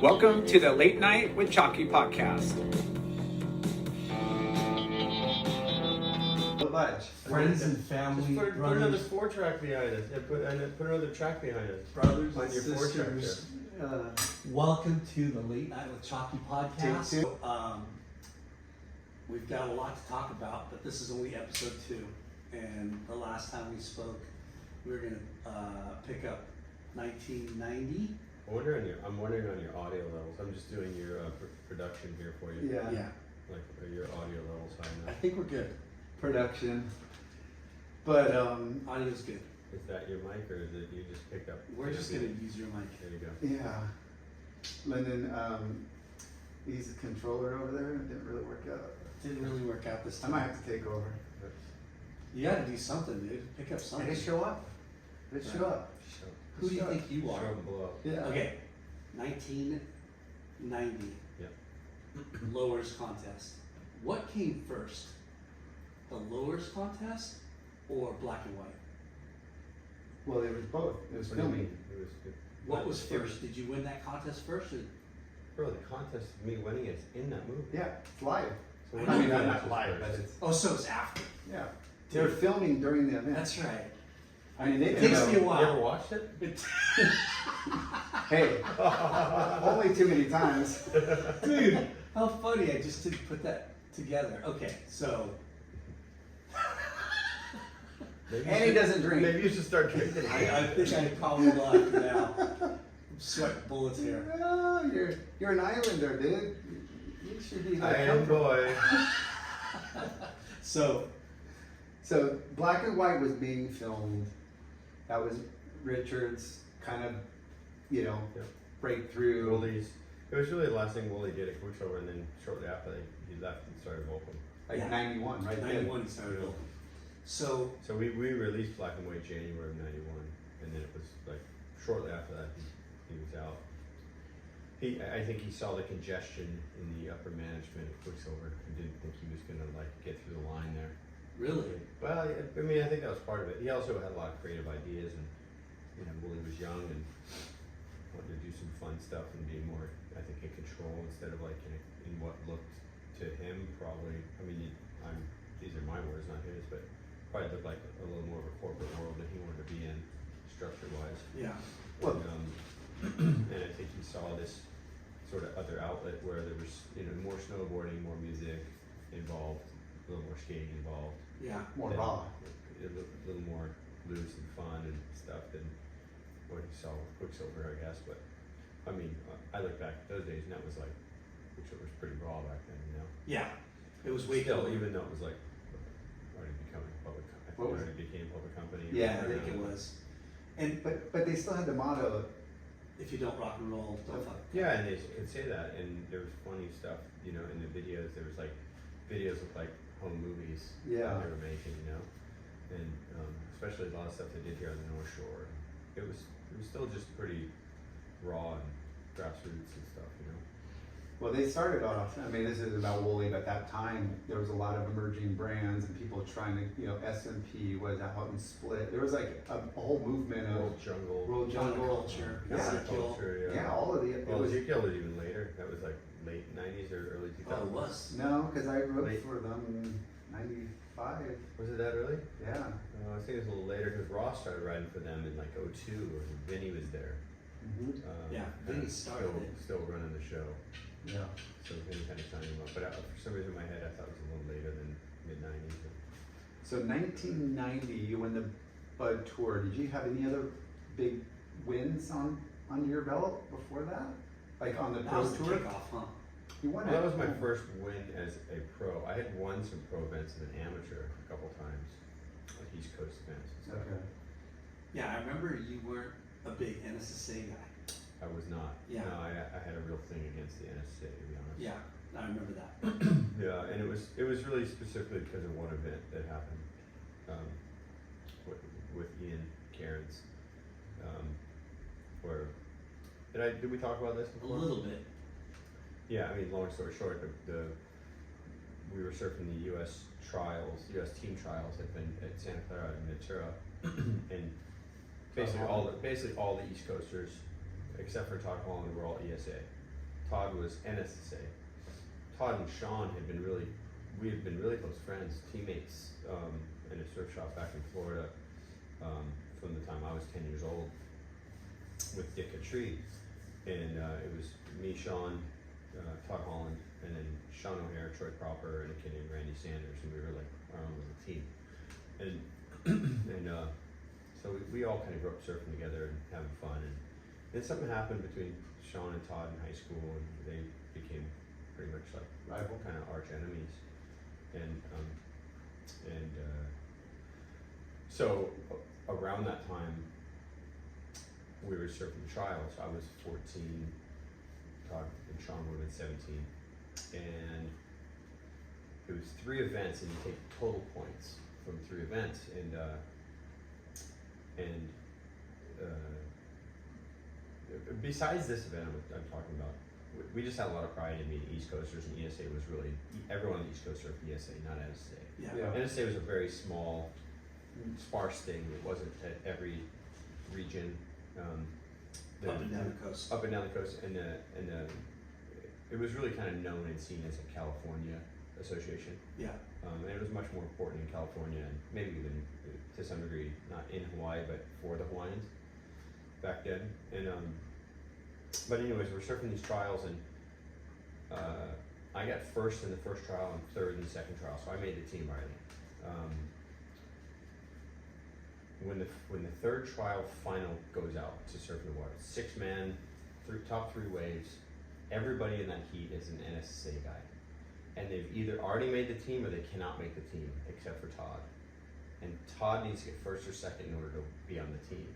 Welcome to the Late Night with Chalky podcast. Friends and family, Just put another 4-track behind us. And put another track behind us. brothers On and your 4-track sisters. Welcome to the Late Night with Chalky podcast. Take two. We've got a lot to talk about, but this is only episode 2. And the last time we spoke, we were going to pick up 1990. I'm wondering on your audio levels. I'm just doing your production here for you. Yeah. Like, are your audio levels high I enough? think we're good. Production. But Audio's good. Is that your mic or is it you just picked up? We're just going to use your mic. There you go. yeah. Lyndon, he's the controller over there. It didn't really work out. Didn't really work out this I time. might have to take over. You got to do something, dude. Pick up I something. didn't show up. I didn't show up. Who do you think you are? Show and blow up. Yeah. Okay, 1990. Yep. Lowers contest. What came first? The lowers contest or black and white? Well, it was both. It was What do you filming. mean? It was good. What was first? Did you win that contest first? Or? Bro, the contest of me winning is in that movie. Yeah, it's live. So I what know do you that. mean not it's live, first? but it's Oh, so it's after. yeah. They were filming during the event. That's right. I mean, they It didn't takes know. me a You ever while. watched it? Hey, only too many times. Dude, how funny. I just didn't put that together. Okay, so. Maybe And you he should- doesn't drink. Maybe you should start drinking. I think I probably will after now. I'm sweating bullets here. No, you're an islander, dude. You should be like I am comfortable. boy. So, So Black and White was being filmed. That was Richard's kind of, Yep. breakthrough. Woolie's. It was really the last thing Woolie did at Quicksilver, and then shortly after that, he left and started Volcom. Like Yeah. 91, right? 91 he started Yeah. open. So, So we released Black and White January of '91, and then it was like shortly after that he was out. I think he saw the congestion in the upper management of Quicksilver and didn't think he was gonna like get through the line there. really? Well, I mean, I think that was part of it. He also had a lot of creative ideas, and Woolie was young and wanted to do some fun stuff and be more, I think, in control instead of like in what looked to him probably. I mean, these are my words, not his, but probably looked like a little more of a corporate world that he wanted to be in, structure-wise. Yeah. Well, And I think he saw this sort of other outlet where there was, more snowboarding, more music involved, a little more skating involved. Yeah. more Yeah. raw. A little more loose and fun and stuff than what he saw with Quicksilver, I guess. But I mean, I look back at those days, and that was like Quicksilver was pretty raw back then, Yeah. It was way Still, cooler. even though it was like already becoming a public, I think What it was already became a public company. Yeah, I think it was. And But they still had the motto. if you don't rock and roll, don't fuck. Yeah, and they could say that, and there was funny stuff, in the videos. There was like videos of like home movies Yeah. that they were making, and especially a lot of stuff they did here on the North Shore. It was still just pretty raw and grassroots and stuff, Well, they started off. I mean, this is about Wooly, but at that time there was a lot of emerging brands and people trying to, S&P was out and Split. There was like a whole movement of World Jungle, World Jungle Culture, Yeah. culture, Yeah, all of the. It Well, was Ezekiel was even later. That was like late '90s or early 2000s. Oh, it was. no, because I wrote Late. for them in '95. Was it that early? Yeah. I think it was a little later because Ross started riding for them in like '02, and Vinny was there. Mm-hmm. Yeah, Vinny started it. Still running the show. Yeah. So Vinny kind of signed him up. But for some reason in my head, I thought it was a little later than mid '90s. So 1990, you win the Bud Tour. Did you have any other big wins on your belt before that? Like on the That Pro was the Tour? kickoff, huh? You won Well, that it. was my first win as a pro. I had won some pro events as an amateur a couple times, like East Coast events and stuff. Okay. Yeah, I remember you weren't a big NSSA guy. I was not. Yeah. No, I had a real thing against the NSA, to be honest. Yeah, I remember that. Yeah, and it was really specifically because of one event that happened with Ian Cairns, where did we talk about this A before? little bit. Yeah, I mean, long story short, we were surfing the U.S. team trials at Santa Clara and Ventura, and basically all the East Coasters, except for Todd Holland, were all ESA. Todd was NSSA. Todd and Sean we had been really close friends, teammates in a surf shop back in Florida from the time I was 10 years old with Dick Tree. And it was me, Sean, Todd Holland, and then Sean O'Hare, Troy Cropper, and a kid named Randy Sanders, and we were like our own little team. And so we all kind of grew up surfing together and having fun. And then something happened between Sean and Todd in high school, and they became pretty much like rival kind of arch enemies. And so around that time, we were surfing trials. I was 14, Todd and Sean would have been 17, and it was 3 events, and you take total points from 3 events, and besides this event I'm talking about, we just had a lot of pride in being East Coasters, and ESA was really, everyone on the East Coast surfed ESA, not NSA. Yeah. NSA was a very small, sparse thing. It wasn't at every region. Up and down the coast. Up and down the coast, and it was really kind of known and seen as a California association. Yeah. And it was much more important in California, and maybe even to some degree, not in Hawaii, but for the Hawaiians back then. And but anyways, we're surfing these trials, and I got first in the first trial and third in the second trial, so I made the team already. When the third trial final goes out to surf in the water, 6-man, top 3 waves, everybody in that heat is an NSSA guy. And they've either already made the team or they cannot make the team, except for Todd. And Todd needs to get first or second in order to be on the team.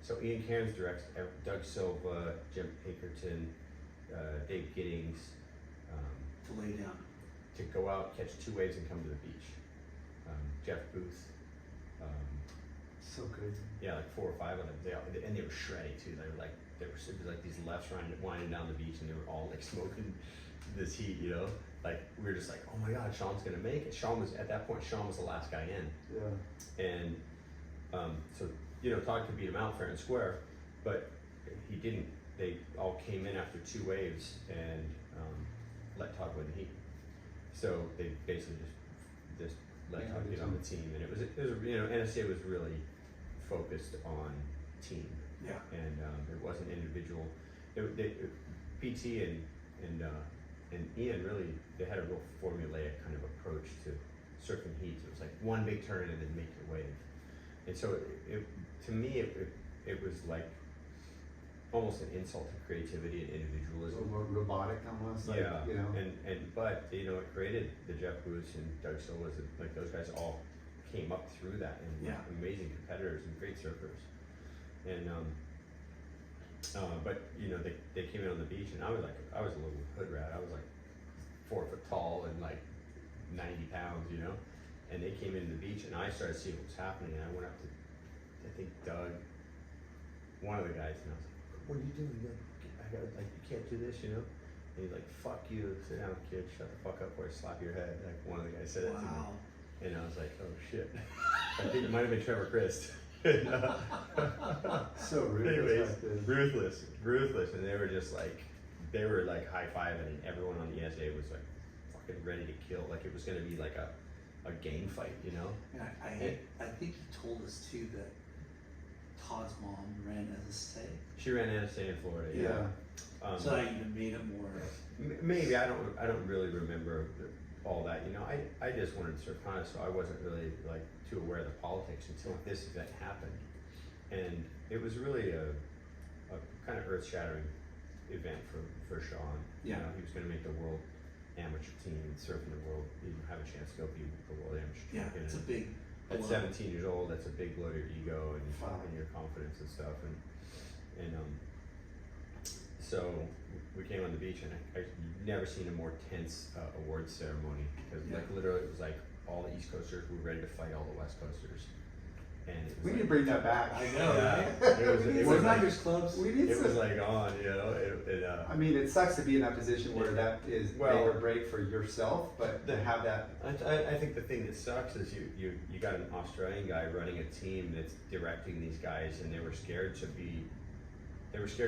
So Ian Cairns directs Doug Silva, Jim Pinkerton, Dave Giddings, To lay down. to go out, catch 2 waves and come to the beach. Jeff Booth. So good. Yeah, like 4 or 5 of them. And they were shreddy too. It was like these lefts winding down the beach, and they were all like smoking this heat, you know? Like we were just like, oh my God, Sean's gonna make it. Sean was the last guy in. Yeah. And so, you know, Todd could beat him out fair and square, but he didn't. They all came in after 2 waves and let Todd win the heat. So they basically just let Todd get on the team, and it was you know, NSA was really focused on team. Yeah. And it wasn't individual. PT and Ian really, they had a real formulaic kind of approach to surfing heats. It was like one big turn and then make your wave. And so to me it was like almost an insult to creativity and A individualism. little more robotic almost. Like, Yeah, you know. but you know, it created the Jeff Booths and Doug Silvas, like those guys all came up through that and were Yeah. amazing competitors and great surfers. And but you know, they came in on the beach, and I was a little hood rat. I was like 4 foot tall and like 90 pounds, you know. And they came into the beach, and I started seeing what was happening. And I went up to, I think Doug, one of the guys, and I was like, "What are you doing? You can't do this, you know." And he's like, "Fuck you, sit down, kid, shut the fuck up, or I slap your head." Like one of the guys said that to me. Wow. And I was like, oh shit. I think it might have been Trevor Christ. So ruthless. Anyways, Like this. ruthless. And they were like high-fiving, and everyone on the ESA was like fucking ready to kill. Like it was gonna be like a gang fight, you know? And I think he told us too that Todd's mom ran NSA. She ran NSA in Florida, yeah. So that even made it more. Maybe, I don't really remember all that, you know. I just wanted to surf Hana, so I wasn't really like too aware of the politics until this event happened. And it was really a kind of earth-shattering event for Sean. Yeah. You know, he was going to make the world amateur team and surf in the world, even have a chance to go be the world amateur Yeah, champion. it's a And big. at blow. 17 years old, that's a big blow to your ego and, Wow. and your confidence and stuff. And so we came on the beach, and I've never seen a more tense awards ceremony, because like literally it was like all the East Coasters were ready to fight all the West Coasters. And it was We like, need to bring that back. I know, yeah, right? it was We're like, Tigers clubs. We need it was some. like on, you know, I mean, it sucks to be in that position where that is Well- make or break for yourself, but to have that. I think the thing that sucks is you got an Australian guy running a team that's directing these guys, and they were scared to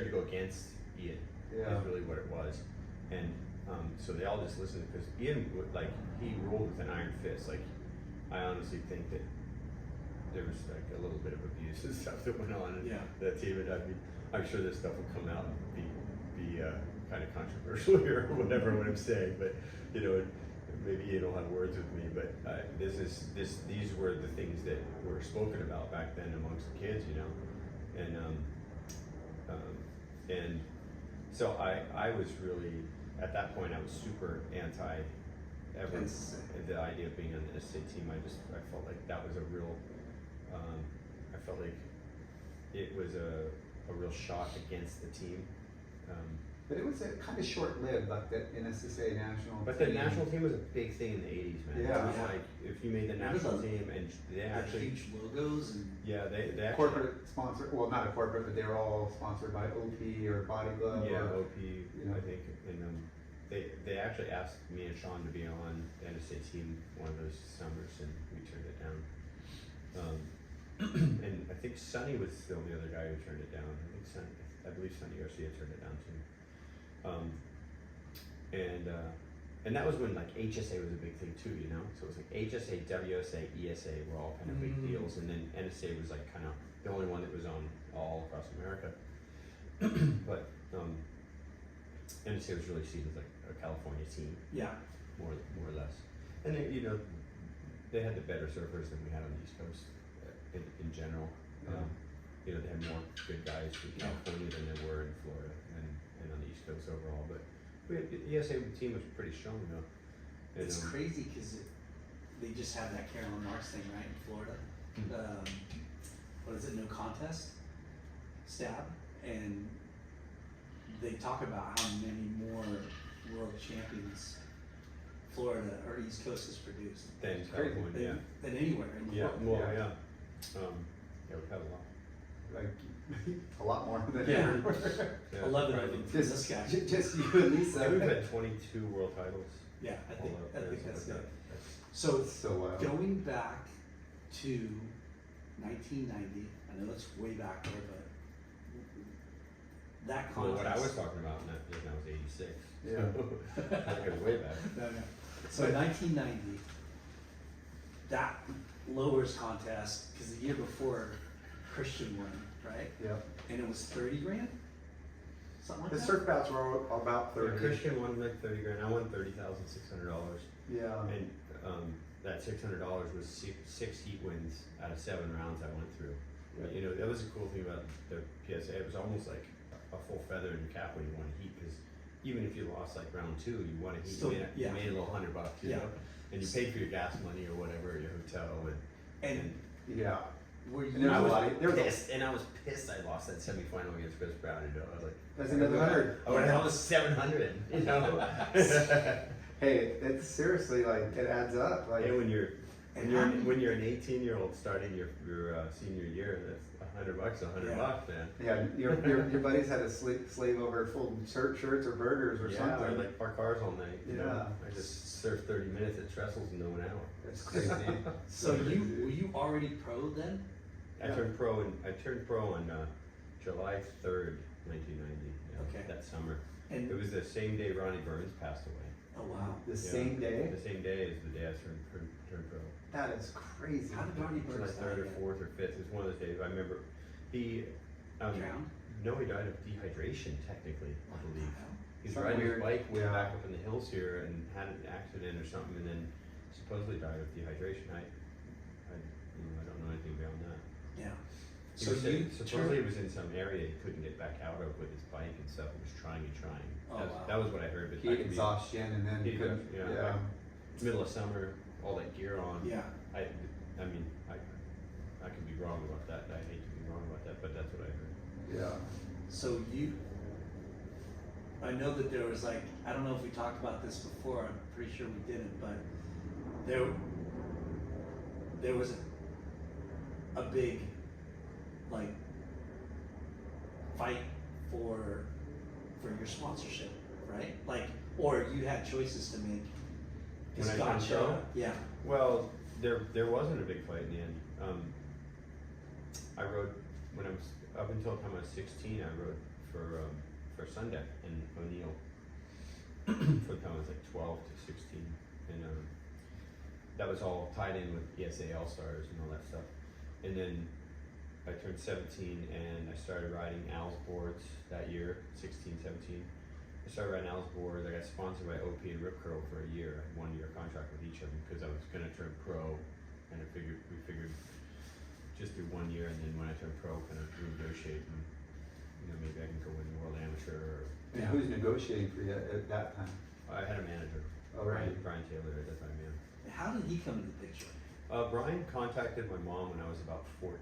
go against Ian. Yeah. is really what it was. And so they all just listened because Ian like he ruled with an iron fist. Like I honestly think that there was like a little bit of abuse and stuff that went on in that team, and I mean, I'm sure this stuff will come out and be kind of controversial here or whatever what I'm saying, but you know, maybe you don't have words with me, but these were the things that were spoken about back then amongst the kids, you know, and so I was really at that point I was super anti ever the idea of being on the state team. I felt like that was a real I felt like it was a real shot against the team. But it was kind of short-lived, like that NSSA national But team. the national team was a big thing in the 80s, man. Yeah. It was like, if you made the national team and they actually, huge logos and yeah, they actually, corporate sponsor, well, not a corporate, but they were all sponsored by OP or Body Glove. yeah, or, OP, I think, and they actually asked me and Sean to be on the NSA team one of those summers, and we turned it down. And I think Sonny was still the other guy who turned it down. I believe Sonny Garcia turned it down too. And that was when like HSA was a big thing too, you know. So it was like HSA, WSA, ESA were all kind of big deals, and then NSA was like kind of the only one that was on all across America. But NSA was really seen as like a California team, more or less. And they, you know, they had the better surfers than we had on the East Coast in general. You know, they had more good guys in California than there were in Florida and on the East Coast overall. But the ESA team was pretty strong, though. And, it's crazy because they just had that Carolyn Marks thing, right, in Florida. What is it, no contest? Stab. And they talk about how many more world champions Florida or East Coast has produced. Than California, than anywhere in the world. Well, yeah, we've had a lot. Like a lot more than Yeah. everywhere. 11 of them. Just This guy. Just you and Lisa. Yeah, we've had 22 world titles. Yeah, I think that's something it. like that. So So wild. going back to 1990, I know it's way back there, but that Well, contest. what I was talking about in that was 86. Yeah. That goes way back. So 1990, that lowers contest because the year before Christian won, right? Yeah. And it was 30 grand, something like The that. surf bouts were all about Yeah, 30. Christian won like $30 grand. I won $30,600. Yeah. And that $600 was six heat wins out of 7 rounds I went through. But, you know, that was a cool thing about the PSA. It was almost like a full feather in your cap when you won a heat, because even if you lost like round 2, you won a heat. Still, you made a little $100, you know, and you paid for your gas money or whatever, your hotel, And Yeah. were And you? there's I a was lot of- there was a- pissed, and I was pissed I lost that semifinal against Chris Brown. You know, I was like, That's another 100. I would have held 700. You know. Hey, it's seriously like it adds up. Like And when you're an 18-year-old starting your senior year, that's $100, $100, man. yeah, your buddies had to slave over full shirts or burgers or Yeah, something. or like park cars all night. You know? Yeah. I just surfed 30 minutes at Trestles in an hour. That's crazy. So were you already pro then? I turned pro on July 3rd, 1990. Okay. That summer. And It was the same day Ronnie Burns passed away. oh wow, The same day. The same day as the day I turned pro. That is crazy. how did Ronnie July Burns die? 3rd or 4th or 5th. It was one of those days. I remember he. Drowned? No, he died of dehydration. Technically, I believe. He's Something riding weird. his bike way Yeah. back up in the hills here and had an accident or something, and then supposedly died of dehydration. I don't know anything beyond that. Yeah. He So was you supposedly he was in some area he couldn't get back out of with his bike and stuff. He was trying and trying. Oh, wow. That was what I heard. But Heat exhaustion and then Heat couldn't. exhaustion, yeah. Middle of summer, all that gear on. Yeah. I mean, I could be wrong about that. I hate to be wrong about that, but that's what I heard. Yeah. So I know that there was like, I don't know if we talked about this before, I'm pretty sure we didn't, but there was a big, like, fight for your sponsorship, right? Like, or you had choices to make. 'Cause When I turned Gotcha, pro? yeah, Well, there wasn't a big fight in the end. I rode when I was up until the time I was 16. I rode for for Sunday, and O'Neill for the time was like 12 to 16, and that was all tied in with ESA All Stars and all that stuff. And then I turned 17 and I started riding Al's boards that year, 16, 17. I started riding Al's boards. I got sponsored by OP and Rip Curl for a year. I had 1 year contract with each of them because I was gonna turn pro, and we figured just do 1 year, and then when I turned pro, kind of renegotiate, and maybe I can go win the World Amateur. And who's negotiating for you at that time? I had a manager, Oh, right. Brian Taylor at that time, yeah. How did he come into the picture? Brian contacted my mom when I was about 14,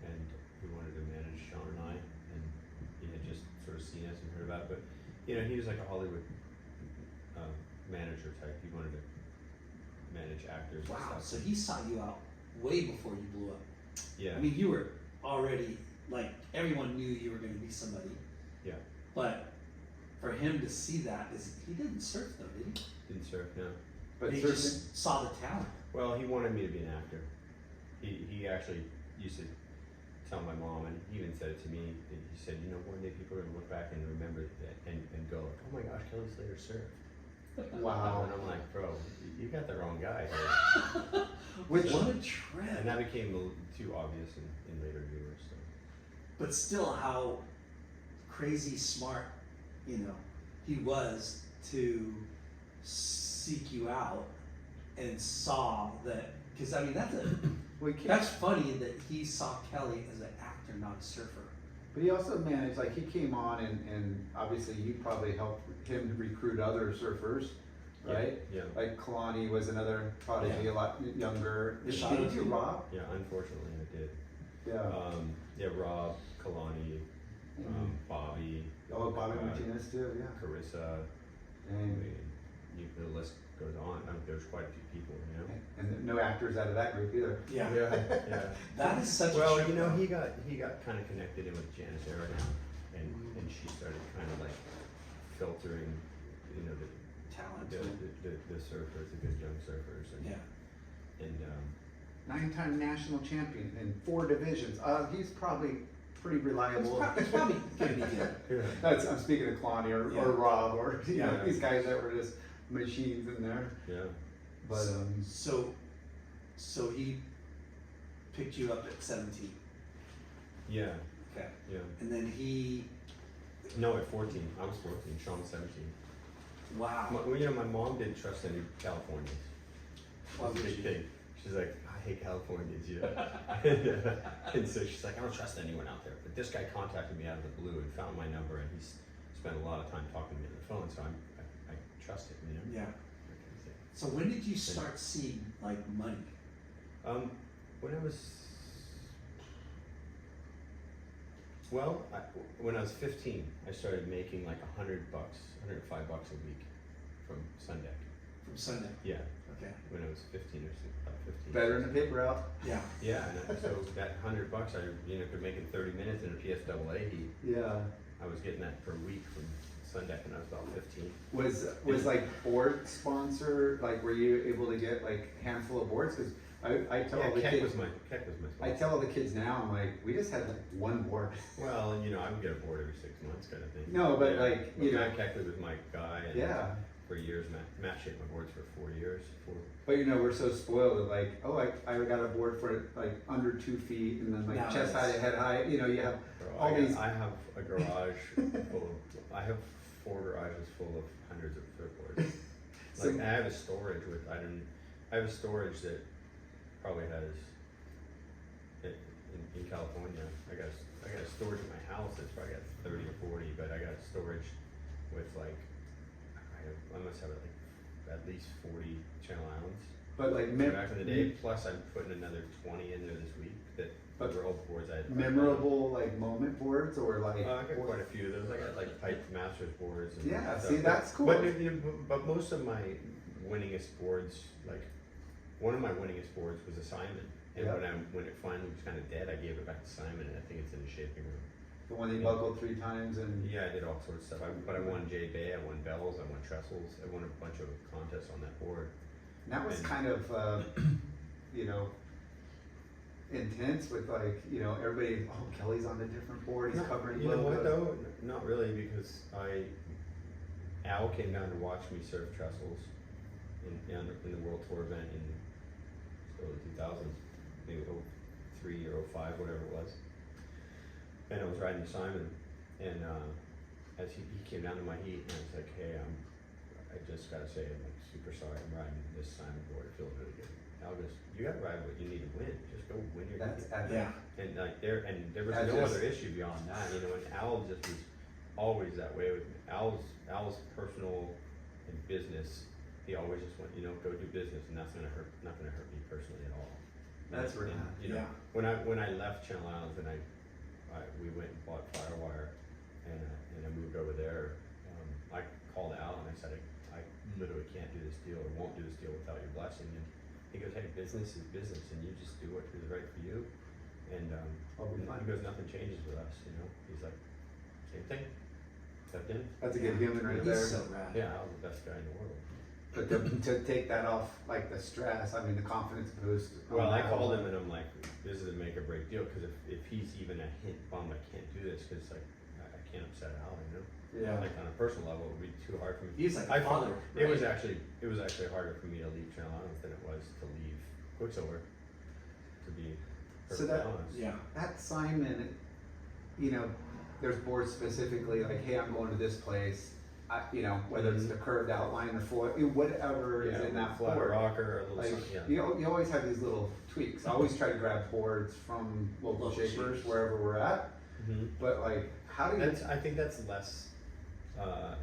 and he wanted to manage Sean and I, and he had just sort of seen us and heard about it. But he was like a Hollywood manager type. He wanted to manage actors. Wow, and so stuff. he sought you out way before you blew up. Yeah. I mean, you were already, like, everyone knew you were going to be somebody. Yeah. But for him to see that, he didn't surf though, did he? Didn't surf, no. But he surfing, just saw the talent. Well, he wanted me to be an actor. He actually used to tell my mom, and he even said it to me. He said, one day people are going to look back and remember that and go, like, oh my gosh, Kelly Slater surfed. wow. And I'm like, bro, you got the wrong guy here. What a trip. And that became too obvious in later years. So. But still, how crazy smart, he was to seek you out and saw that. Because I mean, that's funny that he saw Kelly as an actor, not a surfer. But he also managed, like, he came on and obviously you probably helped him recruit other surfers, right? Yeah. Like Kalani was another prodigy, Yeah. a lot younger. Did Shout out you to him. Rob? Yeah, unfortunately I did. Yeah. Rob, Kalani, Bobby. Oh, Bobby Martinez too, yeah. Carissa. I And, mean, the list goes on. There's quite a few people, and no actors out of that group either. Yeah. Yeah. That is such Well, a trip. he got kind of connected in with Janice Aragon, and she started kind of like filtering, the talent. the surfers, the good young surfers, and Yeah. and 9-time national champion in 4 divisions. He's probably pretty reliable. He's probably gonna be good. I'm speaking of Kalani or Yeah. Rob or Yeah. these guys that were just machines in there. yeah. But So he picked you up at 17. Yeah, Okay. yeah. And then No, at 14. I was 14. Sean was 17. wow. My mom didn't trust any Californians. Why That's a would big you? thing. She's like, I hate Californians, and so she's like, I don't trust anyone out there. But this guy contacted me out of the blue and found my number, and he's spent a lot of time talking to me on the phone, so I trust him, Yeah. That kind of thing. So when did you start seeing like money? When I was, when I was 15, I started making like $100, $105 a week from Sunday. From Sunday. Yeah, Okay. when I was 15 or about 15. better than a paper route. Yeah. Yeah, and so that $100, I could make in 30 minutes in a PSAA heat. Yeah. I was getting that per week from Sunday when I was about 15. Was like board sponsor, like were you able to get like handful of boards? Because I tell all the Keck kids, was my I tell all the kids now, I'm like, we just had like 1 board. Well, and I would get a board every 6 months kind of thing. No, but Yeah. like, But Matt Keckley was my guy, and Yeah. for years, Matt shaped my boards for 4 years. But we're so spoiled that like, oh, I got a board for like under 2 feet and then like Now chest it's- high, head high, you have Bro, all these. I have a garage full of, I have 4 garages full of hundreds of surfboards. So- Like, I have a storage I have a storage that probably has, in California, I got a storage in my house that's probably got 30 or 40, but I got a storage with like, I must have like at least 40 Channel Islands. But like Back in the day, plus I'm putting another 20 in there this week that But were old boards I had. memorable like moment boards or like. I got quite a few of those. I got like pipe masters boards. And Yeah, stuff. see, that's cool. But most of my winningest boards, like one of my winningest boards was a Simon. And Yeah. when it finally was kind of dead, I gave it back to Simon, and I think it's in the shaping room. The one they buckled 3 times and. Yeah, I did all sorts of stuff. But I won J Bay, I won Bells, I won Trestles, I won a bunch of contests on that board. That was And- kind of, intense with like, you know, everybody, oh, Kelly's on a different board, he's covering You know what logos. though? Not really, because Al came down to watch me surf trestles in the World Tour event in early 2000s, maybe 03 or 05, whatever it was. And I was riding with Simon, and as he came down to my heat, and I was like, hey, I just gotta say, I'm like super sorry, I'm riding this Simon board, it feels really good. Al goes, you gotta ride what you need to win, just go win your That's heat. epic. Yeah. And like there was That no just- other issue beyond that, you know, and Al just was always that way with me. Al's personal and business, he always just went, you know, go do business, and that's not gonna hurt me personally at all. That's And, rad. you know, Yeah. when I left Channel Islands and we went and bought Firewire, and I moved over there, I called Al and I said, I literally can't do this deal or won't do this deal without your blessing. And he goes, hey, business is business, and you just do what is right for you. And I'll be fine. he goes, nothing changes with us, you know. He's like, same thing. Except in. That's a good human right He's there. so rad. Yeah, Al's the best guy in the world. But to take that off, like the stress, I mean, the confidence boost. Well, I Al. called him and I'm like, this is a make or break deal, because if he's even a hint bummed, I can't do this, because like I can't upset Al, you know. Yeah. Like on a personal level, it would be too hard for me. He's like I a father. found it was right? actually harder for me to leave Channel Islands than it was to leave Quicksilver. To be So perfectly that- honest. Yeah. That Simon, you know, there's boards specifically like, hey, I'm going to this place. You know, whether it's the curved outline, the floor, whatever is in that flat board. rocker, or a little Like, something, yeah. you always have these little tweaks. I always try to grab boards from local Local shapers shapers. wherever we're at. Mhm. But like, how do you? I think that's less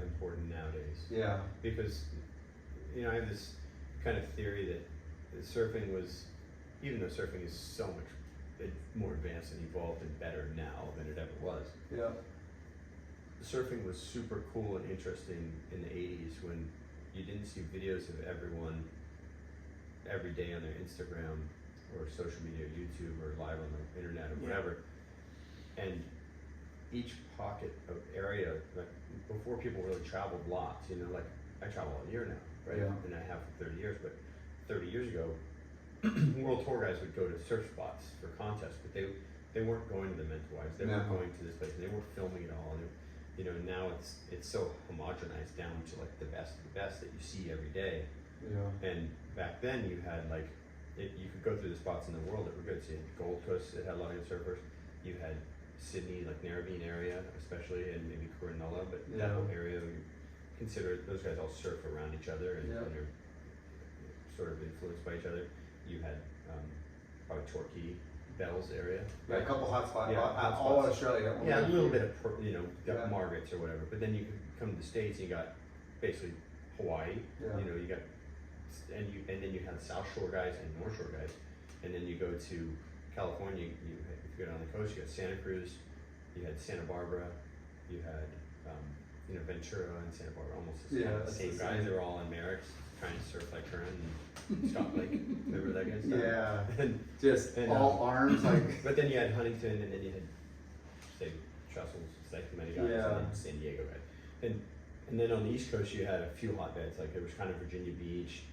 important nowadays. Yeah. Because, you know, I have this kind of theory that surfing was, even though surfing is so much more advanced and evolved and better now than it ever was, Yeah. surfing was super cool and interesting in the 80s when you didn't see videos of everyone every day on their Instagram or social media, YouTube, or live on the internet or Yeah. whatever. And each pocket of area, like before people really traveled lots, you know, like I travel all year now, right? Yeah. And I have for 30 years, but 30 years ago, world tour guys would go to surf spots for contests, but they weren't going to the Mentawais, they weren't No. going to this place, they weren't filming it all. And you know, now it's so homogenized down to like the best of the best that you see every day. Yeah. And back then you had like, you could go through the spots in the world that were good. So you had Gold Coast, it had a lot of good surfers. You had Sydney, like Narrabeen area, especially, and maybe Coronella, but that Yeah. whole area, you consider those guys all surf around each other, and, Yeah. and they're sort of influenced by each other. You had probably Torquay, Bells area. Yeah, a couple hot spots. Yeah, all hot all spots. Australia. Yeah, a little bit of, you know, got Yeah. Margaret's or whatever, but then you could come to the States and you got basically Hawaii, Yeah. you know, you got, and then you had South Shore guys and North Shore guys, and then you go to California, if you go down the coast, you got Santa Cruz, you had Santa Barbara, you had, you know, Ventura and Santa Barbara, almost the Yeah, same, that's same the guys, same. they were all on Merrick's, trying to surf like Curran and Scott Lake, remember that kind of stuff? Yeah. And, Just And, all arms like. but then you had Huntington, and then you had, say, Trestles, Sacramento guys, Yeah. and then San Diego guys. And then on the East Coast, you had a few hotbeds, like there was kind of Virginia Beach,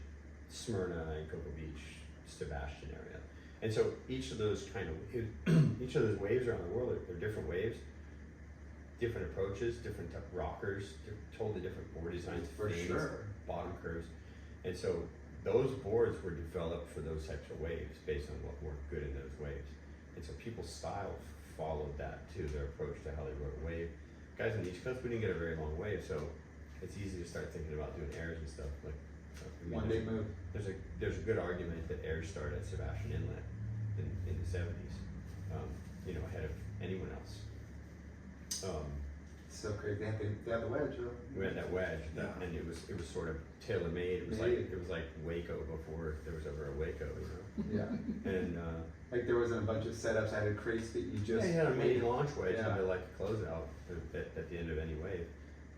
Smyrna, and Cocoa Beach, Sebastian area. And so each of those each of those waves around the world, they're different waves, different approaches, different rockers, totally different board designs, For fins, sure. bottom curves. And so those boards were developed for those types of waves based on what worked good in those waves. And so people's style followed that too, their approach to how they wrote a wave. Guys on the East Coast, we didn't get a very long wave, so it's easy to start thinking about doing airs and stuff. Like, I mean, One day move. there's a good argument that airs started at Sebastian Inlet in the 70s, you know, ahead of anyone else. So crazy. They have the wedge. Huh? We had that wedge, Yeah. and it was sort of tailor made. It was like Waco before there was ever a Waco, you know. Yeah. And Like there wasn't a bunch of setups that had crease that you just. yeah, you had a main launch wedge Yeah. and like a closeout at the end of any wave.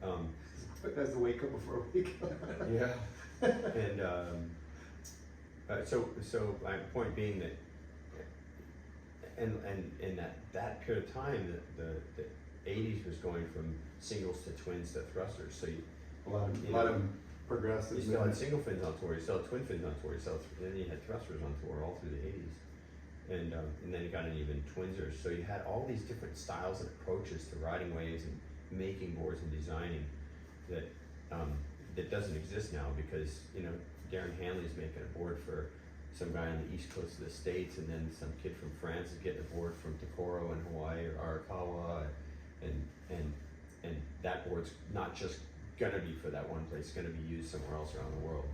But that's the wake up before wake up. Yeah. And so my point being that, and that period of time, the 80s was going from singles to twins to thrusters. So A lot of progressive. you still had single fins on tour, you still had twin fins on tour, then you had thrusters on tour all through the 80s. and then you got an even twinsers. So you had all these different styles and approaches to riding waves and making boards and designing that that doesn't exist now because Darren Hanley's making a board for some guy on the east coast of the States, and then some kid from France is getting a board from Takoro in Hawaii or Arakawa, and that board's not just gonna be for that one place, it's gonna be used somewhere else around the world,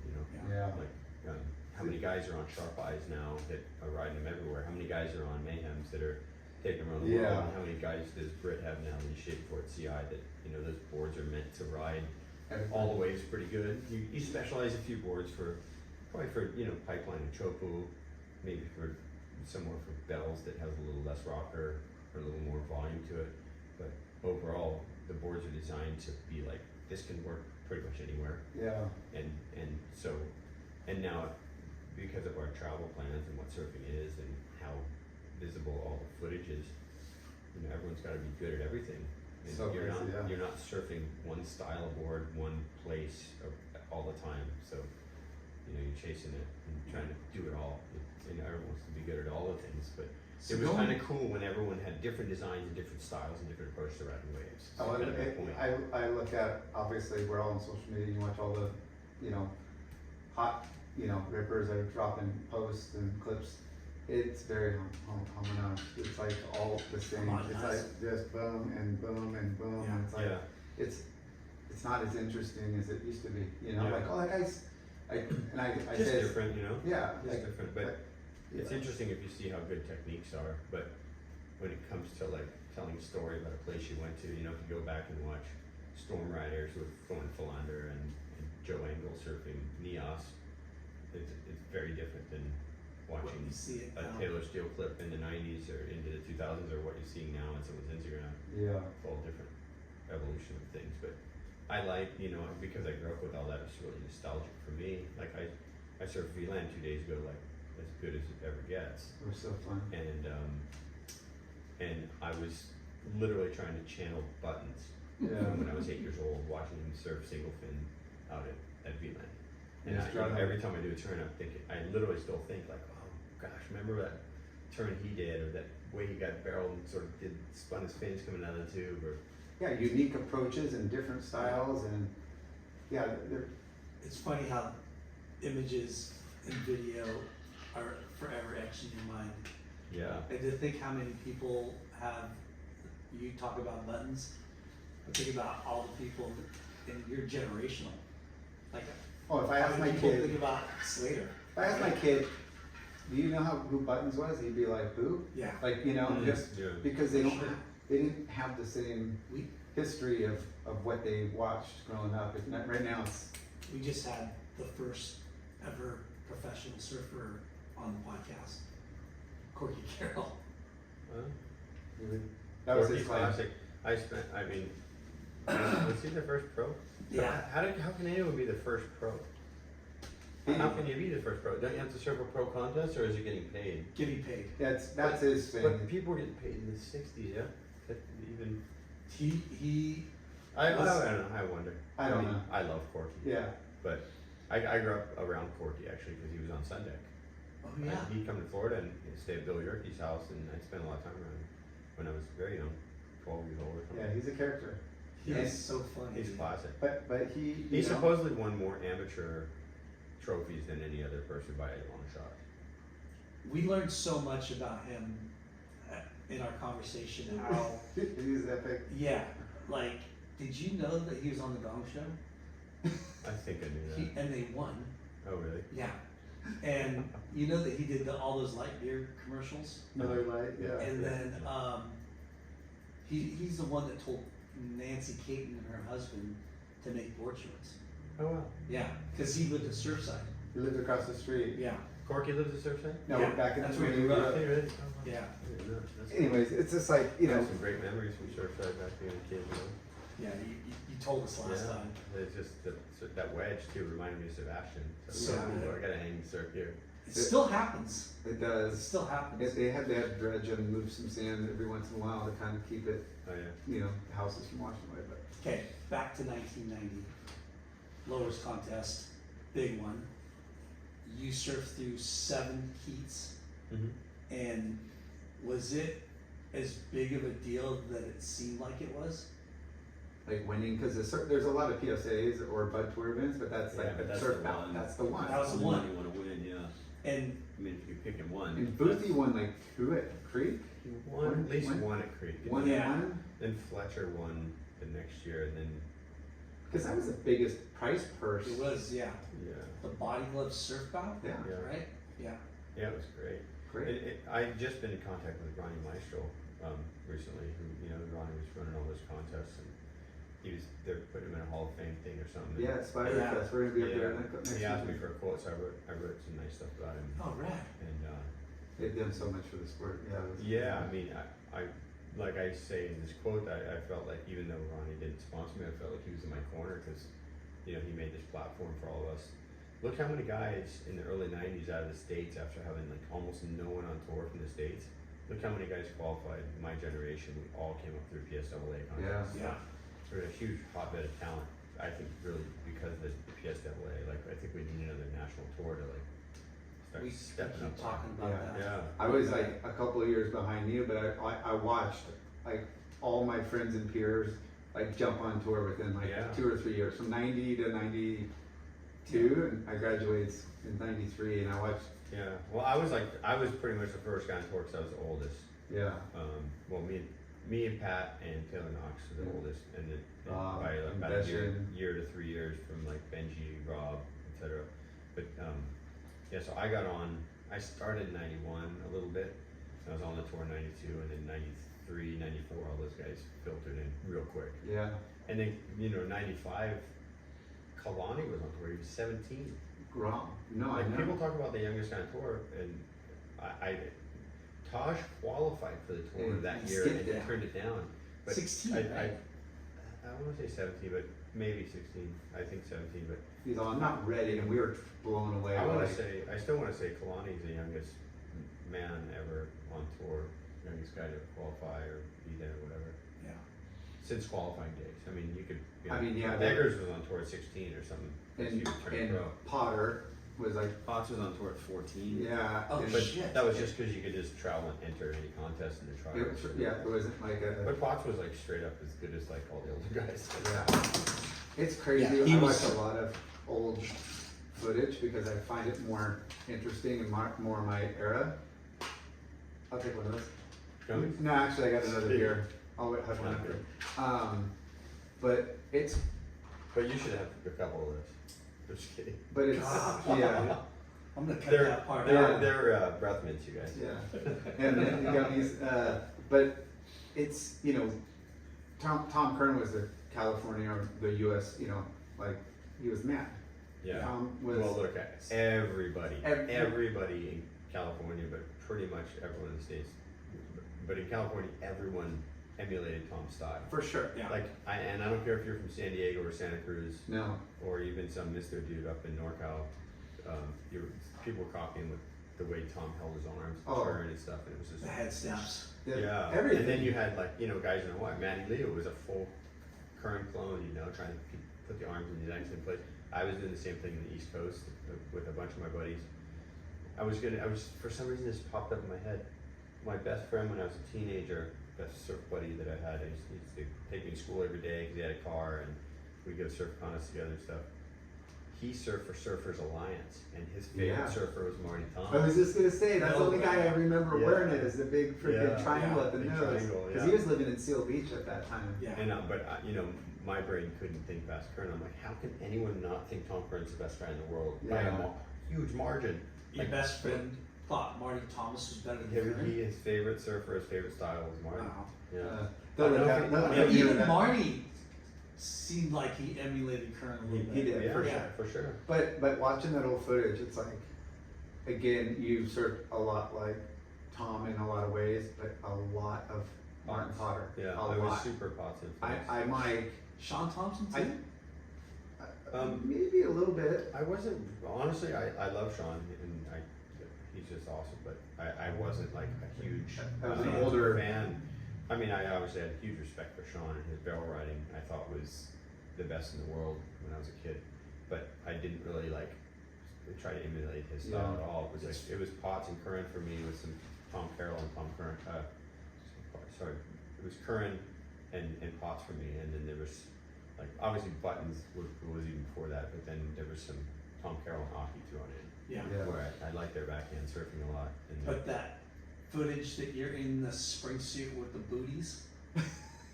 Yeah. Like, how many guys are on Sharp Eyes now that are riding them everywhere? How many guys are on Mayhems that are taking them around the world? And how many guys does Britt have now in Shadefort CI that, those boards are meant to ride all the waves pretty good? You specialize a few boards probably for, Pipeline and Chopu, maybe for somewhere for bells that has a little less rocker or a little more volume to it. But overall, the boards are designed to be like, this can work pretty much anywhere. Yeah. And now, because of our travel plans and what surfing is and how visible all the footage is, everyone's gotta be good at everything. And So you're crazy, yeah. not surfing one style of board, one place all the time. So, you're chasing it and trying to do it all. And everyone wants to be good at all the things, but So it was going- kind of cool when everyone had different designs and different styles and different approaches to riding waves. So Oh, kind of my point. I look at, obviously, we're all on social media, you watch all the, hot, rippers that are dropping posts and clips. It's very homogeneous. It's like all the same. It's like just boom and boom and boom. Yeah. And it's like, Yeah. it's not as interesting as it used to be, Yeah. like, oh, that guy's, I Just say, different, yeah, Just like, different, but it's yeah. interesting if you see how good techniques are, but when it comes to like telling a story about a place you went to, if you go back and watch Storm Riders with Thorne Philander and Joe Engel surfing Neos, it's very different than What watching you see it a now. Taylor Steele clip in the 90s or into the 2000s or what you're seeing now on someone's Instagram. Yeah. It's all different evolution of things, but I like, because I grew up with all that, it's really nostalgic for me. Like I surfed VLAN 2 days ago, like as good as it ever gets. It was so fun. And I was literally trying to channel Buttons Yeah. when I was 8 years old, watching him surf single fin out at VLAN. And Yes, every time I do a turn, I literally still think like, oh gosh, remember that turn he did, or that way he got barreled and sort of spun his fins coming out of the tube, or Yeah, unique approaches and different styles, and yeah, It's funny how images and video are forever etched in your mind. yeah. And to think how many people you talk about Buttons, but think about all the people in your generational. Like, oh, if I asked how my many people kid, think about Slater. if I asked my kid, do you know who Buttons was? He'd be like, who? Yeah. Like, just Yeah. because they Sure. didn't have the same We history of what they watched growing up. It's not, right now it's, we just had the first ever professional surfer on the podcast, Corky Carroll. that was Corky's his class. classic. Was he the first pro? Yeah. How can anyone be the first pro? How can you be the first pro? Don't you have to serve a pro contest, or is it getting paid? Getting paid. That's his thing. But people were getting paid in the 60s, yeah? Even He I don't know. I wonder. I don't know. I love Corky. Yeah. But I grew up around Corky actually because he was on Sun Deck. oh yeah. He'd come to Florida and stay at Bill Yerke's house, and I spent a lot of time around him when I was very young, 12 years old or something. Yeah, he's a character. He Yeah. is so funny. He's classic. But he He supposedly won more amateur trophies than any other person by a long shot. We learned so much about him in our conversation. How he's epic. yeah, like, did you know that he was on the Gong Show? I think I knew that. And they won. Oh, really? Yeah. And you know that he did all those light beer commercials? Miller Lite, yeah. And then he's the one that told Nancy Caton and her husband to make board shorts. Oh, wow. Yeah, because he lived at Surfside. He lived across the street. Yeah. Corky lives at Surfside? No, Yeah, back in that's the where he day. grew up. Really? Oh, wow. Yeah. I didn't know. That's Anyways, it's just like, I have some great memories from Surfside back being a kid, Yeah, you told us last time. It's just that wedge too reminded me of Sebastian. So cool. good. I gotta hang surf here. It still happens. It It does. still happens. They had dredge and move some sand every once in a while to kind of keep it, Oh yeah. the houses from washing away. But Okay, back to 1990. Lowers contest, big one. You surfed through 7 heats. Mm-hmm. And was it as big of a deal that it seemed like it was? Like winning, because there's a lot of PSAs or Bud Tour events, but that's Yeah, like but the that's surf the out. one. That's the one. That was the one one. you want to win, yeah. And I mean, if you're picking one. And Boothie won like two at Creek. He won at least One- one at Creek. One Yeah. and one. Then Fletcher won the next year, and then Because that was the biggest prize purse. it was, yeah, yeah, the Body Glove Surf Bout, Yeah. Yeah. right? Yeah. yeah, it was great. Great. I've just been in contact with Ronnie Maestro recently, who Ronnie was running all those contests, and they're putting him in a Hall of Fame thing or something. Yeah, Spider Yeah. Fest. We're gonna be up there Yeah. next He asked me week. for a quote, so I wrote some nice stuff about him. Oh, rad. And They've done so much for the sport. Yeah. it was- yeah, I mean, I like I say in this quote, I felt like even though Ronnie didn't sponsor me, I felt like he was in my corner because, he made this platform for all of us. Look how many guys in the early 90s out of the States, after having like almost no one on tour from the States, look how many guys qualified. My generation, we all came up through PSAA contests. Yeah. We're a huge hotbed of talent. I think really because of the PSAA, like I think we need another national tour to like start We stepping keep up. talking about Yeah. that. Yeah. I was like a couple of years behind you, but I watched like all my friends and peers like jump on tour within like Yeah. 2 or 3 years, from 90 to 92, and I graduated in 93, and I watched. Yeah. Well, I was pretty much the first guy on tour because I was the oldest. Yeah. Well, me and Pat and Taylor Knox were the oldest, and then Rob, by like, and about a Beshin. year to 3 years from like Benji, Rob, etc. But yeah, so I got on. I started in '91 a little bit. I was on the tour in '92, and then '93, '94, all those guys filtered in real quick. Yeah. And then '95, Kalani was on tour. He was 17. Wrong. No, I Like, know. people talk about the youngest guy on tour, and Taj qualified for the tour And that he year skipped and it. turned it down. But 16, I right? want to say 17, but maybe 16. I think 17, but He's all, I'm not ready, and we were blown away. I want like, to say, I still want to say Kalani's the youngest man ever on tour, youngest guy to qualify or be there or whatever. Yeah. Since qualifying days. I mean, you could. I mean, yeah, Eggers was on tour at 16 or something. and, He turned and pro. Potter was like, Fox was on tour at 14. yeah. Oh, and But shit. that was just because you could just travel and enter any contest in the trials. it wasn't like a. But Fox was like straight up as good as like all the older guys. Yeah. It's crazy. Yeah, he I was- watch a lot of old footage because I find it more interesting and more my era. I'll take one of those. Gummies? No, actually, I got another beer. I'll have one after. But it's, But you should have a couple of those. Just kidding. but it's, yeah, I'm gonna cut They're that part they're, out. they're breath mints, you guys. yeah. And then you got these, but it's, Tom Kern was the California or the US, like, he was mad. Yeah. Tom was. Well, look at everybody, Every- everybody in California, but pretty much everyone in the States. But in California, everyone emulated Tom's style. For sure. Yeah. Like, and I don't care if you're from San Diego or Santa Cruz, No. or even some Mr. dude up in NorCal. People were copying with the way Tom held his arms, Oh. turn and stuff, and it was just The head snaps. yeah. Everything. And then you had like guys in Hawaii. Matty Leo was a full current clone, trying to put the arms in the exact same place. I was doing the same thing in the East Coast with a bunch of my buddies. I was for some reason this popped up in my head. My best friend when I was a teenager, best surf buddy that I had, he used to take me to school every day because he had a car and we'd go surf contests together and stuff. He surfed for Surfers Alliance, and his favorite Yeah. surfer was Marty I Thomas. was just gonna say, that's the only guy I remember Yeah. wearing it, is the big freaking Yeah. triangle Yeah. at the Big nose. triangle, Because yeah. he was living in Seal Beach at that time. Yeah. And but my brain couldn't think past Kern. I'm like, how can anyone not think Tom Kern's the best guy in the world by Yeah. a huge margin? Your Like, best friend thought Marty Thomas was better than Kern? His favorite surfer, his favorite style was Marty. Wow. Yeah. They'll I look don't at- think- they'll look yeah, at you Even that- Marty seemed like he emulated Kern a little He bit. did. Yeah, for sure. for sure. But watching that old footage, it's like, again, you surfed a lot like Tom in a lot of ways, but a lot of Martin Potter. Yeah, a I was lot. super positive. I might, Sean Thompson too? maybe a little bit. I wasn't honestly. I love Sean, and he's just awesome. But I wasn't like a huge As an older fan. I mean, I obviously had huge respect for Sean, and his barrel riding I thought was the best in the world when I was a kid. But I didn't really like try to emulate his style at all. It was like, it was Potts and Curran for me with some Tom Carroll and Tom Curran, sorry, it was Curran and Potts for me, and then there was, like, obviously Buttons was even before that, but then there was some Tom Carroll and Aki thrown in. Yeah. Where I like their backhand surfing a lot. And But that footage that you're in the spring suit with the booties,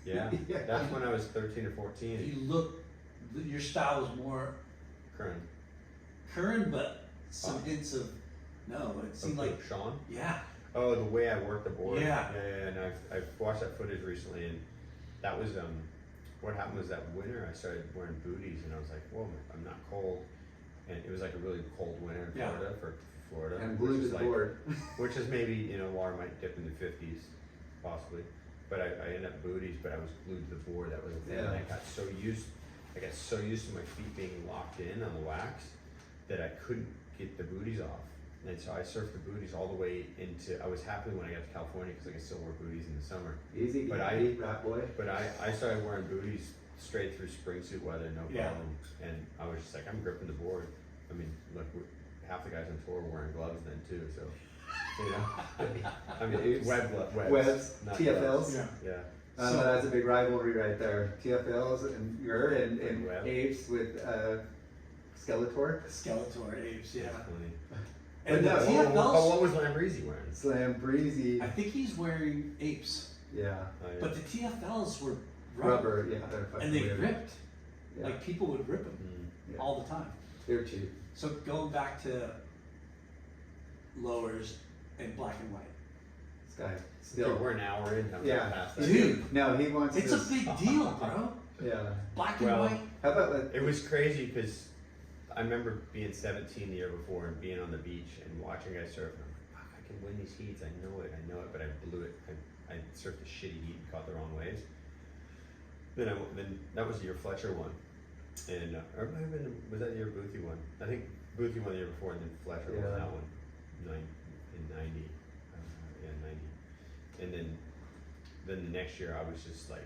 yeah, that's when I was 13 or 14. if you look, your style was more Curran, but some hints of, no, it seemed like, Sean. yeah. Oh, the way I worked the board. Yeah. And I've watched that footage recently, and that was what happened was that winter I started wearing booties, and I was like, whoa, I'm not cold, and it was like a really cold winter in Florida for Florida, And glued to the board. which is maybe water might dip in the 50s, possibly, but I ended up booties, but I was glued to the board. That was the thing. Yeah. And I got so used to my feet being locked in on the wax that I couldn't get the booties off. And so I surfed the booties all the way into, I was happy when I got to California because I could still wear booties in the summer. Easy, But rat boy. But I started wearing booties straight through spring suit weather, no Yeah. problem. And I was just like, I'm gripping the board. I mean, look, half the guys on tour were wearing gloves then too, so, I mean, webs, not TFLs. gloves. Yeah. Yeah. So- That's a big rivalry right there. TFLs and Web. Apes with Skeletor. Skeletor apes, yeah. Definitely. And the But no, But TFLs, what was Lambresi wearing? Slam Breezy. I think he's wearing apes, Yeah. Oh, yeah. but the TFLs were Rubber. Yeah, they're fucking and they weird. ripped. Yeah. Like people would rip them Mm. Yeah. all the time. They're cheap. So going back to lowers and black and white, This guy Dude, still. we're an hour in. I'm Yeah. past that. dude, No, he wants. it's a this. big deal, bro. Yeah. Black and Well, white. How about like? It was crazy because I remember being 17 the year before and being on the beach and watching guys surf. And I'm like, fuck, I can win these heats. I know it, but I blew it. I surfed a shitty heat and caught the wrong waves. Then that was the year Fletcher won, and or it might have been, was that the year Boothie won? I think Boothie won the year before, and then Fletcher won Yeah. that one, in 90, 90, and then the next year I was just like,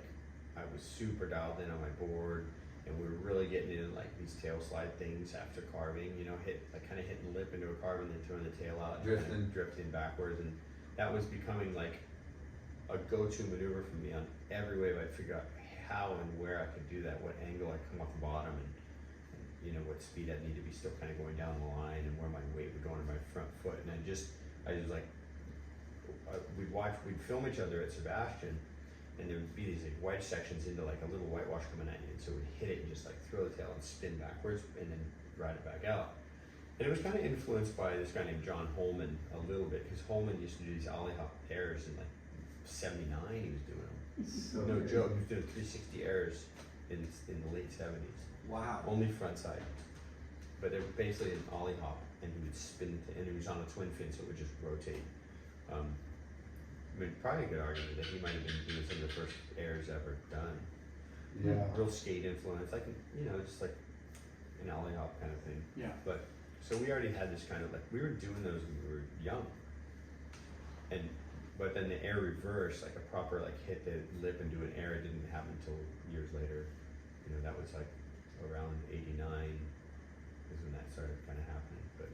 I was super dialed in on my board. And we were really getting into like these tail slide things after carving, kind of hitting the lip into a carve and then throwing the tail out, and kind of drifting backwards, and that was becoming like a go-to maneuver for me on every wave. I'd figure out how and where I could do that, what angle I'd come off the bottom, and what speed I'd need to be still kind of going down the line, and where my weight would go into my front foot, and I was like, we'd film each other at Sebastian. And there would be these like wedge sections into like a little whitewash coming at you, and so we'd hit it and just like throw the tail and spin backwards and then ride it back out. And it was kind of influenced by this guy named John Holman a little bit, because Holman used to do these ollie hop airs in like '79. He was doing them. So No weird. joke. He was doing 360 airs in the late '70s. Wow. Only front side, but they were basically an ollie hop, and he would spin, and he was on a twin fin, so it would just rotate. I mean, probably a good argument that he might have been doing some of the first airs ever done. Yeah. Real skate influence, like, just like an ollie hop kind of thing. Yeah. But, so we already had this kind of like, we were doing those when we were young. But then the air reverse, like a proper like hit the lip and do an air, it didn't happen until years later. That was like around '89 is when that started kind of happening. But,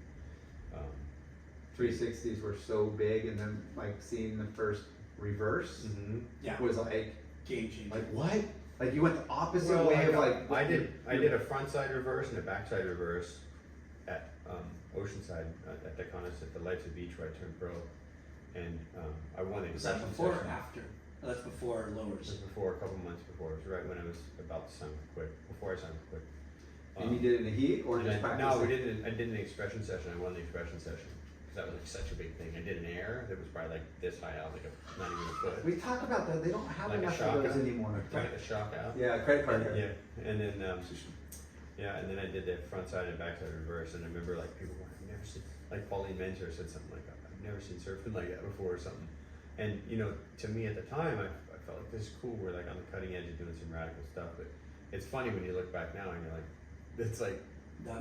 360s were so big, and then like seeing the first reverse Yeah. was like Game changer. what? Like you went the opposite well, way of like. I did a front side reverse and a back side reverse at Oceanside at the contest at the Lights of Beach where I turned pro, and I won the Was that expression before or session. after? Oh, that's before It lowers. was before, a couple months before. It was right when I was about to sign with Quick, before I signed with Quick. And you did it in the heat or And just then- practice? No, I did an expression session. I won the expression session because that was like such a big thing. I did an air that was probably like this high out, like not even a foot. We talk about that. They don't have Like a enough shock of those out. anymore. Like a shock out. Yeah, credit card. Yeah, and then and then I did the front side and back side reverse, and I remember like people were, I've never seen, like Pauline Mentor said something like that, I've never seen surfing like that before or something. And to me at the time, I felt like this is cool. We're like on the cutting edge of doing some radical stuff, but it's funny when you look back now and you're like, it's like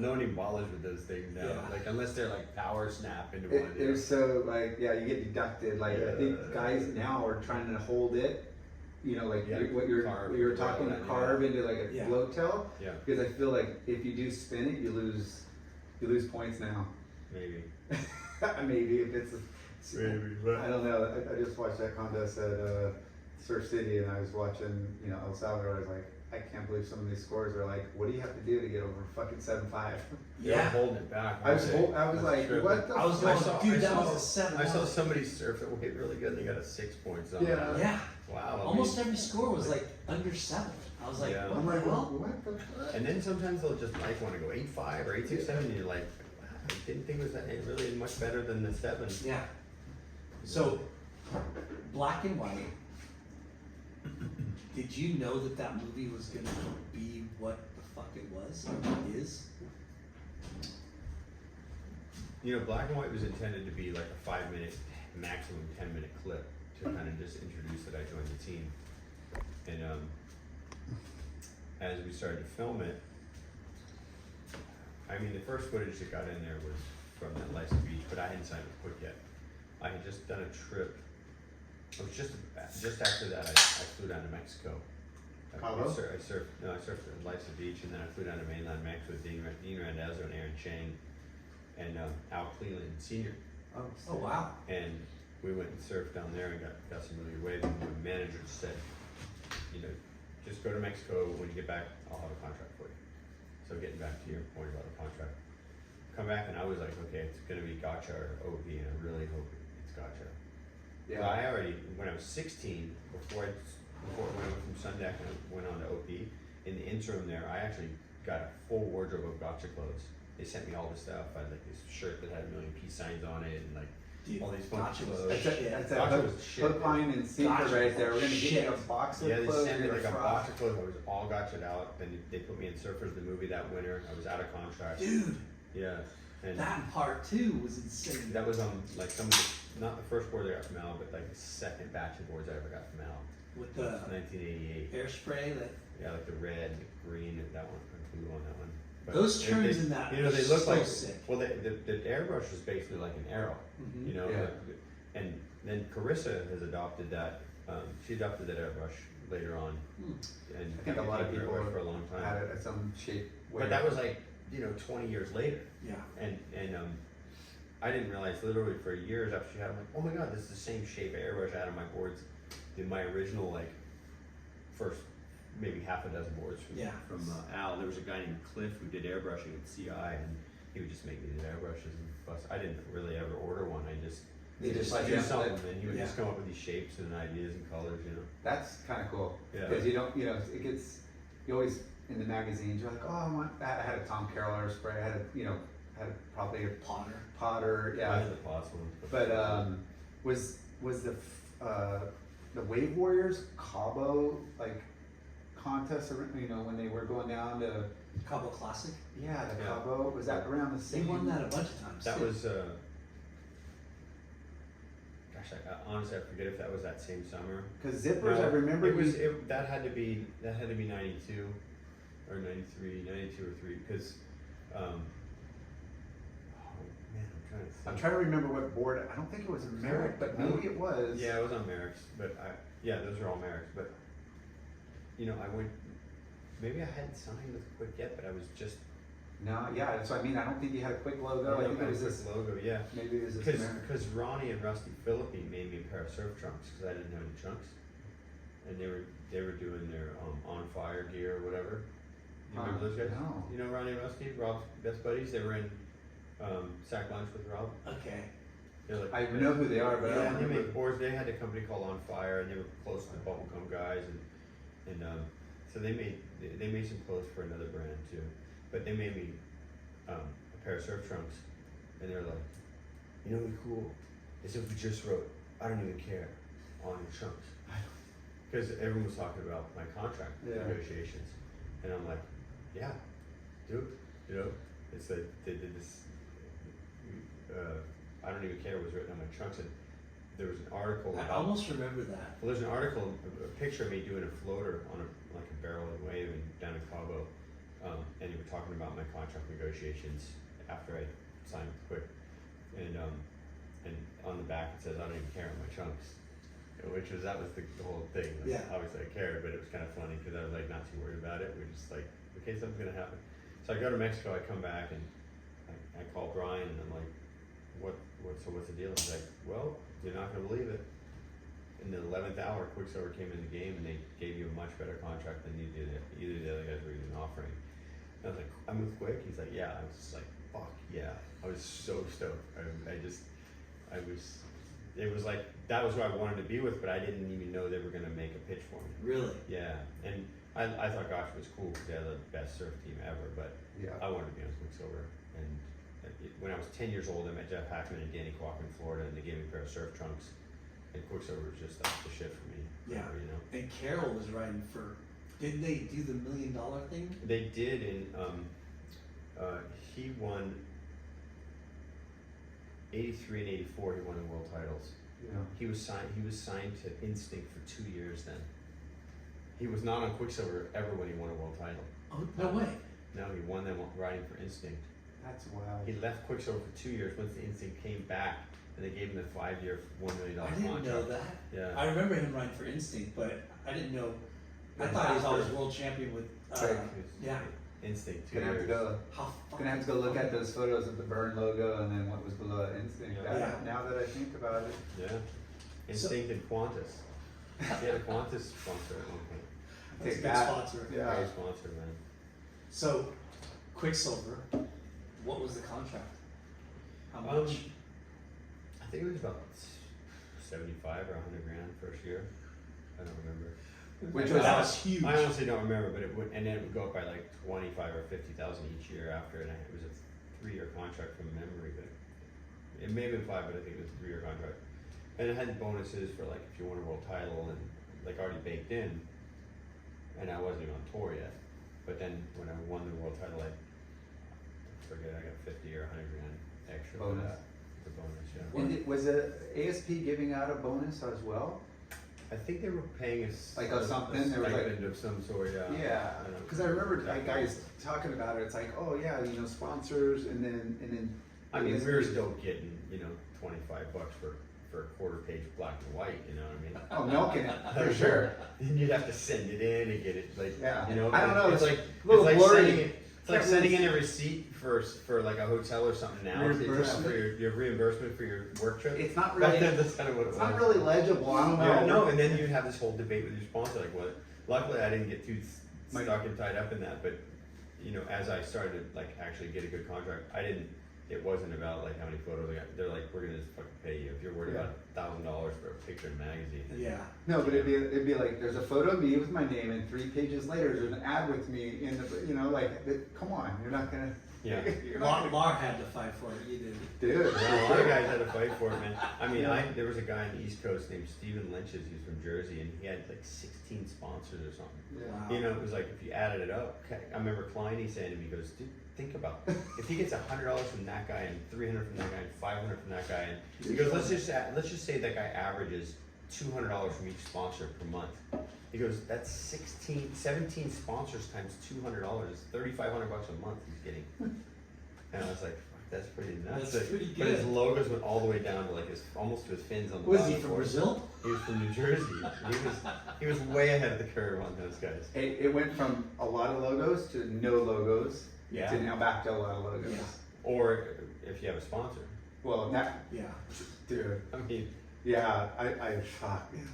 no one even bothers with those things now. Yeah. Like unless they're like power snap into one. They're so like you get deducted. Like I think guys now are trying to hold it. Like what you were talking to carve into like a Yeah. float tail. Yeah. Because I feel like if you do spin it, you lose You lose points now. Maybe. Maybe if it's. Maybe, but- I don't know. I just watched that contest at Surf City, and I was watching, El Salvador. I was like, I can't believe some of these scores are like, what do you have to do to get over fucking 7-5? They were holding it back. I was like, tripping. what the I was fuck? going, dude, that was a 7. I saw somebody surf that hit really good and they got a 6 points on Yeah. that. Yeah. Wow. I Almost mean, every score was like under 7. I was like, Yeah. what I'm the like, hell? what the fuck? and then sometimes they'll just like want to go 8-5 or 8-6-7 and you're like, wow, I didn't think it was that really much better than the 7. Yeah. So, black and white. Did you know that movie was gonna be what the fuck it was? Or is? Black and white was intended to be like a 5-minute, maximum 10-minute clip to kind of just introduce that I joined the team. And as we started to film it, I mean, the first footage that got in there was from that Lysa Beach, but I hadn't signed with Quick yet. I had just done a trip. It was just after that I flew down to Mexico. Cabo? I surfed at Lysa Beach, and then I flew down to mainland Mex with Dean Randazzo and Aaron Chang and Al Cleland Sr. Oh wow. And we went and surfed down there and got some really good waves. And the manager said, just go to Mexico. When you get back, I'll have a contract for you. So getting back to your point about the contract, come back and I was like, okay, it's gonna be gotcha or OP, and I really hope it's gotcha. Yeah. So I already, when I was 16, before when I went from Sundeck and I went on to OP, in the interim there, I actually got a full wardrobe of gotcha clothes. They sent me all this stuff. I had like this shirt that had a million peace signs on it, and like Dude, all these funky gotcha was clothes. That's a Gotcha hook, was shit, hook, line, and sinker Gotcha right there. We're gonna was get you a shit. box of Yeah, they clothes. sent me you're like a gonna box fry. of clothes. I was all gotcha'd out. Then they put me in Surfers the movie that winter. I was out of contract. Dude, Yeah, and that part too was insane. that was on like some of the, not the first board I got from Al, but like the second batch of boards I ever got from Al. With the 1988. hairspray that Yeah, like the red, the green, and that one, and blue on that one. But those they- turns they- in that they look were so like sick. well, the airbrush was basically like an arrow, Mhm. Yeah. like, and then Carissa has adopted that. She adopted that airbrush later on, and I think a lot of had people airbrush for a long had time. it at some shape. But that was like 20 years later, Yeah. and I didn't realize literally for years after she had it, I'm like, oh my god, this is the same shape of airbrush I had on my boards in my original like first maybe half a dozen boards Yeah. From Al, there was a guy named Cliff who did airbrushing at CI, and he would just make me these airbrushes and bust. I didn't really ever order one. I just They just like do yeah, something, and he would yeah. just come up with these shapes and ideas and colors, That's kind of cool. Yeah. Because you don't, it gets, you always, in the magazines, you're like, oh, I want that. I had a Tom Carroll air spray. I had probably a Potter. Potter, I yeah. had the pots one. But was the Wave Warriors Cabo like contest, when they were going down to Cabo Classic. the Yeah. Cabo, was that around the They same? won that a bunch of times. That too. was gosh, honestly I forget if that was that same summer. Because zippers, No, I remember it was you- that had to be 92 or 93, 92 or 3 because oh man, I'm trying to remember what board. I don't think it was Merrick, but maybe it was. Yeah, it was on Merrick's, but those are all Merrick's. But I went. Maybe I hadn't signed with Quick yet, but I was just. No, yeah. So I don't think you had a quick logo. I think it was this. logo, yeah. Maybe it was this Merrick. Because Ronnie and Rusty Philippi made me a pair of surf trunks because I didn't have any trunks, and they were doing their on fire gear or whatever. You remember those guys? No. You know Ronnie and Rusty, Rob's best buddies. They were in Sack Lunch with Rob. Okay. They're like I know who they are, but I yeah, don't they remember. made boards. They had a company called On Fire, and they were close to the Bubblegum guys, and so they made some clothes for another brand too. But they made me a pair of surf trunks, and they were like, what'd be cool is if we just wrote "I don't even care" on your trunks, because everyone was talking about my contract negotiations, and I'm like, yeah, dude, it's like they did this. I don't even care was written on my trunks, and there was an article I about. almost remember that. Well, there's an article, a picture of me doing a floater on like a barrel and wave and down in Cabo, and you were talking about my contract negotiations after I signed with Quick, and on the back it says I don't even care on my trunks, that was the whole thing. Like, Yeah. obviously I cared, but it was kind of funny because I was like not too worried about it. We were just like, okay, something's gonna happen. So I go to Mexico, I come back, and I called Brian and I'm like, so what's the deal? He's like, well, you're not gonna believe it. In the 11th hour, Quicksilver came in the game and they gave you a much better contract than either of the other guys were even offering. And I was like, I'm with Quick? He's like, yeah. I was just like, fuck yeah. I was so stoked. It was like, that was who I wanted to be with, but I didn't even know they were gonna make a pitch for me. Really? Yeah, and I thought Gosh was cool because they had the best surf team ever, but Yeah. I wanted to be on Quicksilver. And when I was 10 years old, I met Jeff Hackman and Danny Kwok in Florida, and they gave me a pair of surf trunks. And Quicksilver was just like the shit for me. Yeah. You know. And Carroll was riding for. Didn't they do the $1 million thing? They did, and he won 83 and 84. He won the world titles. Yeah. He was signed to Instinct for 2 years. Then he was not on Quicksilver ever when he won a world title. Oh, no way. No, he won them riding for Instinct. That's wild. He left Quicksilver for 2 years. Once the Instinct came back, and they gave him a 5-year, $1 million I contract. didn't know that. Yeah. I remember him riding for Instinct, but I didn't know. I thought he was always world champion with. Yeah. Instinct. 2 Gonna have to years. go. How Gonna have to go look at those photos of the Burn logo and then what was below Instinct. Yeah. Yeah. Now that I think about it. Yeah. Instinct and Qantas. He had a Qantas sponsor at one point. That's a Take good that. sponsor. Yeah. Great sponsor, man. So, Quicksilver, what was the contract? How much? I think it was about 75 or 100 grand first year. I don't remember. Which that was was huge. I honestly don't remember, but it would, and then it would go up by like 25 or 50,000 each year after, and it was a 3-year contract from memory, but it may have been 5, but I think it was a 3-year contract. And it had bonuses for like if you won a world title and like already baked in, and I wasn't even on tour yet. But then when I won the world title, I forget, I got 50 or 100 grand extra for Bonus. that. The bonus, yeah. And was ASP giving out a bonus as well? I think they were paying us Like a something, there was like- stipend of some sort, yeah. Yeah, I don't know. because I remember like guys talking about it. It's like, oh yeah, you know, sponsors, and then. I mean, ASP we were still getting, $25 for a quarter page black and white, you know what I mean? Oh, milking it for sure. And you'd have to send it in and get it, like, Yeah. you know? I don't know, It's it's like, a little it's like blurry. sending it, it's like Can't sending really in a receipt for like a hotel or something now. Reimbursement. For your reimbursement for your work trip. It's not Back really. then, that's kind of what it It's was. not really legible. I don't know. Yeah, no, and then you'd have this whole debate with your sponsor, like, what? Luckily, I didn't get too My- stuck and tied up in that, but as I started to like actually get a good contract, it wasn't about like how many photos I got. They're like, we're gonna just fucking pay you if you're worried Yeah. about $1,000 for a picture in a magazine. Yeah. No, but it'd be like there's a photo of me with my name, and 3 pages later there's an ad with me in the come on, you're not gonna. Yeah. You're not gonna, Lar had to fight for it. You did. dude. Well, a lot of guys had to fight for it, man. I mean, Yeah. there was a guy on the East Coast named Steven Lynch's. He was from Jersey, and he had like 16 sponsors or something. Yeah. Wow. It was like if you added it up. I remember Kleiny saying to me, he goes, dude, think about if he gets $100 from that guy and $300 from that guy and $500 from that guy, and he goes, let's just say that guy averages $200 from each sponsor per month. He goes, that's 17 sponsors times $200 is $3,500 a month he's getting. And I was like, fuck, that's pretty nuts. That's pretty But his good. logos went all the way down to like almost to his fins on the Was bottom he from board. Brazil? He was from New Jersey. He was way ahead of the curve on those guys. It went from a lot of logos to no logos Yeah. to now back to a lot of logos. Yeah. Or if you have a sponsor. Well, that Yeah. dude, I mean, yeah, I fuck, man.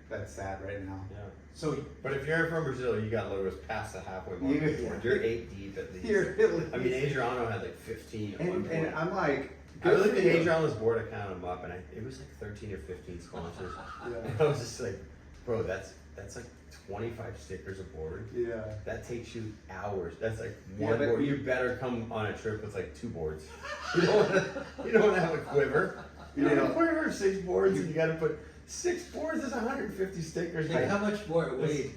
That's sad right now. yeah. So But if you're from Brazil, you got logos past the halfway mark. Yeah. You're 8 deep at least. You're I mean, Adriano had like 15 at one and point. I'm like, I good looked for at you. Adriano's board, I counted them up, and it was like 13 or 15 sponsors. Yeah. And I was just like, bro, that's like 25 stickers a board. Yeah. That takes you hours. That's like Yeah, one but board. you- You better come on a trip with like 2 boards. You don't want to have a quiver. You Yeah. have a quiver of 6 boards, and you got to put 6 boards is 150 stickers. think how much more it weighed.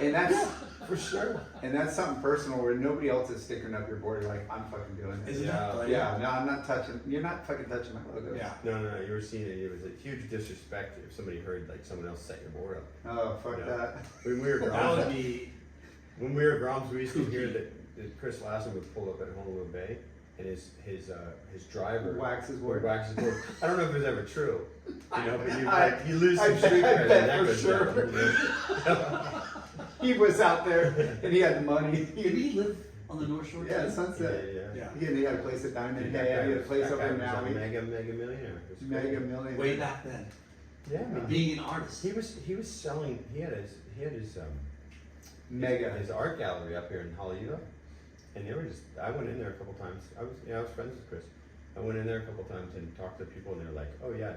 And that's For sure. and that's something personal where nobody else is sticking up your board. You're like, I'm fucking doing it. Isn't Yeah. that funny? Yeah, no, I'm not touching. You're not fucking touching my logos. Yeah. No, you were seeing it. It was a huge disrespect if somebody heard like someone else set your board up. Oh, fuck Yeah. that. When we were That Groms, would be. when we were Groms, we used to hear that Chris Lassen would pull up at Honolulu Bay, and his driver Wax his would board. wax his board. I don't know if it was ever true, but I- you lose I some bet- street I cred, bet and that for goes sure. down. You know? He was out there and he had the money. Did he live on the North Shore? Yeah, too? Sunset. Yeah. He had a place at Diamond Dude, Head. He had a place that over guy in was a Maui. mega millionaire. It was Mega crazy. million. Way back then, Yeah, I mean, being an artist. he was selling. He had his Mega. his art gallery up here in Hollywood, and they were just. I went in there a couple times. I was friends with Chris. I went in there a couple times and talked to people, and they're like, "Oh yeah,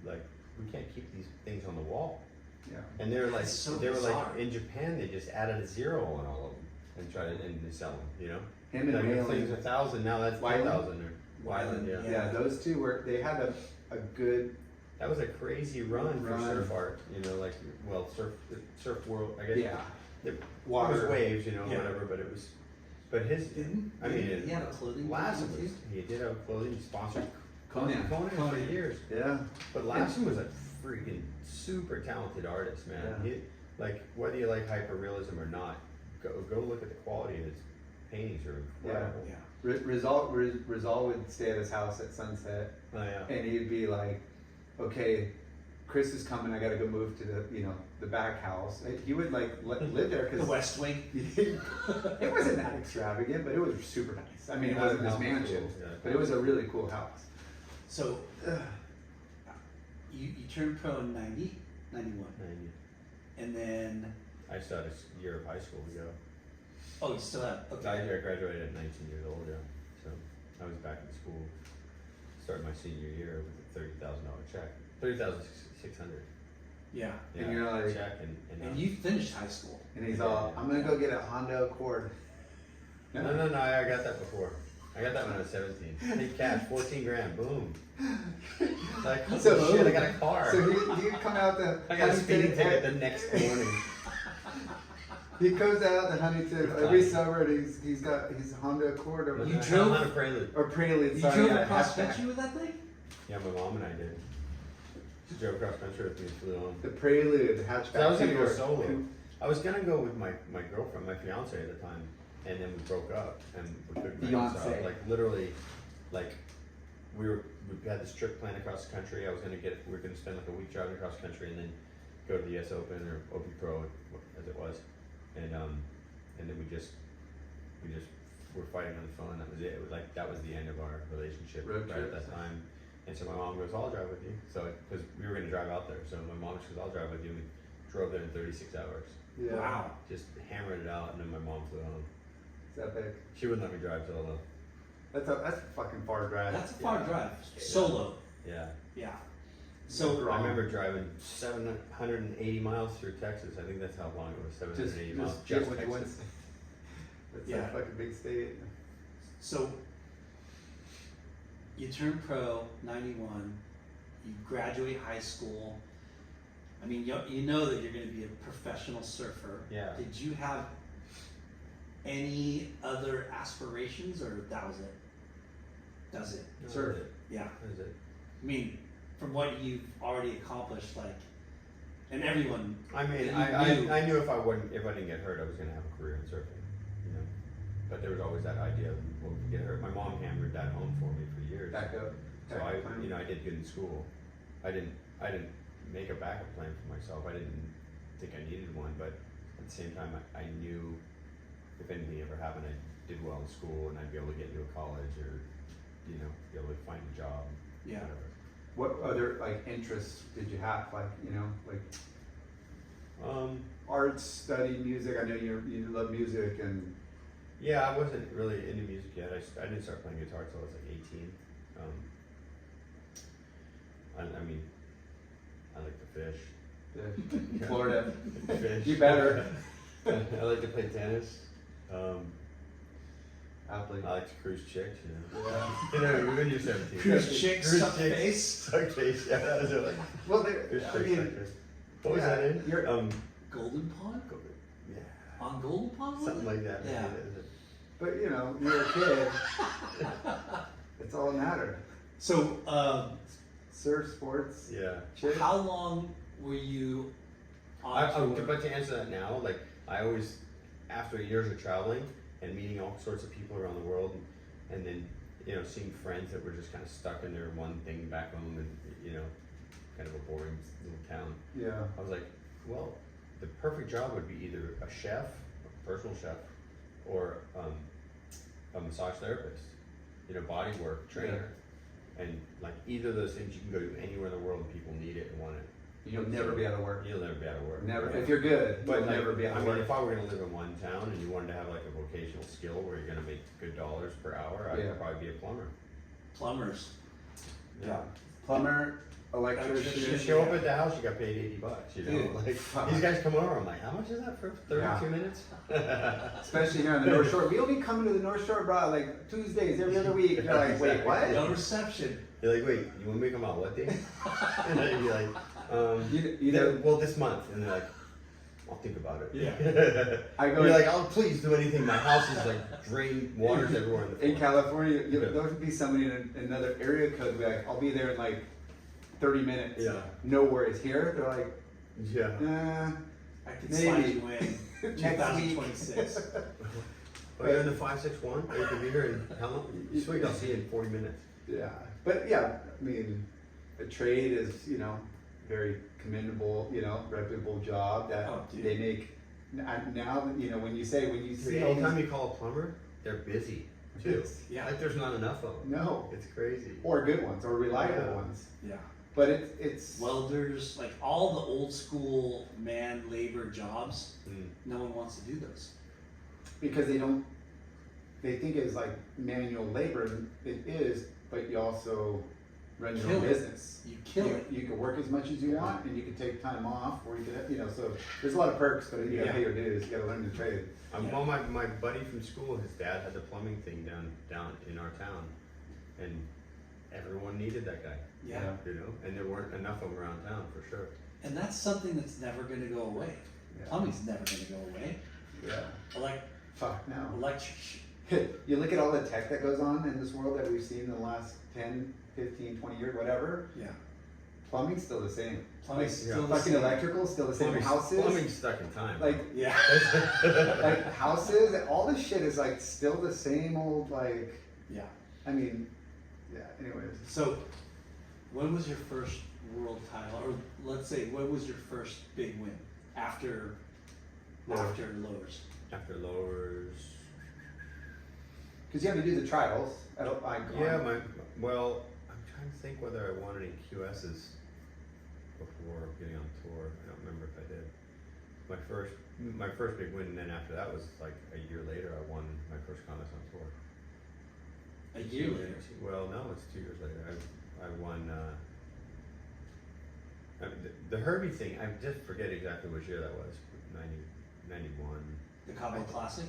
like we can't keep these things on the wall." Yeah. And they're like, That's so they were like bizarre. in Japan, they just added a zero on all of them and try to and they sell them. You know, Him and like if things Malin. 1,000 now that's Wyland? 2,000 or Wyland. Yeah. Yeah, those two were. They had a good. That was a crazy run for surf art. You know, like surf world. I guess. Yeah. It Water. was waves, you know, Yeah. whatever. But it was, but his. Didn't? I mean, he had a clothing Lassen brand, was. too? He did have clothing. He sponsored Conan. for years. Yeah. But Lassen was a freaking super talented artist, man. Yeah. He, like whether you like hyperrealism or not, go look at the quality of his paintings are incredible. Yeah. Rizal would stay at his house at Sunset, Oh yeah. and he'd be like, "Okay, Chris is coming. I got to go move to the back house." He would like live there The because West Wing. it wasn't that extravagant, but it was super nice. I mean, it Yeah, wasn't the this house was mansion, cool, yeah. but it was a really cool house. So you turned pro in 90, 91, 90. and then I still had a year of high school to go. oh, you still have I graduated at 19 years old, yeah. So I was back in school, started my senior year with a $30,000 check, $30,600. yeah, Yeah, And you're like- check and and you finished high school. And he's all, "I'm gonna go get a Honda Accord." No, I got that before. I got that when I was 17. Paid cash, 14 grand, boom. Like, holy So- shit, I got a car. So he'd come out to I got a speeding Huntington. ticket the next morning. He comes out to Huntington Good every time. summer, and he's got his Honda Accord over You there. drove- on a Prelude. Or Prelude. You sorry, drove yeah, across hatchback. country with that thing? Yeah, my mom and I did. She drove across country with me and flew on. The Prelude hatchback. So I was gonna go two-door. solo. I was gonna go with my girlfriend, my fiance at the time, and then we broke up and we couldn't make it. So I Fiancé. was like literally, like we had this trip planned across the country. We were gonna spend like a week driving across the country and then go to the US Open or OP Pro as it was, and then we just were fighting on the phone. That was it. It was like that was the end of our relationship Road right at trips. that time. And so my mom goes, "I'll drive with you." So because we were gonna drive out there, so my mom goes, "I'll drive with you." We drove there in 36 hours. Yeah. Wow. Just hammered it out, and then my mom flew home. It's epic. She wouldn't let me drive till That's a fucking far drive. That's a far Yeah. drive. Solo. yeah. Yeah. So Wrong. I remember driving 780 miles through Texas. I think that's how long it was. 780 miles. get Just what you want. Texas. It's Yeah. a fucking big state. So you turn pro 91, you graduate high school. I mean, you know that you're going to be a professional surfer. Yeah. Did you have any other aspirations, or that was it? That was it. No, Surf. That was it. Yeah. That was it. I mean, from what you've already accomplished, like, and everyone. I mean, that you knew- I knew if I didn't get hurt, I was gonna have a career in surfing. You know, but there was always that idea of, well, if you get hurt. My mom hammered that home for me for years. Back up. So Backup plan. I did good in school. I didn't make a backup plan for myself. I didn't think I needed one, but at the same time, I knew if anything ever happened, I did well in school and I'd be able to get into a college or, you know, be able to find a job. Yeah. Whatever. What other like interests did you have? Like like Um, arts, study, music. I know you love music and yeah, I wasn't really into music yet. I didn't start playing guitar till I was like 18. I mean, I like to fish. the Florida. Fish. You better. I like to play tennis. Athlete. I like to cruise chicks, you know. Yeah. You know, when you're 17. Cruise chicks, Cruise suck chicks, face. Suck face, yeah, that was it. Like, Well, cruise I chicks, mean, suck face. What was yeah, that in? you're- Golden Pond? Yeah, On Golden Pond? was something it? like that. Yeah. but you're a kid. It's all that mattered. So, Surf, sports, Yeah. chicks. how long were you on tour? But to answer that now, like, I always, after years of traveling and meeting all sorts of people around the world, and then, you know, seeing friends that were just kind of stuck in their one thing back home and, you know, kind of a boring little town. Yeah. I was like, well, the perfect job would be either a chef, a personal chef, or a massage therapist, body work trainer, and like either of those things you can go to anywhere in the world and people need it and want it. You'll never be out of work. You'll never be out of work. Never. Yeah. If you're good, But you'll like, never be out I of mean, work. if I were gonna live in one town and you wanted to have like a vocational skill where you're gonna make good dollars per hour, I'd Yeah. probably be a plumber. Plumbers. Yeah. Plumber, electrician. You show up at the house, you got paid $80. Dude, Like fuck. these guys come over, I'm like, how much is that for 32 Yeah. minutes? Especially here on the North Shore. We only come to the North Shore, bro, like Tuesdays every other week. You're like, wait, what? No reception. You're like, wait, you want me to come out what day? And then you'd be like, You know, well, this month. And they're like, I'll think about it. Yeah. I go You're like, I'll please do anything. My house is like drained, water's everywhere in the in floor. California, Yeah. there would be somebody in another area code. Be like, I'll be there in like 30 minutes. Yeah. No worries. Here, they're like, Yeah. I could slide Maybe. you in Next week. 2026. Oh, you're in the 561? You could be here in how long? Sweet, I'll see you in 40 minutes. Yeah, but yeah, I mean, a trade is, very commendable, reputable job that Oh, dude. they make. Now, when you say, The whole time you call a plumber, they're busy too. Yeah. Like there's not enough of them. No, It's crazy. or good ones, or reliable Yeah. ones. Yeah. But it's Welders, like all the old school man labor jobs, Mm. no one wants to do those. because they think it's like manual labor, and it is, but you also run your own Kill it. business. You kill it. You can work as much as you want, and you can take time off, or you can, so there's a lot of perks, but you gotta Yeah. pay your dues, you gotta learn the trade. Well, my buddy from school, his dad had the plumbing thing down in our town, and everyone needed that guy. Yeah. And there weren't enough of them around town for sure. And that's something that's never going to go away. Yeah. Plumbing's never going to go away. Yeah. Fuck no. Electric. You look at all the tech that goes on in this world that we've seen in the last 10, 15, 20 years, whatever. Yeah. Plumbing's still the same. Plumbing's Yeah. still the Fucking same. electrical's still the same. Houses, Plumbing's stuck in time. like, Yeah. like houses, all this shit is like still the same old, like, Yeah. I mean, yeah, anyways. So, when was your first world title, or let's say, when was your first big win after Lowers? After lowers. Because you have to do the trials. I'm trying to think whether I won any QSs before getting on tour. I don't remember if I did. My first big win, and then after that was like a year later, I won my first contest on tour. A year later. Well, no, it's 2 years later. I won. The Herbie thing. I just forget exactly which year that was. 91. The Cabo Classic?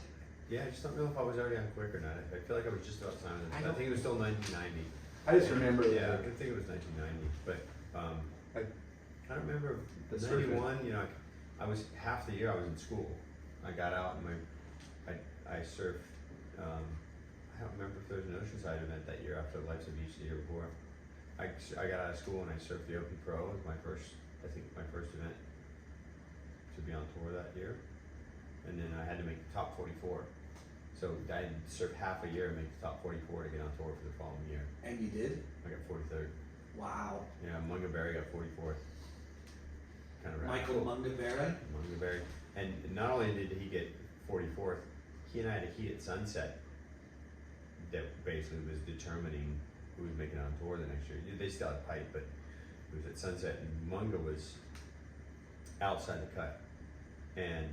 Yeah, I just don't know if I was already on Quick or not. I feel like I was just about time. I think it was still 1990. I just remember Yeah, I the, think it was 1990. But like, I don't remember. The surgery. 91. I was half the year I was in school. I got out and I surfed. I don't remember if there was an Oceanside event that year after Life's a Beach the year before. I got out of school and I surfed the Open Pro. It was my first event to be on tour that year. And then I had to make the top 44. So I had to surf half a year and make the top 44 to get on tour for the following year. And you did? I got 43rd. Wow. Yeah, Mungaberry got 44th. Kind of Michael Mungaberry? Mungaberry. And not only did he get 44th, he and I had a heat at Sunset that basically was determining who was making it on tour the next year. They still had pipe, but it was at Sunset, and Munga was outside the cut. And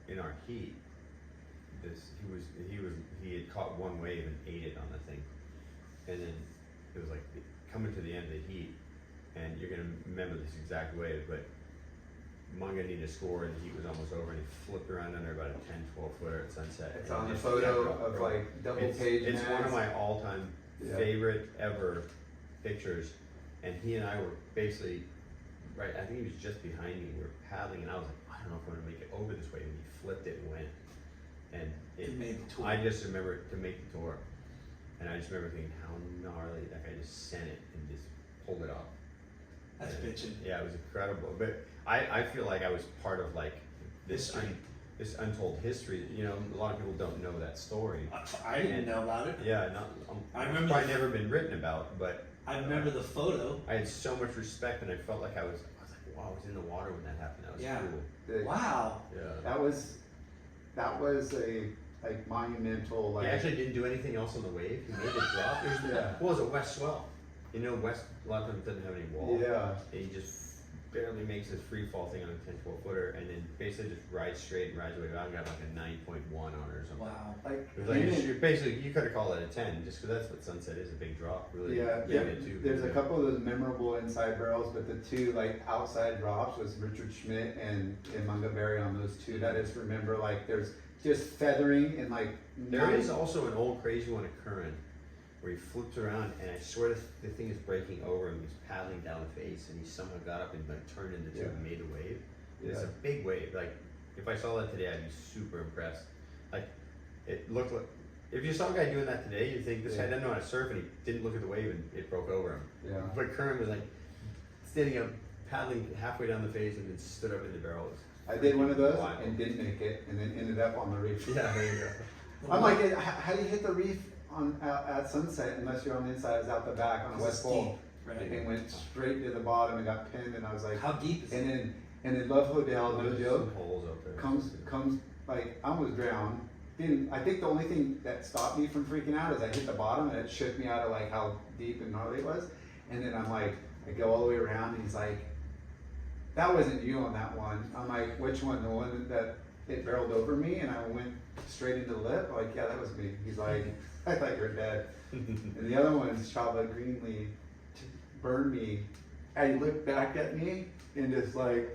in our heat, he had caught one wave and ate it on the thing. And then it was like coming to the end of the heat, and you're gonna remember this exact wave, but Munga needed a score and the heat was almost over, and he flipped around under about a 10, 12 footer at Sunset. it's and on the just photo kept of going. like double page. It's one of mags. my all-time Yeah. favorite ever pictures, and he and I were basically right. I think he was just behind me. We were paddling, and I was like, I don't know if I'm gonna make it over this way. And he flipped it and went, and It made the tour. I just remember to make the tour, and I just remember thinking how gnarly that guy just sent it and just pulled it off. That's And bitchin'. Yeah, it was incredible. But I feel like I was part of like this History. this untold history. A lot of people don't know that story. I didn't know about it. Yeah, I remember probably the- never been written about, but I remember the photo. I had so much respect, and I felt like I was like, wow, I was in the water when that happened. That was Yeah. cool. The- Wow. Yeah. That was a like monumental, like. He actually didn't do anything else on the wave. He made the drop. Yeah. What was it? West swell. You know, West a lot of times doesn't have any wall. Yeah. And he just barely makes this free fall thing on a 10-12 footer, and then basically just rides straight and rides away. I got like a 9.1 on it or something. Wow. Like, It was like you're basically you could have called it a 10 just because that's what Sunset is, a big drop. Really. yeah, Too. there's a couple of those memorable inside barrels, but the two like outside drops was Richard Schmidt and Mungaberry on those two. That is, remember, like there's just feathering and like. There is also an old crazy one at Curran where he flips around and I swear the thing is breaking over him. He's paddling down the face and he somehow got up and like turned into two and made a wave. It's a big wave. Like if I saw that today, I'd be super impressed. Like it looked like if you saw a guy doing that today, you'd think this guy doesn't know how to surf and he didn't look at the wave and it broke over him. Yeah. But Curran was like standing up, paddling halfway down the face and then stood up in the barrel. I did one of those Wild. and didn't make it, and then ended up on the reef. Yeah, there you go. I'm like, how do you hit the reef on at sunset unless you're on the inside? It's out the back on the west pole, Right. and went straight to the bottom and got pinned. And I was like, How deep is it? and then Love Hodel, no There's joke, some holes up there. comes like I almost drowned. I think the only thing that stopped me from freaking out is I hit the bottom and it shook me out of like how deep and gnarly it was. And then I'm like, I go all the way around and he's like, that wasn't you on that one. I'm like, which one? The one that it barreled over me and I went straight into the lip? Like, yeah, that was me. He's like, I thought you were dead. And the other one, Chava Greenlee, burned me. And he looked back at me and just like,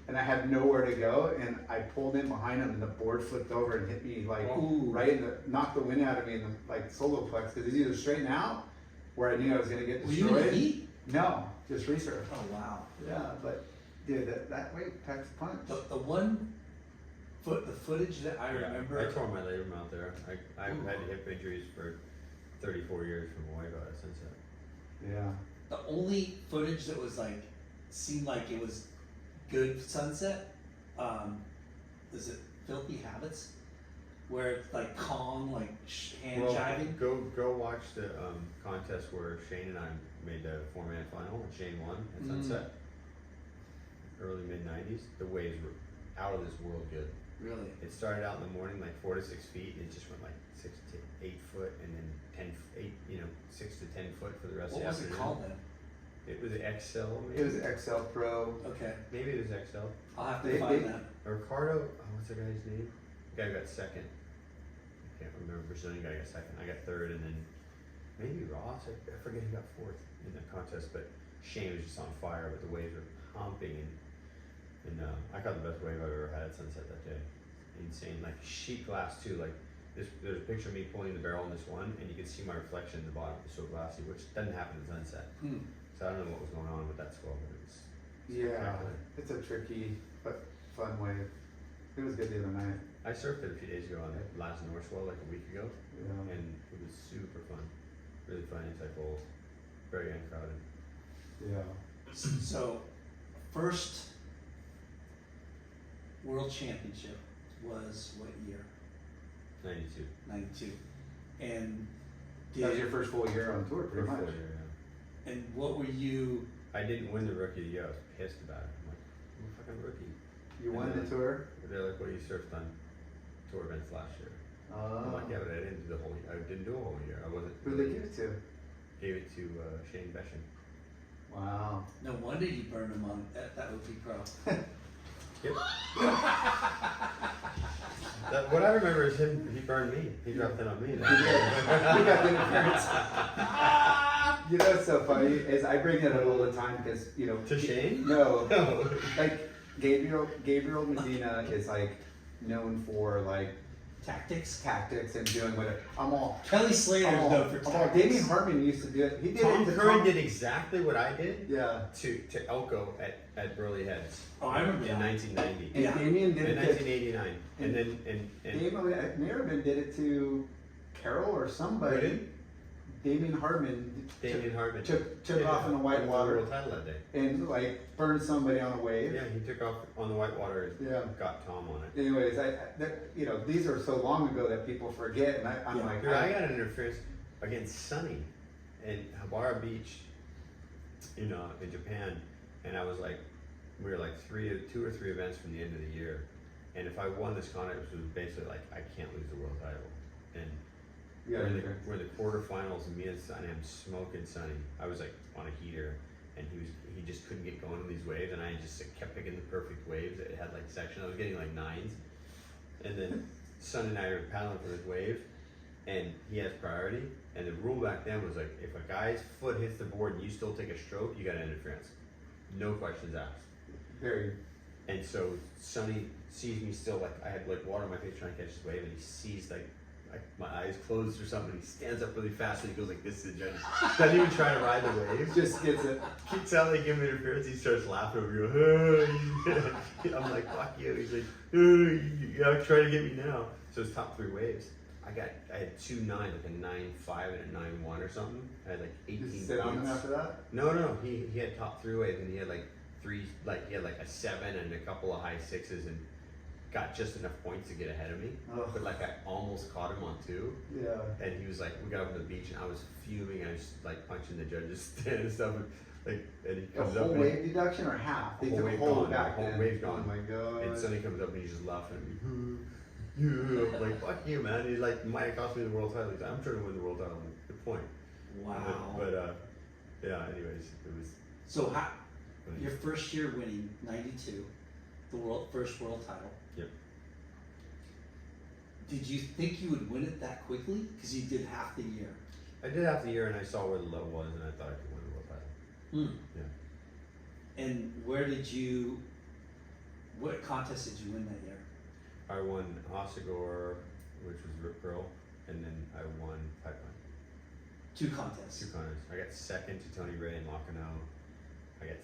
and I had nowhere to go, and I pulled in behind him, and the board flipped over and hit me like right in the, knocked the wind out of me in the like solar plex, because it's either straighten out, where I knew I was gonna get Were you in the destroyed. heat? No, just resurf. Oh wow. Yeah, but dude, that wave packs a punch. The footage that I remember. I tore my labrum out there. I've had hip injuries for 34 years from a wave out at Sunset. Yeah. The only footage that was like seemed like it was good sunset, is it Filthy Habits, where it's like Kong like hand jiving. Go watch the contest where Shane and I made the 4-man final and Shane won at Sunset. Early mid 90s. The waves were out of this world good. Really? It started out in the morning like 4 to 6 feet. It just went like 6 to 8 foot, and then 6 to 10 foot for the rest What of the was it afternoon. called then? It was XL. Maybe. It was XL Pro. Okay, Maybe it was XL. I'll have to They- find they- that. Ricardo, what's the guy's name? The guy who got second. I can't remember. Brazilian guy got second. I got third, and then maybe Ross. I forget who got fourth in the contest. But Shane was just on fire. But the waves were pumping, and I caught the best wave I've ever had at Sunset that day. Insane, like sheet glass too. Like this, there's a picture of me pulling the barrel in this one, and you can see my reflection in the bottom. It's so glassy, which doesn't happen at Sunset. So I don't know what was going on with that swell, but it was. Yeah, spectacular. it's a tricky but fun wave. It was good the other night. I surfed it a few days ago on the last North Swell, like a week ago. Yeah. And it was super fun, really fun inside bowls, very uncrowded. Yeah. So, first World Championship was what year? 92. 92. And That was your first full year on tour, pretty First much. full year, yeah. and what were you? I didn't win the rookie of the year. I was pissed about it. I'm like, I'm a fucking rookie. You won the tour? They're like, well, you surfed on tour events last year. I'm like, yeah, but I didn't do the whole. I didn't do a whole year. I wasn't. Who did they give it to? Gave it to Shane Besham. Wow. No wonder you burned him on that OP Pro. Yep. What I remember is him. He burned me. He dropped it on me. You got the interference. You know what's so funny is I bring that up all the time because To Shane? No, No. like Gabriel Medina is like known for like Tactics. tactics and doing whatever. I'm all. Kelly Slater is known for tactics. Damien Hartman used to do it. He did Tom it to Curran did exactly what I did Yeah. to Elko at Burley Heads. Oh, I remember in that. 1990. And Yeah. Damien did In it to 1989. And then Damien Merriman did it to Carol or somebody. Who did? Damien Hartman took off in the white water World title that day. and like burned somebody on a wave. Yeah, he took off on the white water and Yeah. got Tom on it. Anyways, these are so long ago that people forget, and I'm Yeah. like, Dude, I got an interference against Sunny in Habara Beach in Japan, and I was like, we were like 2 or 3 events from the end of the year, And if I won this contest, it was basically like I can't lose the world title. And Yeah, we're in the quarterfinals, and me and Sonny, I'm smoking Sonny. I was like on a heater, and he just couldn't get going on these waves, and I just kept picking the perfect waves. It had like section. I was getting like 9s, and then Sonny and I were paddling for this wave, and he has priority. And the rule back then was like, if a guy's foot hits the board and you still take a stroke, you got interference, no questions asked. Very. And so Sonny sees me still, like I had like water on my face trying to catch this wave, and he sees like my eyes closed or something. He stands up really fast and he goes like this to the judges. Doesn't even try to ride the wave. Just gets it. Keeps out like giving interference. He starts laughing over you. Hey. I'm like, fuck you. He's like, you're trying to get me now. So it's top 3 waves. I had 2 9s, like a 9-5 and a 9-1 or something. I had like 18 Just sit on him points. after that? No. He had top 3 waves, and he had like 3, like he had like a 7 and a couple of high 6s, and got just enough points to get ahead of me. Oh. But like I almost caught him on 2. Yeah. And he was like, we got up on the beach, and I was fuming. I was like punching the judges stand and stuff. And he A comes whole up wave deduction or half? They whole took a wave whole gone, back the whole then. wave gone. Oh my god. and Sonny comes up and he's just laughing at me. I'm like, fuck you, man. He like might have cost me the world title. He's like, I'm trying to win the world title. I'm like, good point. Wow. But yeah. Anyways, it was. So your first year winning 92, the first world title. Yep. Did you think you would win it that quickly? Because you did half the year. I did half the year, and I saw where the low was, and I thought I could win the world title. Yeah. And what contest did you win that year? I won Hossegor, which was Rip Curl, and then I won Pipeline. 2 contests. 2 contests. I got second to Tony Ray in Lacanau. I got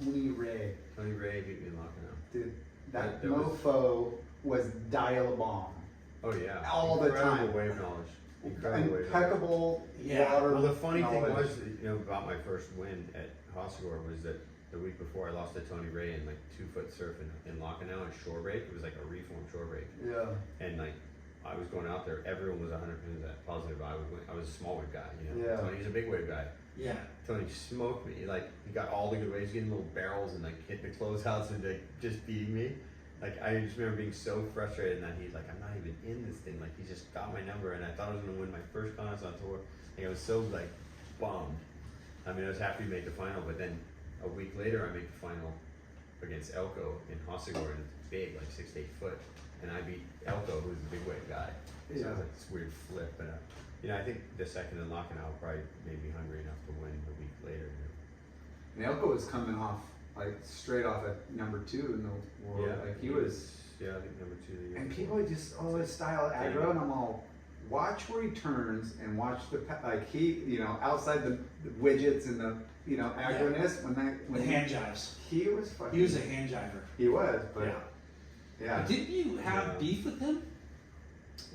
Tony Ray. Tony Ray beat me in Lacanau. Dude, that That was- mofo was dial-a-bomb. Oh yeah. All the Incredible time. wave knowledge. Incredible wave knowledge. Impeccable Yeah. water Well, the funny thing knowledge. was, about my first win at Hossegor was that the week before I lost to Tony Ray in like 2-foot surf in Lacanau and shore break. It was like a reformed shore break. Yeah. And like I was going out there, everyone was 100% positive I would win. I was a small wave guy, Yeah. Tony's a big wave guy. Yeah. Tony smoked me. Like he got all the good waves, getting little barrels and like hit the closeouts and like just beating me. Like I just remember being so frustrated, and that he's like, I'm not even in this thing. Like he just got my number, and I thought I was gonna win my first contest on tour. Like I was so like bummed. I mean, I was happy to make the final, but then a week later, I make the final against Elko in Hossegor, and it's big, like 6 to 8 foot, and I beat Elko, who's the big wave guy. So it was like this weird flip, but I think the second in Lacanau probably made me hungry enough to win a week later. And Elko was coming off, like, straight off at number 2 in the world. Like, he was. Yeah, I think number 2 the year And before. people just always style aggro, and I'm all, watch where he turns and watch like he, outside the widgets and the, aggroness, when The hand jives. he was fucking. He was a hand jiver. He was, but yeah. Didn't you have Yeah. beef with him?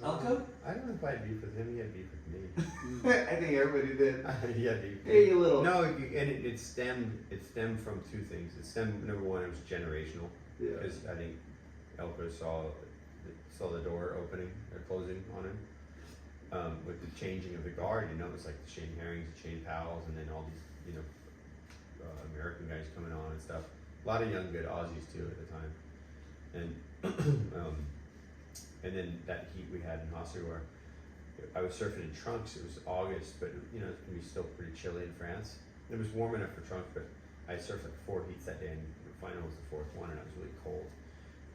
Elko? I don't know if I had beef with him. He had beef with me. I think everybody did. He had beef. Hey, you little. No, and it stemmed from 2 things. It stemmed, number 1, it was generational, Yeah. because I think Elko saw the door opening or closing on him. With the changing of the guard, it was like the Shane Herrings, the Shane Powells, and then all these, American guys coming on and stuff. A lot of young good Aussies too at the time, and then that heat we had in Hossegor, I was surfing in trunks. It was August, but it can be still pretty chilly in France. It was warm enough for trunks, but I surfed like 4 heats that day, and the final was the 4th one, and I was really cold.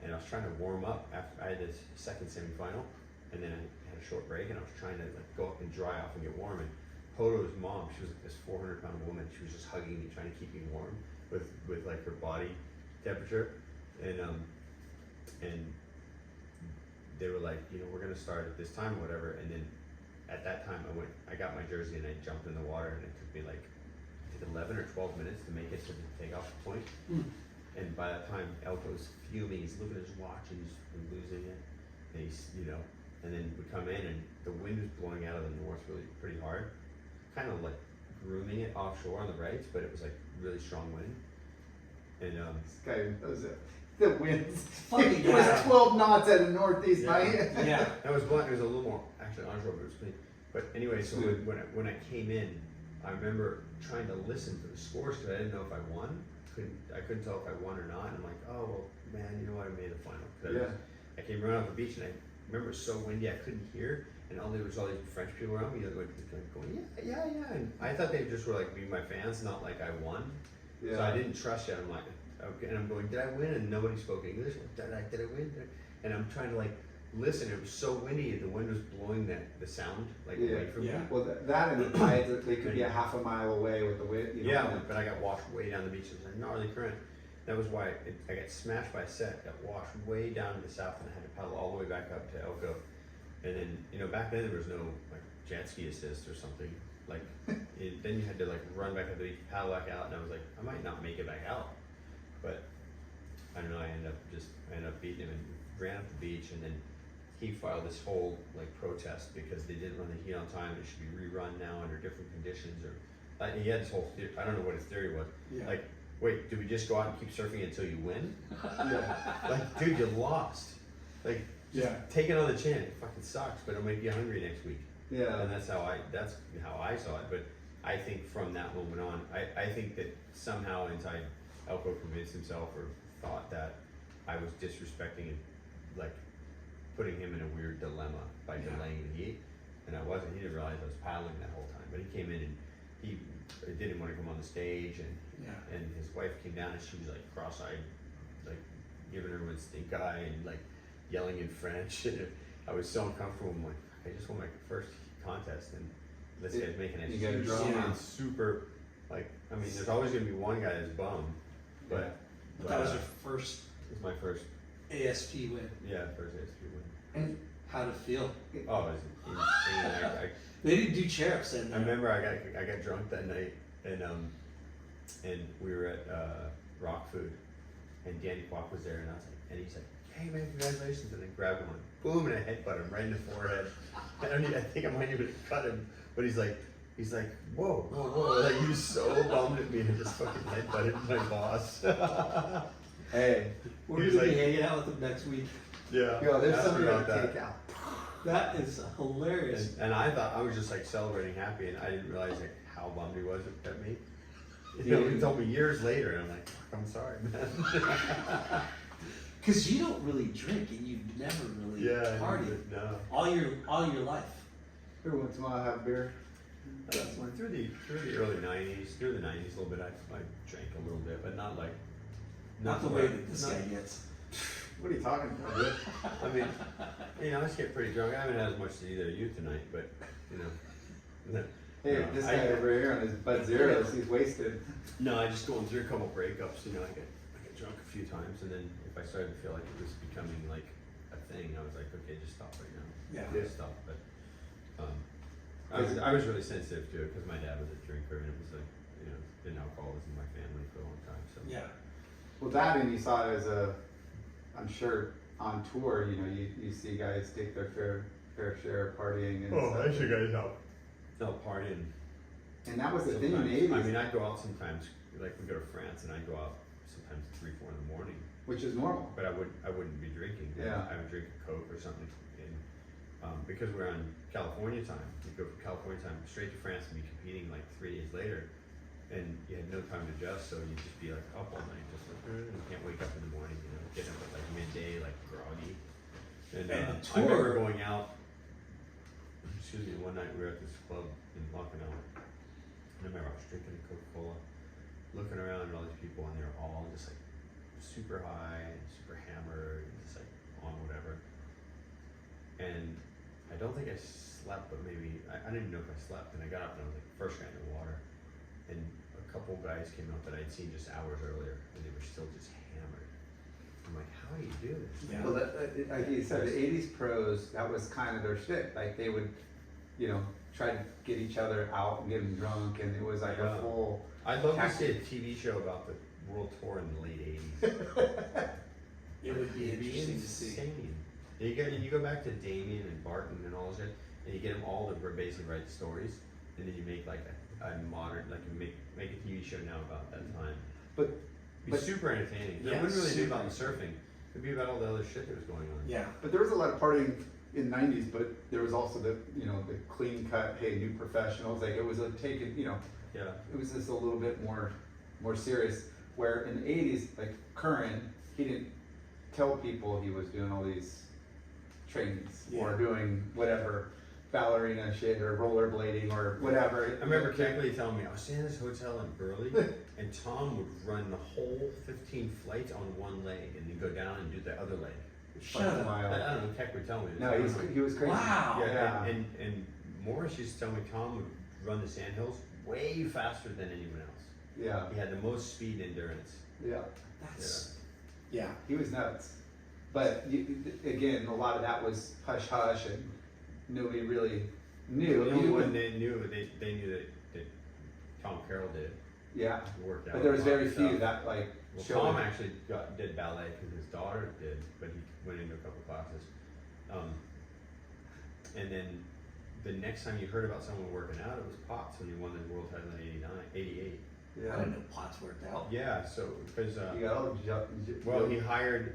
And I was trying to warm up after I had this second semifinal, and then I had a short break, and I was trying to like go up and dry off and get warm. And Hodo's mom, she was like this 400-pound woman. She was just hugging me, trying to keep me warm with like her body temperature, and they were like, we're gonna start at this time or whatever. And then at that time, I got my jersey and I jumped in the water, and it took me like 11 or 12 minutes to make it to the takeoff point. And by that time, Elko's fuming. He's looking at his watch and he's losing it. And he's, and then we come in and the wind was blowing out of the north pretty hard, kind of like grooming it offshore on the rights, but it was like really strong wind. And This guy knows it. The winds. Fucking It was yeah. 12 knots at a northeast Yeah. night. Yeah. that was blowing. It was a little more actually onshore, but it was pretty. But anyway, so when I came in, I remember trying to listen for the scores because I didn't know if I won. I couldn't tell if I won or not. And I'm like, oh well, man, you know what? I made the final. 'Cause I came running off the beach and I remember it was so windy I couldn't hear, and there was all these French people around me that were going, yeah. And I thought they just were like being my fans, not like I won. So I didn't trust it. I'm like, okay, and I'm going, did I win? And nobody spoke English. Did I win? And I'm trying to like listen. It was so windy, the wind was blowing the sound like away from me. Well, that and the tides, they could be a half a mile away with the wind. You know, But I got washed way down the beach. It was a gnarly current. That was why I got smashed by a set, got washed way down to the south, and I had to paddle all the way back up to Elko. And then, back then there was no like jet ski assist or something. Like, then you had to like run back up the beach, paddle back out, and I was like, I might not make it back out. But I don't know. I ended up beating him and ran up the beach, and then he filed this whole like protest because they didn't run the heat on time. It should be rerun now under different conditions, or he had this whole theory. I don't know what his theory was. Like, wait, do we just go out and keep surfing until you win? Like, dude, you lost. Like, take it on the chin. It fucking sucks, but it'll make you hungry next week. And that's how I saw it. But I think from that moment on, I think that somehow inside Elko convinced himself or thought that I was disrespecting and like putting him in a weird dilemma by delaying the heat. And I wasn't. He didn't realize I was paddling that whole time. But he came in and he didn't want to come on the stage, and his wife came down and she was like cross-eyed, like giving everyone stink eye and like yelling in French. And I was so uncomfortable. I'm like, I just won my first contest, and this guy's making it super. Like, I mean, there's always gonna be one guy that's bummed, but that was your first. It was my first ASP win. Yeah, first ASP win. And how did it feel? Oh, it was insane. They didn't do chair-ups then. I remember I got drunk that night, and we were at Rock Food, and Danny Kwok was there, and I was like, and he's like, hey man, congratulations, and I grabbed him, and boom, and I headbutt him right in the forehead. I think I might even cut him, but he's like, whoa, like he was so bummed at me and just fucking headbutted my boss. Hey, we're gonna be hanging out with him next week. Yeah. Yo, there's something to take out. That is hilarious. And I thought I was just like celebrating happy, and I didn't realize like how bummed he was at me. He told me years later, and I'm like, I'm sorry, man. Because you don't really drink, and you've never really partied. No. All your life. Every once in a while I have beer. Through the early '90s, through the '90s a little bit, I drank a little bit, but not like. Not the way that this guy gets. What are you talking about, dude? I mean, I just get pretty drunk. I haven't had as much as either of you tonight, but Hey, this guy over here on his Bud Zeros, he's wasted. No, I just going through a couple breakups. I get drunk a few times, and then if I started to feel like it was becoming like a thing, I was like, okay, just stop right now. Just stop. But I was really sensitive to it because my dad was a drinker, and it was like, been alcohol was in my family for a long time. So Well, that, and you saw it as I'm sure on tour, you see guys take their fair share of partying and stuff. I see guys out partying. And that was the thing Sometimes. in the 80s. I mean, I go out sometimes, like we go to France, and I go out sometimes 3, 4 in the morning. Which is normal. But I wouldn't be drinking. I would drink a Coke or something. And because we're on California time, you go from California time straight to France and be competing like 3 days later, and you had no time to adjust, so you'd just be like up all night, just like you can't wake up in the morning, get up at like midday, like groggy. And I remember going out. Excuse me. One night we were at this club in Lucknow. And I remember I was drinking a Coca-Cola, looking around at all these people, and they were all just like super high and super hammered, and just like on whatever. And I don't think I slept, but maybe I didn't even know if I slept. And I got up and I was like the first guy in the water, and a couple guys came out that I'd seen just hours earlier, and they were still just hammered. I'm like, how do you do this? Yeah. Well, like you said, the 80s pros, that was kind of their shit. Like they would, try to get each other out and get them drunk, and it was like a full. I'd love to see a TV show about the world tour in the late 80s. It would be interesting to see. You go back to Damien and Barton and all that, and you get them all to basically write stories, and then you make like a modern, like make a TV show now about that time. But super entertaining. It wouldn't really be about the surfing. It'd be about all the other shit that was going on. Yeah. But there was a lot of partying, in '90s, but there was also the the clean cut, hey, new professionals. Like it was a taken, Yeah. it was just a little bit more serious. Where in the '80s, like Curran, he didn't tell people he was doing all these trainings or Yeah. doing whatever ballerina shit or rollerblading or whatever. I remember Keckley telling me, I was staying in this hotel in Burley, and Tom would run the whole 15 flights on one leg and then go down and do the other leg. Shut Fucking up. wild. I don't know, Keck would tell me this. No, he was crazy. Wow. Yeah, and Morris used to tell me Tom would run the sandhills way faster than anyone else. Yeah, He had the most speed and endurance. yeah. That's, yeah. He was nuts. But again, a lot of that was hush hush, and nobody really knew. The He only one was- they knew that Tom Carroll did. yeah, Worked out. but there was a lot very of few stuff. that like Well, showed. Tom actually did ballet because his daughter did, but he went into a couple classes. And then the next time you heard about someone working out, it was Potts when he won the world title in '88. I Yeah, didn't know Potts worked out. Yeah, so because you got all well, he hired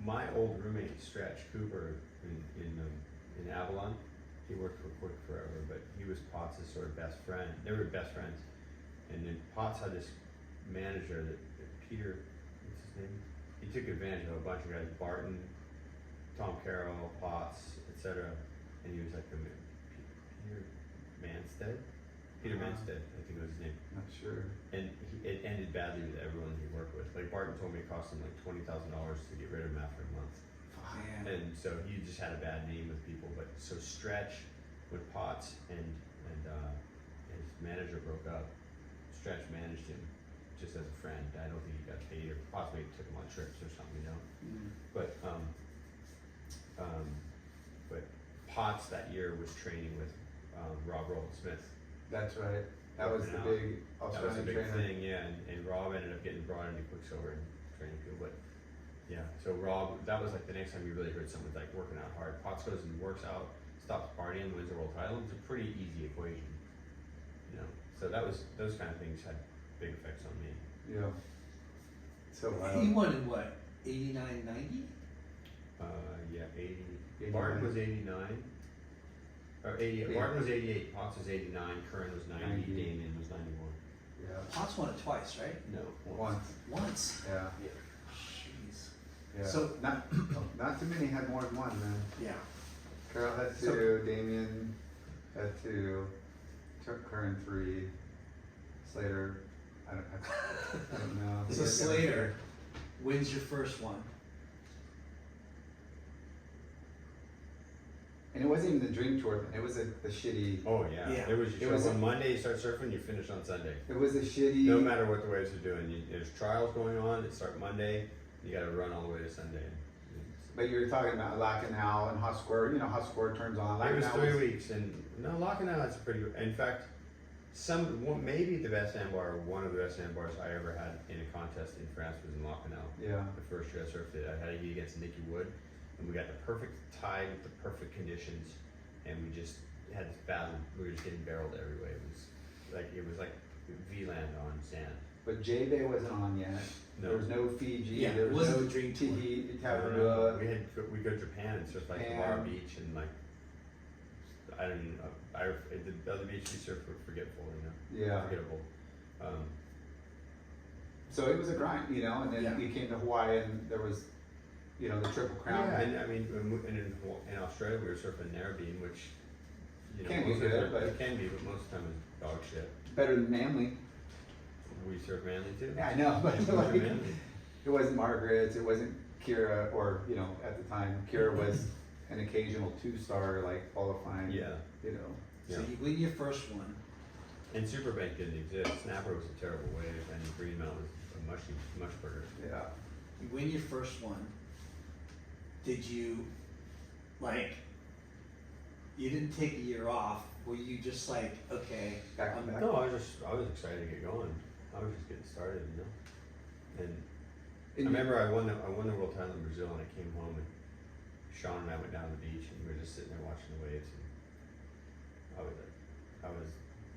my old roommate Stretch Cooper in Avalon. He worked for Quick forever, but he was Potts' sort of best friend. They were best friends, and then Potts had this manager that Peter, what's his name? He took advantage of a bunch of guys, Barton, Tom Carroll, Potts, etc. And he was like Peter Manstead. Peter Manstead, I think was his name. Not sure. And it ended badly with everyone he worked with. Like Barton told me it cost him like $20,000 to get rid of him after a month. Man. And so he just had a bad name with people. But so Stretch with Potts and his manager broke up. Stretch managed him just as a friend. I don't think he got paid, or Potts maybe took him on trips or something, Mm. But Potts that year was training with Rob Roland-Smith. That's right. That was the Working out. big That was a Australian big trainer. thing, yeah, and Rob ended up getting brought into Quicksilver and training people, but yeah, so Rob, that was like the next time you really heard someone like working out hard. Potts goes and works out, stops partying, wins the world title. It's a pretty easy equation, so those kind of things had big effects on me. Yeah. So He won in what, 89, 90? Yeah, 80, 89. Barton was 89, or 80, Yeah. Barton was 88, Potts was 89, Curran was 90, 90. Damien was 91. Yeah. Potts won it twice, right? No, Once. Once. Yeah. Jeez. Yeah. So- not too many had more than one, man. Yeah. Carol had two, Damien had two, Curran 3, Slater, I don't know. So Slater wins your first one. And it wasn't even the dream tour, it was the shitty, Oh yeah, Yeah. it was. You It show was up on a- Monday, you start surfing, you finish on Sunday. it was a shitty. No matter what the waves are doing, there's trials going on. It start Monday. You got to run all the way to Sunday. But you were talking about Lacanau and Hot Square, Hot Square turns on. It was Lacanau 3 weeks, and no, Lacanau is pretty good. In fact, maybe the best sandbar, one of the best sandbars I ever had in a contest in France was in Lacanau. Yeah. The first year I surfed it, I had a heat against Nicky Wood, and we got the perfect tide with the perfect conditions, and we just had this battle. We were just getting barreled every way. It was like V-land on sand. But J Bay wasn't on yet. No. There was no Fiji. Yeah, there it was wasn't no the dream tour. Tahiti, No, Tavarua. we go to Japan and surf like Bar And- Beach and like I don't know. The other beach we surfed were forgetful, Yeah. forgettable. So it was a grind, and then Yeah. we came to Hawaii and there was, the Triple Crown. Yeah, and I mean, in Australia we were surfing Narrabeen, which Can be most of the good, time- but- it can be, but most of the time it's dog shit. Better than Manly. We surf Manly too. Yeah, I know, but Yeah, like, Manly. it wasn't Margaret's, it wasn't Kira, or, at the time, Kira was an occasional 2-star, like, qualifying. Yeah. So Yeah. you win your first one. And Superbank didn't exist. Snapper was a terrible wave, and Greenmount was a much bigger. Yeah. You win your first one. Did you, you didn't take a year off? Were you just like, okay, Back to I'm back. No, I was excited to get going. I was just getting started, And I remember I won the world title in Brazil, and I came home, and Sean and I went down to the beach, and we were just sitting there watching the waves, and I was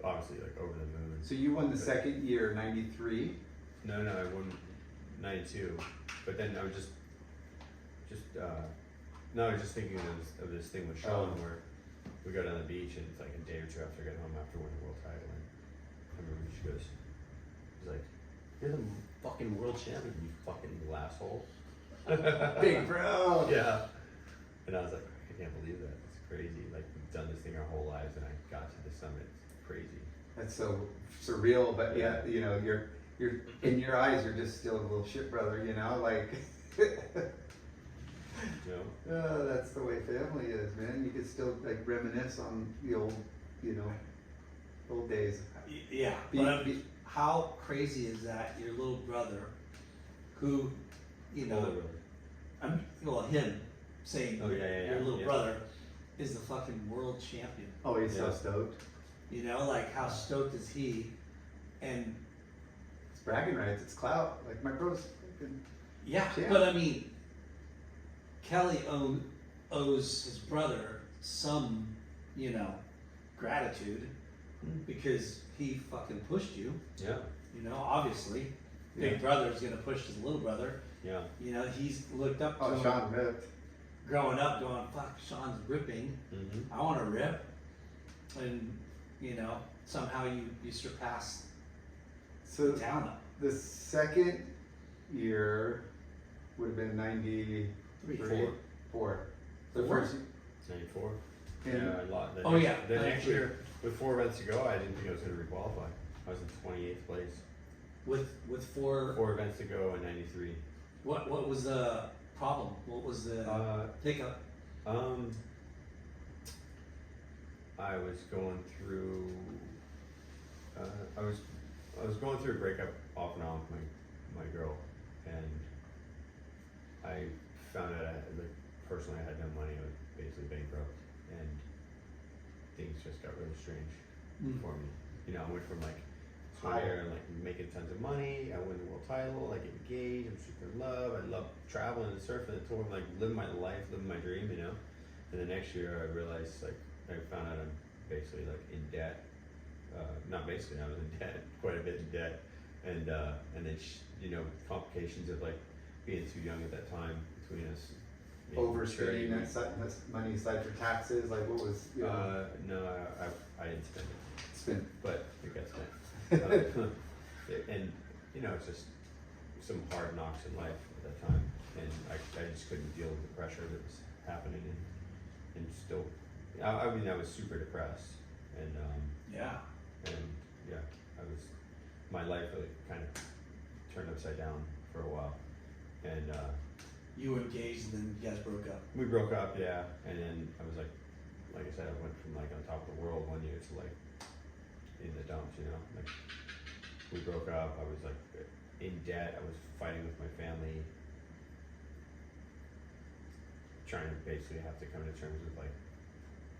obviously like over the moon. So you won the second year, 93. No, I won 92, but then I was just just, no, I was just thinking of this thing with Sean where we go down the beach and it's like a day or two after I get home after winning the world title, and I remember she goes, he's like, "You're the fucking world champion, you fucking little asshole." Big bro. Yeah. And I was like, I can't believe that. It's crazy. Like, we've done this thing our whole lives, and I got to the summit. It's crazy. That's so surreal, but yeah, you know, you're in your eyes, you're just still a little shit brother, you know, like. You know? That's the way family is, man. You can still like reminisce on the old, you know, old days. Yeah, but how crazy is that? Your little brother, who, you know, Older brother. well, him saying Oh, yeah, your little yeah. brother is the fucking world champion. Oh, he's so Yeah. stoked. You know, like how stoked is he? And It's bragging rights. It's clout. Like my bro's fucking. yeah, Yeah. but I mean, Kelly owes his brother some, you know, gratitude because he fucking pushed you. Yeah. You know, obviously, Yeah. big brother is gonna push his little brother. Yeah. You know, he's looked up to Oh, him Sean ripped. growing up, going, "Fuck, Sean's ripping. Mm-hmm. I want to rip," and you know, somehow you surpassed So talent. the second year would have been 93, Four. 4. The Four? first. 94. And Yeah, a lot. The Oh, next, yeah, The next 93. year, with 4 events to go, I didn't think I was going to requalify. I was in 28th place. With 4. 4 events to go in 93. What was the problem? What was the hiccup? I was going through. I was going through a breakup off and on with my girl, and I found out like personally I had no money. I was basically bankrupt, and things just got really strange for me. You know, I went from like higher and like making tons of money. I win the world title. I get engaged. I'm super in love. I love traveling and surfing and touring, like living my life, living my dream. You know. And the next year, I realized like I found out I'm basically like in debt. Not basically, I was in debt, quite a bit in debt, and then you know, complications of like being too young at that time between us. Overspending that money aside for taxes. Like what was? You know, No, I didn't spend it, spent. but it got spent. And you know, it's just some hard knocks in life at that time, and I just couldn't deal with the pressure that was happening, and still, I mean, I was super depressed, and Yeah. my life really kind of turned upside down for a while, and You were engaged, and then you guys broke up. we broke up, yeah, and then I was like I said, I went from like on top of the world one year to like in the dumps, you know, like we broke up, I was like in debt, I was fighting with my family, trying to basically have to come to terms with like,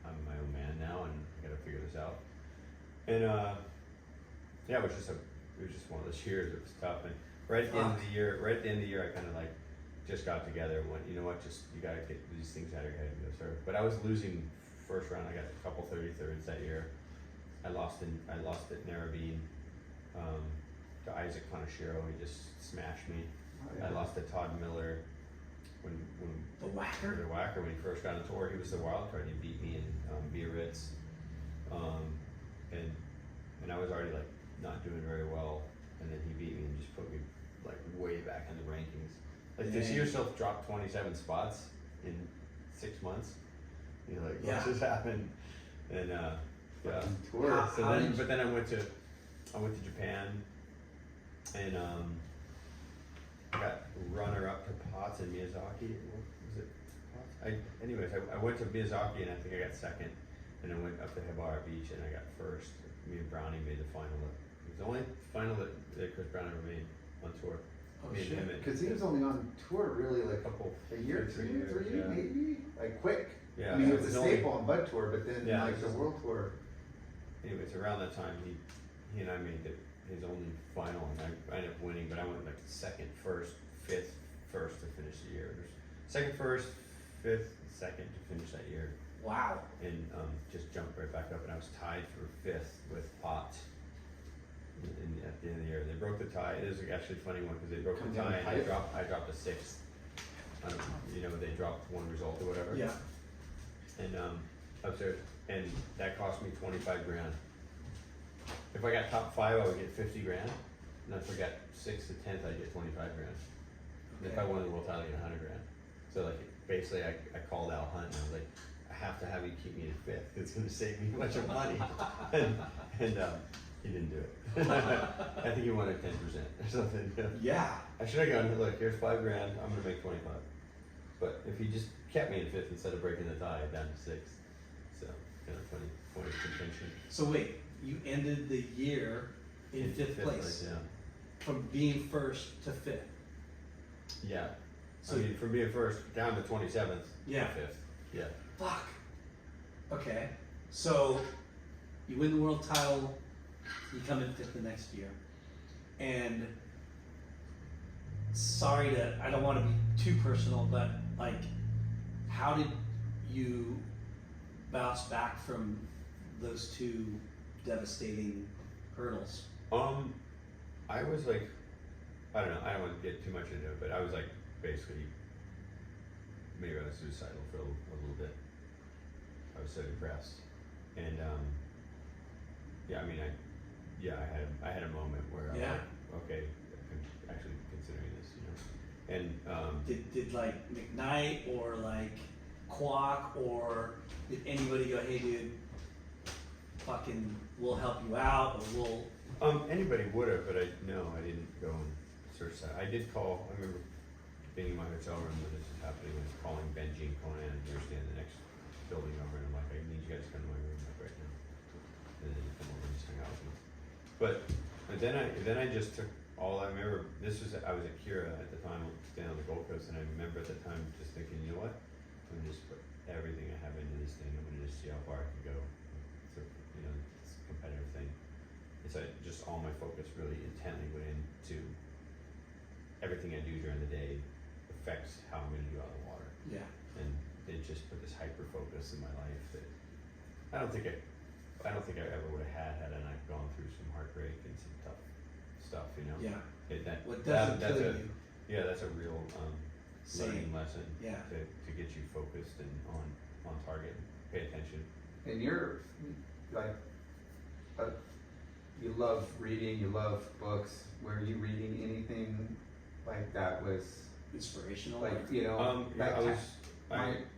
I'm my own man now and I gotta figure this out. And yeah, it was just one of those years. It was tough, and right at the end of the year, I kind of like just got together and went, you know what, just you gotta get these things out of your head and go surf. But I was losing first round. I got a couple 33rds that year. I lost at Narrabeen to Isaac Conashiro. He just smashed me. Oh, yeah. I lost to Todd Miller when The whacker. the whacker when he first got on tour. He was the wild card. He beat me in Biarritz, and I was already like not doing very well, and then he beat me and just put me like way back in the rankings. Like this year, self dropped 27 spots in 6 months. You're like, Yeah. what's just happened? And yeah. Fucking tour. So then, but then I went to Japan, and I got runner up to Potts and Miyazaki. What was it? Potts? Anyways, I went to Miyazaki and I think I got second, and I went up to Hibara Beach and I got first. Me and Brownie made the final. It was the only final that Chris Brown ever made on tour. Oh Me and shit. him and Because he was only on tour really like a year, 3 2, years, 3, yeah. maybe, like quick. Yeah, I mean, so it was a only- staple on Bud Tour, but then Yeah, like it's the just- World Tour. Anyways, around that time, he and I made his only final, and I ended up winning. But I went like second, first, fifth, first to finish the year. There's second, first, fifth, second to finish that year, Wow. and just jumped right back up. And I was tied for fifth with Potts. At the end of the year, they broke the tie. It was actually a funny one because they broke Come the down tie, the and pipe? I dropped a sixth. I don't, they dropped one result or whatever. Yeah. And, upstairs, and that cost me 25 grand. If I got top 5, I would get 50 grand, and if I got 6th to 10th, I'd get 25 grand. And if I won the world title, I'd get 100 grand. So like, basically I called Al Hunt, and I was like, I have to have you keep me in 5th, it's gonna save me a bunch of money. and he didn't do it. I think he wanted 10% or something. Yeah. I should have gone, look, here's 5 grand, I'm gonna make 25. But if he just kept me in 5th instead of breaking the tie down to 6th, so kind of funny point of contention. So wait, you ended the year in fifth place, Yeah. from being first to 5th. Yeah. So I mean, from being first down to 27th, Yeah. to 5th. Yeah. fuck. Okay, so you win the world title, you come in 5th the next year, and I don't want to be too personal, but like, how did you bounce back from those 2 devastating hurdles? I was like, I don't know, I don't want to get too much into it, but I was like, basically, maybe I was suicidal for a little bit. I was so depressed, and yeah, I mean, I had a moment where I was like, okay, I'm actually considering this, and Did like McKnight or like Kwok, or did anybody go, hey dude, fucking, we'll help you out, or we'll... Anybody would have, but I didn't go and search that. I did call, I remember being in my hotel room when this was happening, and calling Benji and Conan, and they were standing in the next building over, and I'm like, I need you guys to come to my room like right now. And then they come over and just hang out with me. But then I just took all, I remember, I was at Kira at the time, staying on the Gold Coast, and I remember at the time just thinking, you know what? I'm gonna just put everything I have into this thing, I'm gonna just see how far I can go. So, it's a competitive thing. And so just all my focus really intently went into everything I do during the day affects how I'm gonna do out of the water. Yeah. And it just put this hyper focus in my life that I don't think I ever would have had I not gone through some heartbreak and some tough stuff, Yeah. What that's doesn't kill you. Yeah, that's a real learning lesson. Yeah. To get you focused and on target. Pay attention. And you're like, you love reading, you love books. Were you reading anything like that was Inspirational? like, Yeah,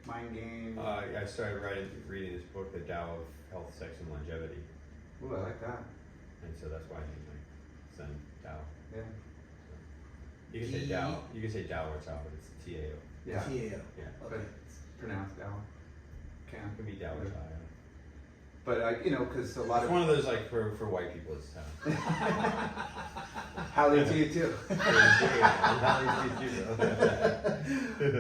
mind game? I started reading this book, The Tao of Health, Sex, and Longevity, Ooh, I like that. and so that's why I named my son Tao. Yeah. You can say Tao. You can say Tao or Tao, but it's T-A-O. Yeah. TAO. Yeah. But Okay. it's pronounced down. It Can. could be Tao or Yeah. Tao. But because a lot It's of one of those like for white people, it's Tao. Hallie to you too.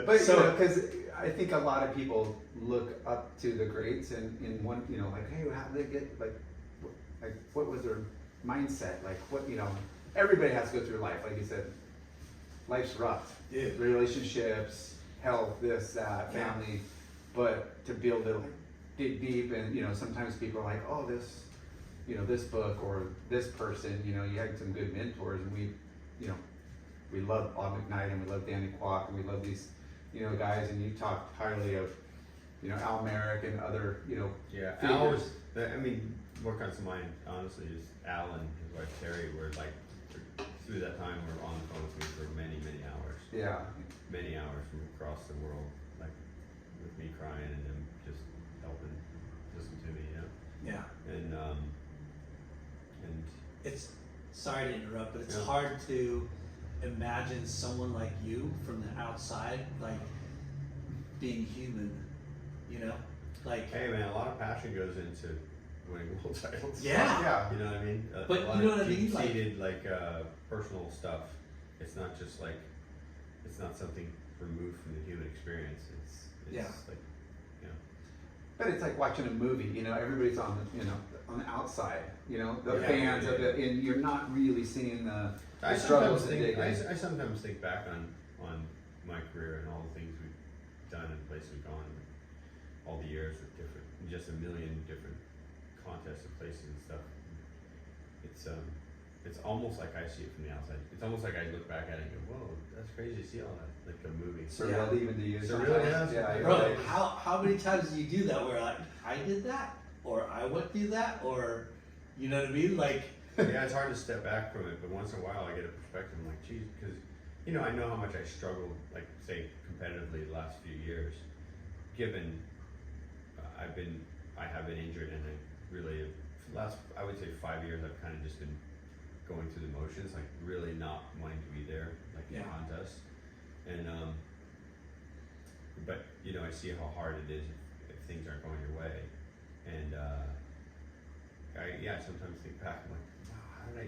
But So- because I think a lot of people look up to the greats and in one, like, hey, how did they get what was their mindset? Like what, everybody has to go through life. Like you said, life's rough. Dude. Relationships, health, this, that, Yeah. family. But to be able to dig deep and, sometimes people are like, oh, this, this book or this person, you had some good mentors and we love Bob McKnight and we love Danny Kwok and we love these, guys, and you talked highly of, Al Merrick and other, Yeah, figures. Al was. What comes to mind, honestly, is Al and his wife Terry were like through that time were on the phone with me for many, many hours. Yeah. Many hours from across the world, like with me crying and them just helping listen to me, Yeah. And It's, sorry to interrupt, but it's Yeah. hard to imagine someone like you from the outside, like, being human, Like, hey man, a lot of passion goes into winning world titles. Yeah. Yeah. You know what I mean? But a lot you know of what I mean? Like- deep-seated, personal stuff. It's not just like, it's not something removed from the human experience. It's Yeah. like, But it's like watching a movie, everybody's on the outside, the Yeah. fans of it, and you're not really seeing the struggles and digging. I sometimes think back on my career and all the things we've done and places we've gone, and all the years of just a million different contests and places and stuff. It's it's almost like I see it from the outside. It's almost like I look back at it and go, whoa, that's crazy to see all that, like a movie. Surreal even to you. Surreal, sometimes. yeah. Yeah, Bro, right. how many times do you do that where like, I did that? Or I went through that? Or, you know what I mean? Like, Yeah, it's hard to step back from it, but once in a while I get a perspective. I'm like, geez, because you know I know how much I struggled, like say competitively the last few years. Given I have been injured, and I really for the last I would say 5 years I've kind of just been going through the motions, like really not wanting to be there, like in Yeah. contest. And but you know I see how hard it is if things aren't going your way, and I sometimes think back, I'm like, wow, how did I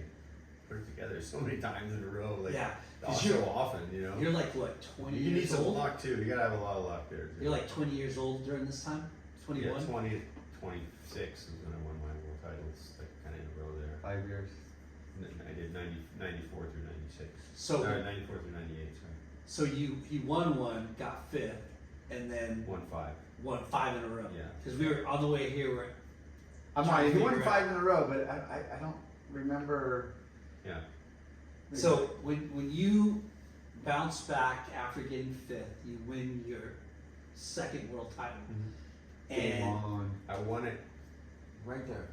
put it together so many times in a row, like yeah. so 'Cause you're, often, you know? you're like, what, 20 You need years some old? luck too. You gotta have a lot of luck there. Too. You're like 20 years old during this time? 21? Yeah, 26 is when I won my world titles, like kind of in a row there. 5 years. I did 94 through 96. So- 94 through 98, sorry. So you won one, got fifth, and then 1-5. won 5 in a row. Yeah. Because we were on the way here, we're I'm Trying like, to he won figure 5 in a row, but I don't remember. Yeah. so when you bounce back after getting fifth, you win your second world title. Game And on. I won it right there.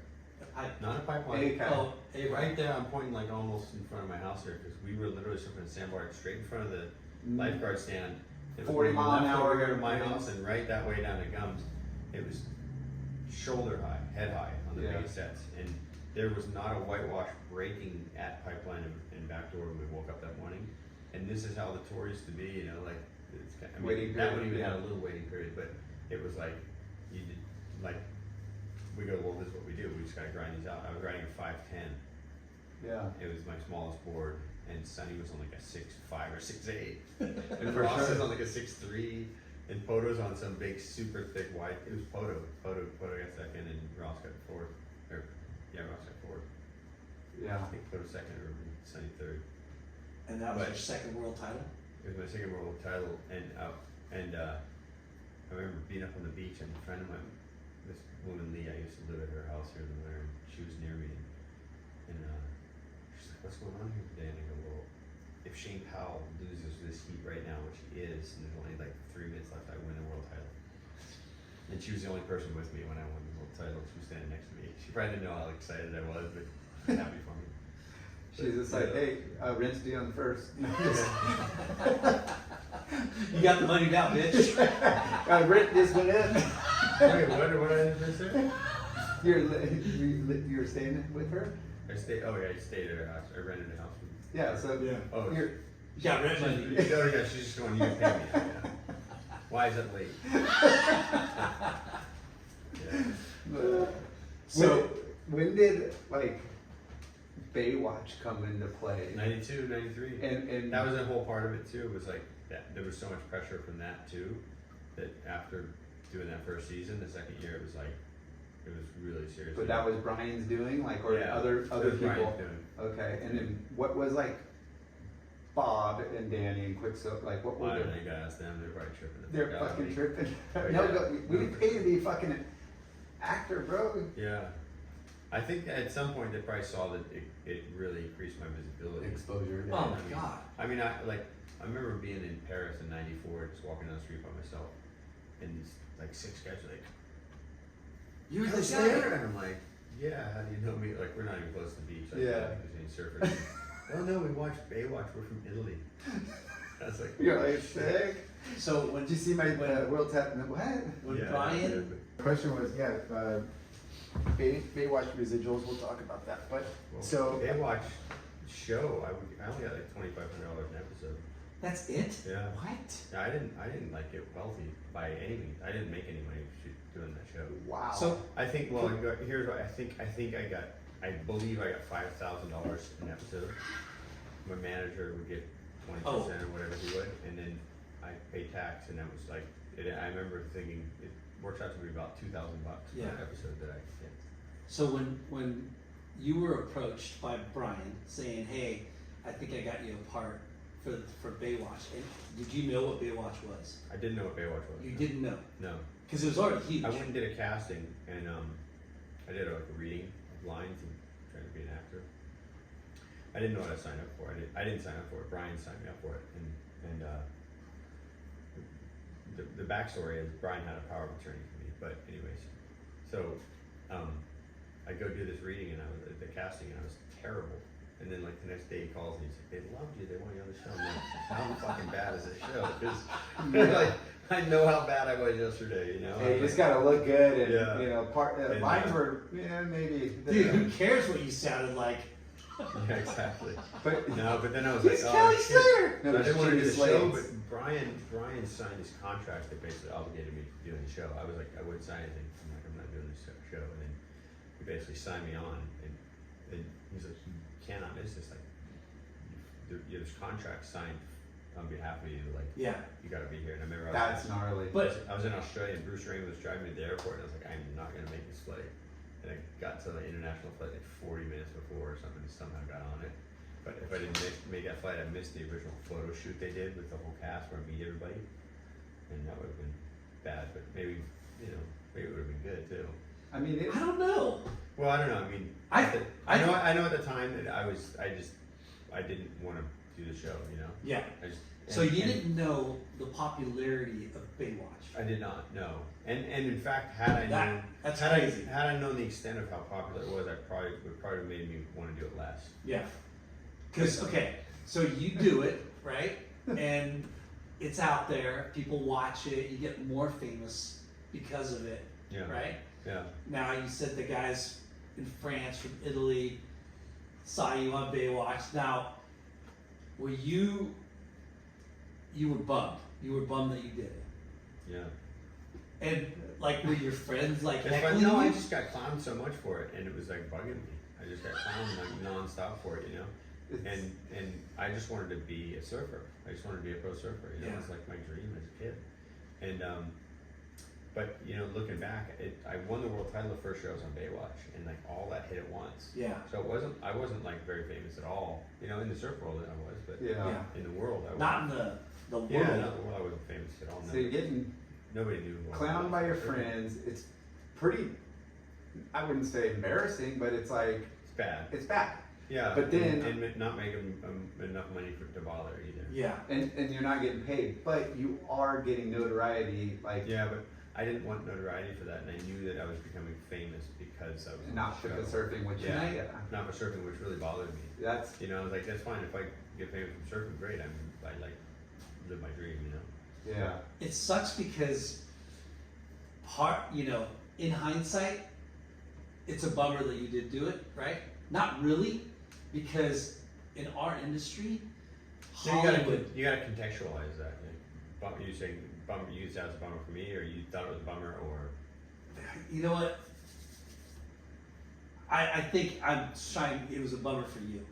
Not a pipeline. Okay. oh, hey, Right there, I'm pointing like almost in front of my house here, because we were literally surfing a sandbar straight in front of the lifeguard stand. It was 40 mile an left over hour here to my winds. house and right that way down to Gums. It was shoulder high, head high on the Yeah. base sets, and there was not a whitewash breaking at pipeline and backdoor when we woke up that morning. And this is how the tour used to be, you know, like it's kind of, Waiting that period, one even yeah. had a little waiting period, but it was like you did like we go, well, this is what we do. We just gotta grind these out. I was riding a 5'10". Yeah. It was my smallest board, and Sonny was on like a 6'5" or 6'8", and For Ross sure. was on like a 6'3", and Poto's on some big, super thick white. It was Poto got second, and Ross got fourth. Or yeah, Ross got fourth. Yeah. I think Poto second, or Sonny third. and that was But- your second world title? It was my second world title, and I remember being up on the beach, and a friend of mine, this woman Lee, I used to live at her house here in the winter, and she was near me, and she's like, "What's going on here today?" And I go, "Well, if Shane Powell loses this heat right now, which he is, and there's only like 3 minutes left, I win the world title." And she was the only person with me when I won the world title. She was standing next to me. She probably didn't know how excited I was, but she was happy for me. She's just like, hey, rinse me on first. You got the money now, bitch. Rent this one in. Wait, what did I just say? You're staying with her? I stayed at her house. I rented a house. Yeah, so Oh, you're, You got rent money. Oh yeah, she's just going, you can pay me. Yeah. Why is it late? Yeah. so when did like Baywatch come into play? 92, 93. And That was a whole part of it too. It was like that. There was so much pressure from that too, that after doing that first season, the second year it was like, it was really serious. but that was Brian's doing, like, or Yeah, other that was people. Brian's doing. Okay, and then what was like Bob and Danny and Quicksilver, like what were I don't know, they? you gotta ask them. They're probably tripping. the They're fuck out of fucking me. tripping. Oh, No, yeah. we didn't pay to be a fucking actor, bro. Yeah. I think at some point they probably saw that it really increased my visibility. Exposure. Oh I my mean- god. I mean, I remember being in Paris in '94, just walking down the street by myself, and these like 6 guys were like, You're "You're the Slater," guy. and I'm like, "Yeah, how do you know me?" Like, we're not even close to the beach. Like, Yeah. there's any surfers. Oh no, we watched Baywatch. We're from Italy. I was like, You're like sick. So when Did you see my world tap? What? when yeah, Brian Question was, Baywatch residuals, we'll talk about that, but, Well, so, Baywatch show, I only got like $2,500 an episode. that's it? Yeah. What? Yeah, I didn't like get wealthy by any means. I didn't make any money doing that show. Wow. So I think. Well, here's what I think. I believe I got $5,000 an episode. My manager would get 20% Oh. or whatever he would, and then I paid tax, and that was like. I remember thinking it works out to be about $2,000 Yeah. per episode that I get. So when you were approached by Brian saying, "Hey, I think I got you a part for Baywatch," and did you know what Baywatch was? I didn't know what Baywatch was. You didn't know No. because it was already huge. I went and did a casting, and I did like a reading of lines and trying to be an actor. I didn't know what I signed up for. I didn't sign up for it. Brian signed me up for it, and the backstory is Brian had a power of attorney for me. But anyways, so I go do this reading, and I was at the casting, and I was terrible. And then like the next day he calls me, he's like, they loved you, they want you on the show. I'm like, how fucking bad is this show? Because like, I know how bad I was yesterday, you know? Hey, you just gotta look good and, Yeah. you know, lines were, maybe. Dude, who cares what you sounded like? Yeah, exactly. But No, but then I was He's like, Kelly oh shit. Slater! No, I didn't want to do the Slates. show, but Brian signed this contract that basically obligated me to do the show. I was like, I wouldn't sign anything. I'm like, I'm not doing this show. And then he basically signed me on, and he's like, you cannot miss this. Like, there's contract signed on behalf of you. Like, Yeah. you got to be here. And I remember that's gnarly. But I was in Australia, and Bruce Rain was driving me to the airport, and I was like, I'm not gonna make this flight. And I got to the international flight like 40 minutes before or something, and somehow got on it. But if I didn't make that flight, I missed the original photo shoot they did with the whole cast where I meet everybody, and that would have been bad. But maybe it would have been good too. I mean, I don't know. Well, I don't know. I mean, I know at the time that I didn't want to do the show. You know. Yeah. So you didn't know the popularity of Baywatch. I did not know, and in fact, had I known, That's had crazy. I known the extent of how popular it was, I would probably have made me want to do it less. Yeah. Because, okay, so you do it, right? And it's out there, people watch it, you get more famous because of it, Yeah. right? Yeah. Now, you said the guys in France, from Italy, saw you on Baywatch. Now, were you were bummed. You were bummed that you did it. Yeah. And, like, were your friends, like, It's heckling fun. No, I you? just got clowned so much for it, and it was like bugging me. I just got clowned like nonstop for it, you know. And I just wanted to be a surfer. I just wanted to be a pro surfer. You know, Yeah. it was like my dream as a kid. And but you know, looking back, I won the world title the first year I was on Baywatch, and like all that hit at once. Yeah. So I wasn't like very famous at all. You know, in the surf world I was, but yeah. in the world I Not wasn't. in the world. Yeah, not in the world I wasn't famous at all. So you're getting Nobody knew. who I clowned was. by your friends. It's pretty, I wouldn't say embarrassing, but it's like, It's bad. it's bad. Yeah, But then- and not making enough money to bother either. Yeah. And you're not getting paid, but you are getting notoriety, like, Yeah, but I didn't want notoriety for that, and I knew that I was becoming famous because I was on not the for the show. surfing, which Yeah. yeah, Not for surfing, which really bothered me. that's, You know, I was like, that's fine if I get famous from surfing, great. I like live my dream, you know. yeah. It sucks because in hindsight, it's a bummer that you did do it, right? Not really, because in our industry, So Hollywood. you gotta contextualize that. Like, you saying bummer, you used that as a bummer for me, or you thought it was a bummer, or You know what? I think I'm trying. It was a bummer for you,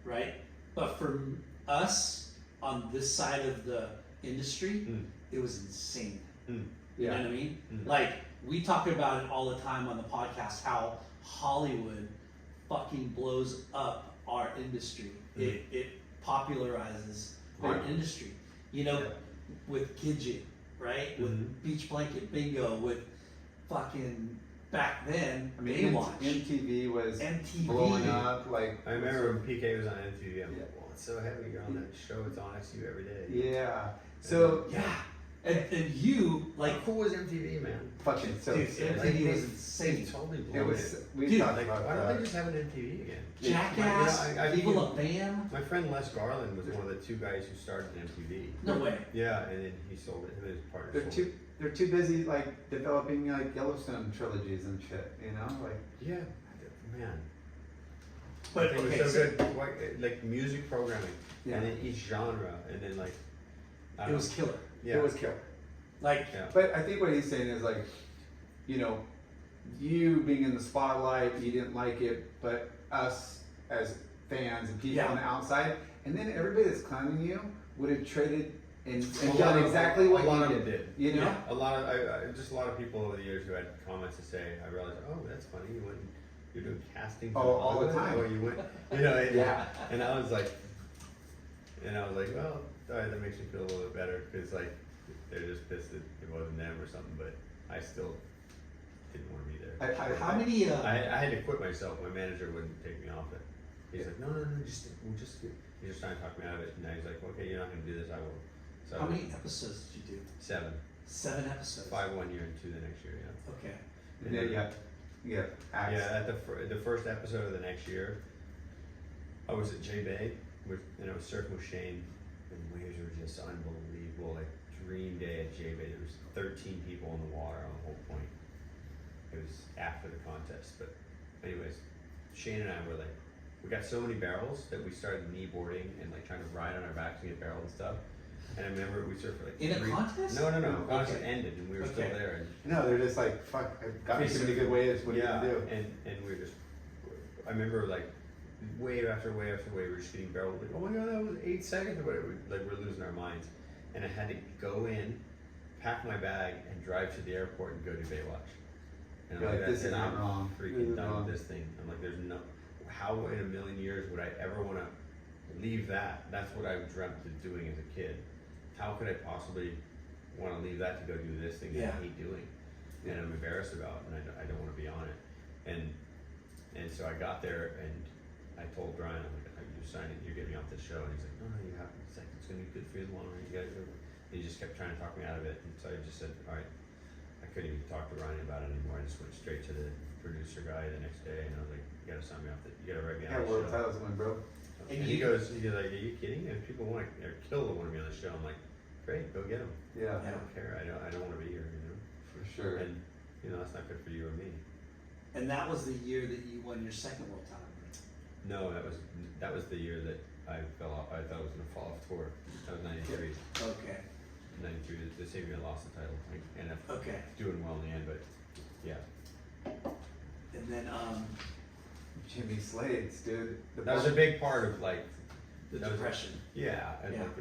right? But for us on this side of the industry, it was insane. You know what I mean? Like, we talk about it all the time on the podcast, how Hollywood fucking blows up our industry. It popularizes our industry. You know, with Gidget, right? With Beach Blanket Bingo, with fucking back then, I mean, Baywatch. MTV was MTV. blowing up, like. I remember when PK was on MTV. I'm Yeah. like, well, it's so heavy. You're on that show. It's on. I see you every day. Yeah, so, Yeah. And you, like, How cool was MTV, man? fucking so dude, sick. MTV was They insane. totally blew It was, we Dude, talked Like, about why don't that. they just have an MTV again? Jackass, You know, I- People of Bam. My friend Les Garland was one of the two guys who started MTV. No way. Yeah, and then he sold it. Him and his partner They're sold they're too busy, like, developing, like, Yellowstone trilogies and shit, you know, like. it. Yeah, man. But It was okay, so so good. Like music programming, Yeah. and then each genre, and then like. I it don't was know. killer. Yeah. It was killer. Like, Yeah. But I think what he's saying is like, you know, you being in the spotlight, you didn't like it, but us as fans and people Yeah. on the outside, and then everybody that's clowning you would have traded and A lot done of- exactly what a lot you of them did. did. You know? Yeah. A lot of just a lot of people over the years who had comments to say. I realized, oh, that's funny. You went, you're doing casting. Oh, all the time. Or you went, you know. Yeah. And I was like, well, all right, that makes me feel a little bit better because like they're just pissed that it wasn't them or something. But I still didn't want to be there. how many? I had to quit myself. My manager wouldn't take me off it He's like, no, we'll just, he's just trying to talk me out of it, and now he's like, okay, you're not gonna do this, I will. So How many episodes did you do? 7. 7 episodes. 5 1 year and 2 the next year, yeah. Okay. And then you have acts. Yeah, at the first episode of the next year, I was at J Bay, and I was surfing with Shane, and waves were just unbelievable. Like dream day at J Bay, there was 13 people in the water on the whole point. It was after the contest, but anyways, Shane and I were like, we got so many barrels that we started kneeboarding and like trying to ride on our backs and get barrels and stuff. And I remember we surfed for like In a contest? No, the Okay. contest ended and we were still Okay. there. And No, they're just like, fuck, I've got me so many good waves, what are you gonna do? and we were just, I remember like wave after wave after wave, we were just getting barreled, like, oh my god, that was 8 seconds or whatever, like we're losing our minds. And I had to go in, pack my bag, and drive to the airport and go do Baywatch. And You're I'm like, this is I'm wrong. This freaking is done wrong. with this thing. I'm like, there's no, how in a million years would I ever want to leave that? That's what I dreamt of doing as a kid. How could I possibly want to leave that to go do this thing that Yeah. I hate doing and I'm embarrassed about, and I don't want to be on it. And so I got there and I told Brian, I'm like, you're signing, you're getting me off this show. And he's like, no, you have to. It's like, it's going to be good for you in the long run. You got to. He just kept trying to talk me out of it. And so I just said, all right. I couldn't even talk to Ryan about it anymore. I just went straight to the producer guy the next day, and I was like, "You gotta sign me off. You gotta write me Yeah, on the world show." titles win, bro. And And he you- goes like, "Are you kidding? If people want to, or kill to want to be on the show," I'm like, "Great, go get them. Yeah, I don't care. I don't want to be here, you know." for sure. And you know that's not good for you or me. And that was the year that you won your second world title. No, that was the year that I fell off. I thought I was gonna fall off tour. That was '93. Okay. '93. The same year I lost the title. I ended up Okay. doing well in the end, but yeah. And then Jimmy Slades, dude. That was a big part of like. the That was- depression. Yeah, and Yeah. like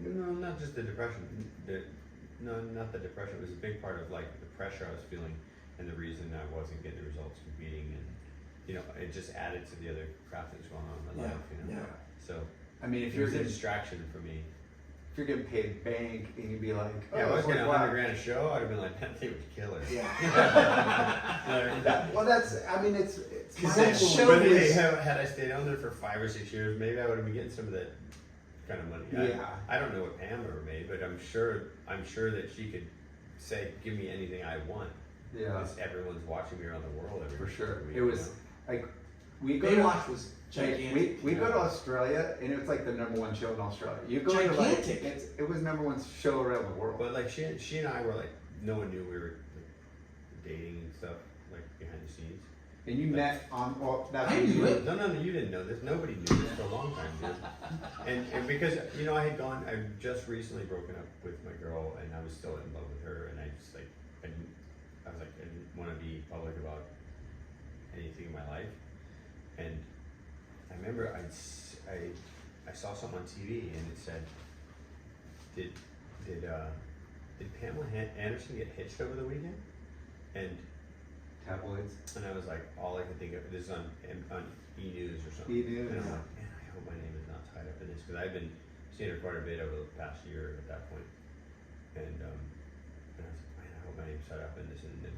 no, not just the depression. No, not the depression. It was a big part of like the pressure I was feeling, and the reason I wasn't getting the results competing, and you know, it just added to the other crap that was going on in my Yeah, life. You know, yeah. so I mean, if it you're was a getting, distraction for me. if you're getting paid bank and you'd be like, Yeah, if I was it's getting worthwhile. $100,000 a show, I'd have been like, that thing was killer. Yeah. Well, that's, I mean, it's 'Cause my that cool. show But was- hey, had I stayed on there for 5 or 6 years, maybe I would have been getting some of that kind of money. Yeah. I don't know what Pam ever made, but I'm sure that she could say, give me anything I want. Yeah, Because everyone's watching me around the world every for sure. week, It you was know? like, we go to, Baywatch was gigantic. we go to Australia and it's like the #1 show in Australia. You go to like, Gigantic. it was #1 show around the world. But like she and I were like, no one knew we were like, dating and stuff, like behind the scenes. And you met on, well, that's I when knew you it. No, you didn't know this. Nobody knew this for a long time, dude. And because you know I just recently broken up with my girl, and I was still in love with her, and I just like I didn't want to be public about anything in my life. And I remember I saw something on TV, and it said, did Pamela Anderson get hitched over the weekend? And tabloids. I was like, all I could think of, this is on E! News or something. E! News, And I'm yeah. like, man, I hope my name is not tied up in this, because I've been seeing her quite a bit over the past year at that point. And I was like, man, I hope my name's tied up in this. And then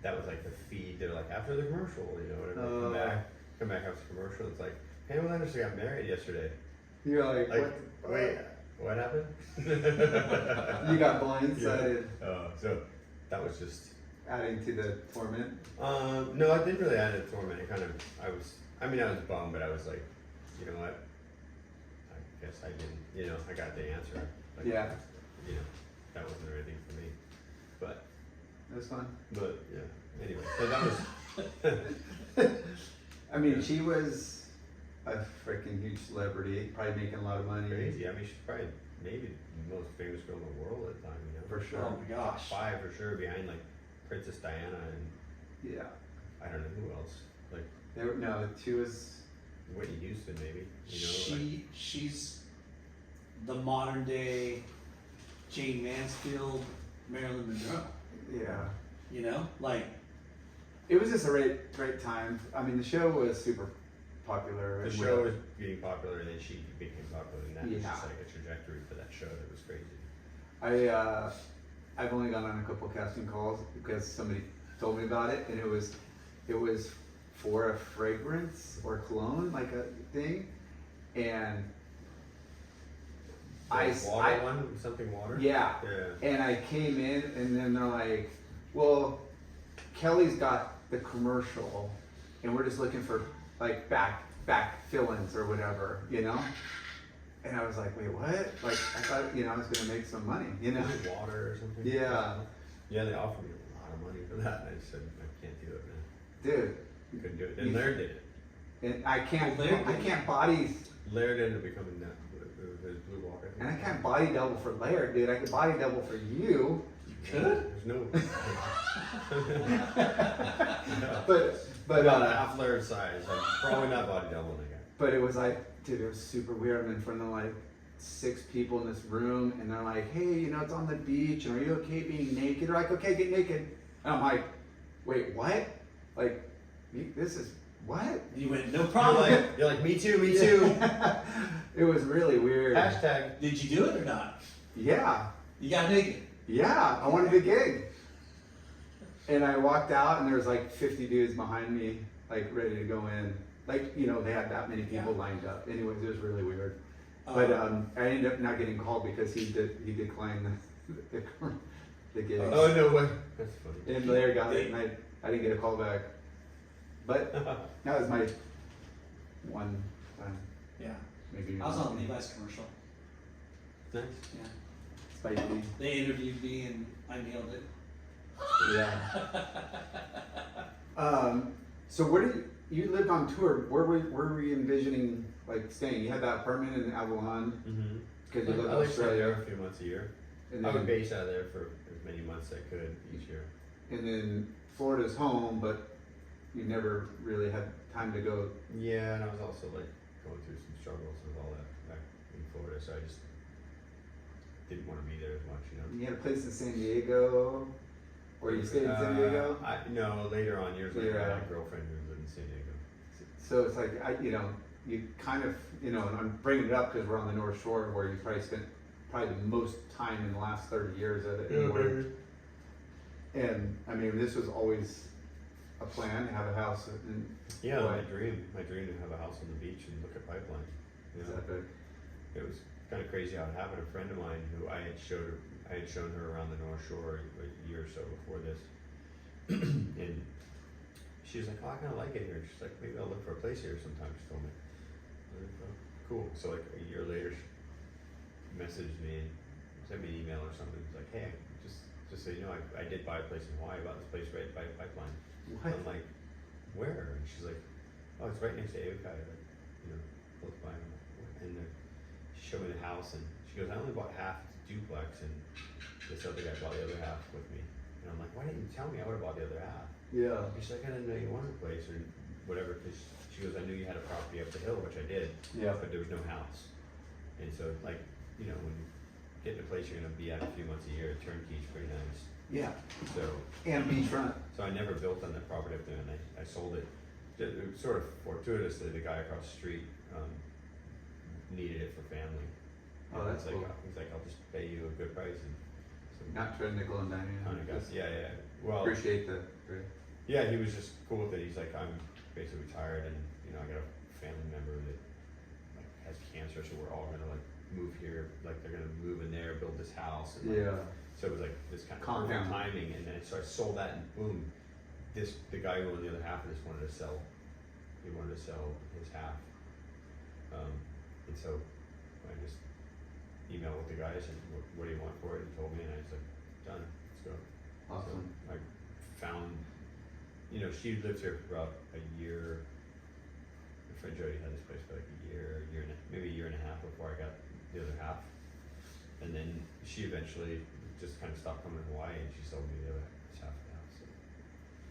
that was like the feed. They're like, after the commercial, you know, whatever. Come back after the commercial. It's like, Pamela Anderson got married yesterday. You're like, Like, what? wait, what happened? You got blindsided, So that was just. adding to the torment. No, I didn't really add it to torment. I was bummed, but I was like, you know what? I guess I didn't, you know, I got the answer. Like, Yeah. You know, that wasn't anything for me. But It was fun. yeah, anyway, so that was, I mean, she was a freaking huge celebrity, probably making a lot of money. crazy. I mean, she's probably maybe the most famous girl in the world at the time, you know? For sure. Oh my Top gosh. 5 for sure, behind like Princess Diana and Yeah. I don't know who else. Like She was. Whitney Houston, maybe. You know, like, She's the modern day Jane Mansfield, Marilyn Monroe. Yeah. You know, like It was just a great time. I mean, the show was super popular. the and show was being popular, and then she became popular, and that was Yeah. just like a trajectory for that show that was crazy. I've only gone on a couple casting calls because somebody told me about it, and it was for a fragrance or cologne, like a thing, and Water one, something water? yeah, Yeah. and I came in, and then they're like, well, Kelly's got the commercial, and we're just looking for like back fill-ins or whatever, you know? And I was like, wait, what? Like, I thought, I was gonna make some money, Water or something? Yeah. Yeah, they offered me a lot of money for that, and I said, I can't do it, man. Dude, I couldn't do it. And Laird did it. and I can't Laird body, Laird ended up becoming that, his Blue Walker. I think. and I can't body double for Laird, dude. I could body double for you. You could? There's no. But About half Laird's size. I'm probably not body doubling again. But it was like, dude, it was super weird. I'm in front of like 6 people in this room, and they're like, hey, it's on the beach, and are you okay being naked? They're like, okay, get naked. And I'm like, wait, what? Like, this is what? You went, no problem. You're like, me too, me too. It was really weird. Hashtag. Did you do it or not? Yeah, You got naked. yeah, I wanted the gig. And I walked out, and there was like 50 dudes behind me, like ready to go in. Like, they had that many people lined up. Anyways, it was really weird. But I ended up not getting called because he declined the gig. Oh, no way. That's funny. And Larry got it, and I didn't get a call back. But that was my one time. Yeah. Maybe I was on Levi's commercial. Nice. Yeah. Spicy. They interviewed me and I nailed it. Yeah. So where did you lived on tour? Where were you envisioning like staying? You had that apartment in Avalon Mm-hmm. because you lived I in like staying Australia, there a few months a year. and I would then, base out of there for as many months as I could each year. and then Florida's home, but you never really had time to go. Yeah, and I was also like going through some struggles with all that back in Florida, so I just didn't want to be there as much, You had a place in San Diego, or you stayed in San Diego. No, later on, years later, I Yeah. had a girlfriend who lived in San Diego. So it's like you kind of and I'm bringing it up because we're on the North Shore where you probably spent the most time in the last 30 years of it. Anyway. And I mean, this was always a plan to have a house in Yeah, Hawaii. my dream to have a house on the beach and look at pipeline. You know? Epic. It was kind of crazy. I would have a friend of mine who I had shown her around the North Shore a year or so before this, and she was like, "Oh, I kind of like it here." She's like, "Maybe I'll look for a place here sometime." She told me. I was like, "Oh, cool." So like a year later, she messaged me and sent me an email or something. It's like, "Hey, just so you know, I did buy a place in Hawaii. I bought this place right by pipeline." What? I'm like, "Where?" And she's like, "Oh, it's right next to Aokai, like, close by." I'm like, "What?" And she showed me the house, and she goes, "I only bought half the duplex, and this other guy bought the other half with me." And I'm like, "Why didn't you tell me? I would have bought the other half." Yeah. And she's like, "I didn't know you wanted a place or whatever," because she goes, "I knew you had a property up the hill," which I did, Yeah. but there was no house. And so, like, when you get in a place you're going to be at a few months a year, turnkey's pretty nice. Yeah. So And beachfront. So I never built on that property up there, and I sold it. It was sort of fortuitously, the guy across the street needed it for family. Oh, And that's he's like, cool. he's like, "I'll just pay you a good price." And so Not trying to nickel and dime you. kind of got, Just yeah. Well, appreciate the. yeah, he was just cool with it. He's like, "I'm basically retired, and I got a family member that like has cancer, so we're all gonna like move here. Like they're gonna move in there, build this house." And, like, Yeah. So it was like this kind of Compound. perfect timing, and then so I sold that, and boom, the guy who owned the other half of this wanted to sell. He wanted to sell his half, and so I just emailed with the guys and what do you want for it? He told me, and I was like, "Done, let's go." Awesome. So I found, she lived here for about a year. My friend Jody had this place for like maybe a year and a half before I got the other half. And then she eventually just kind of stopped coming to Hawaii, and she sold me the other half of the house. So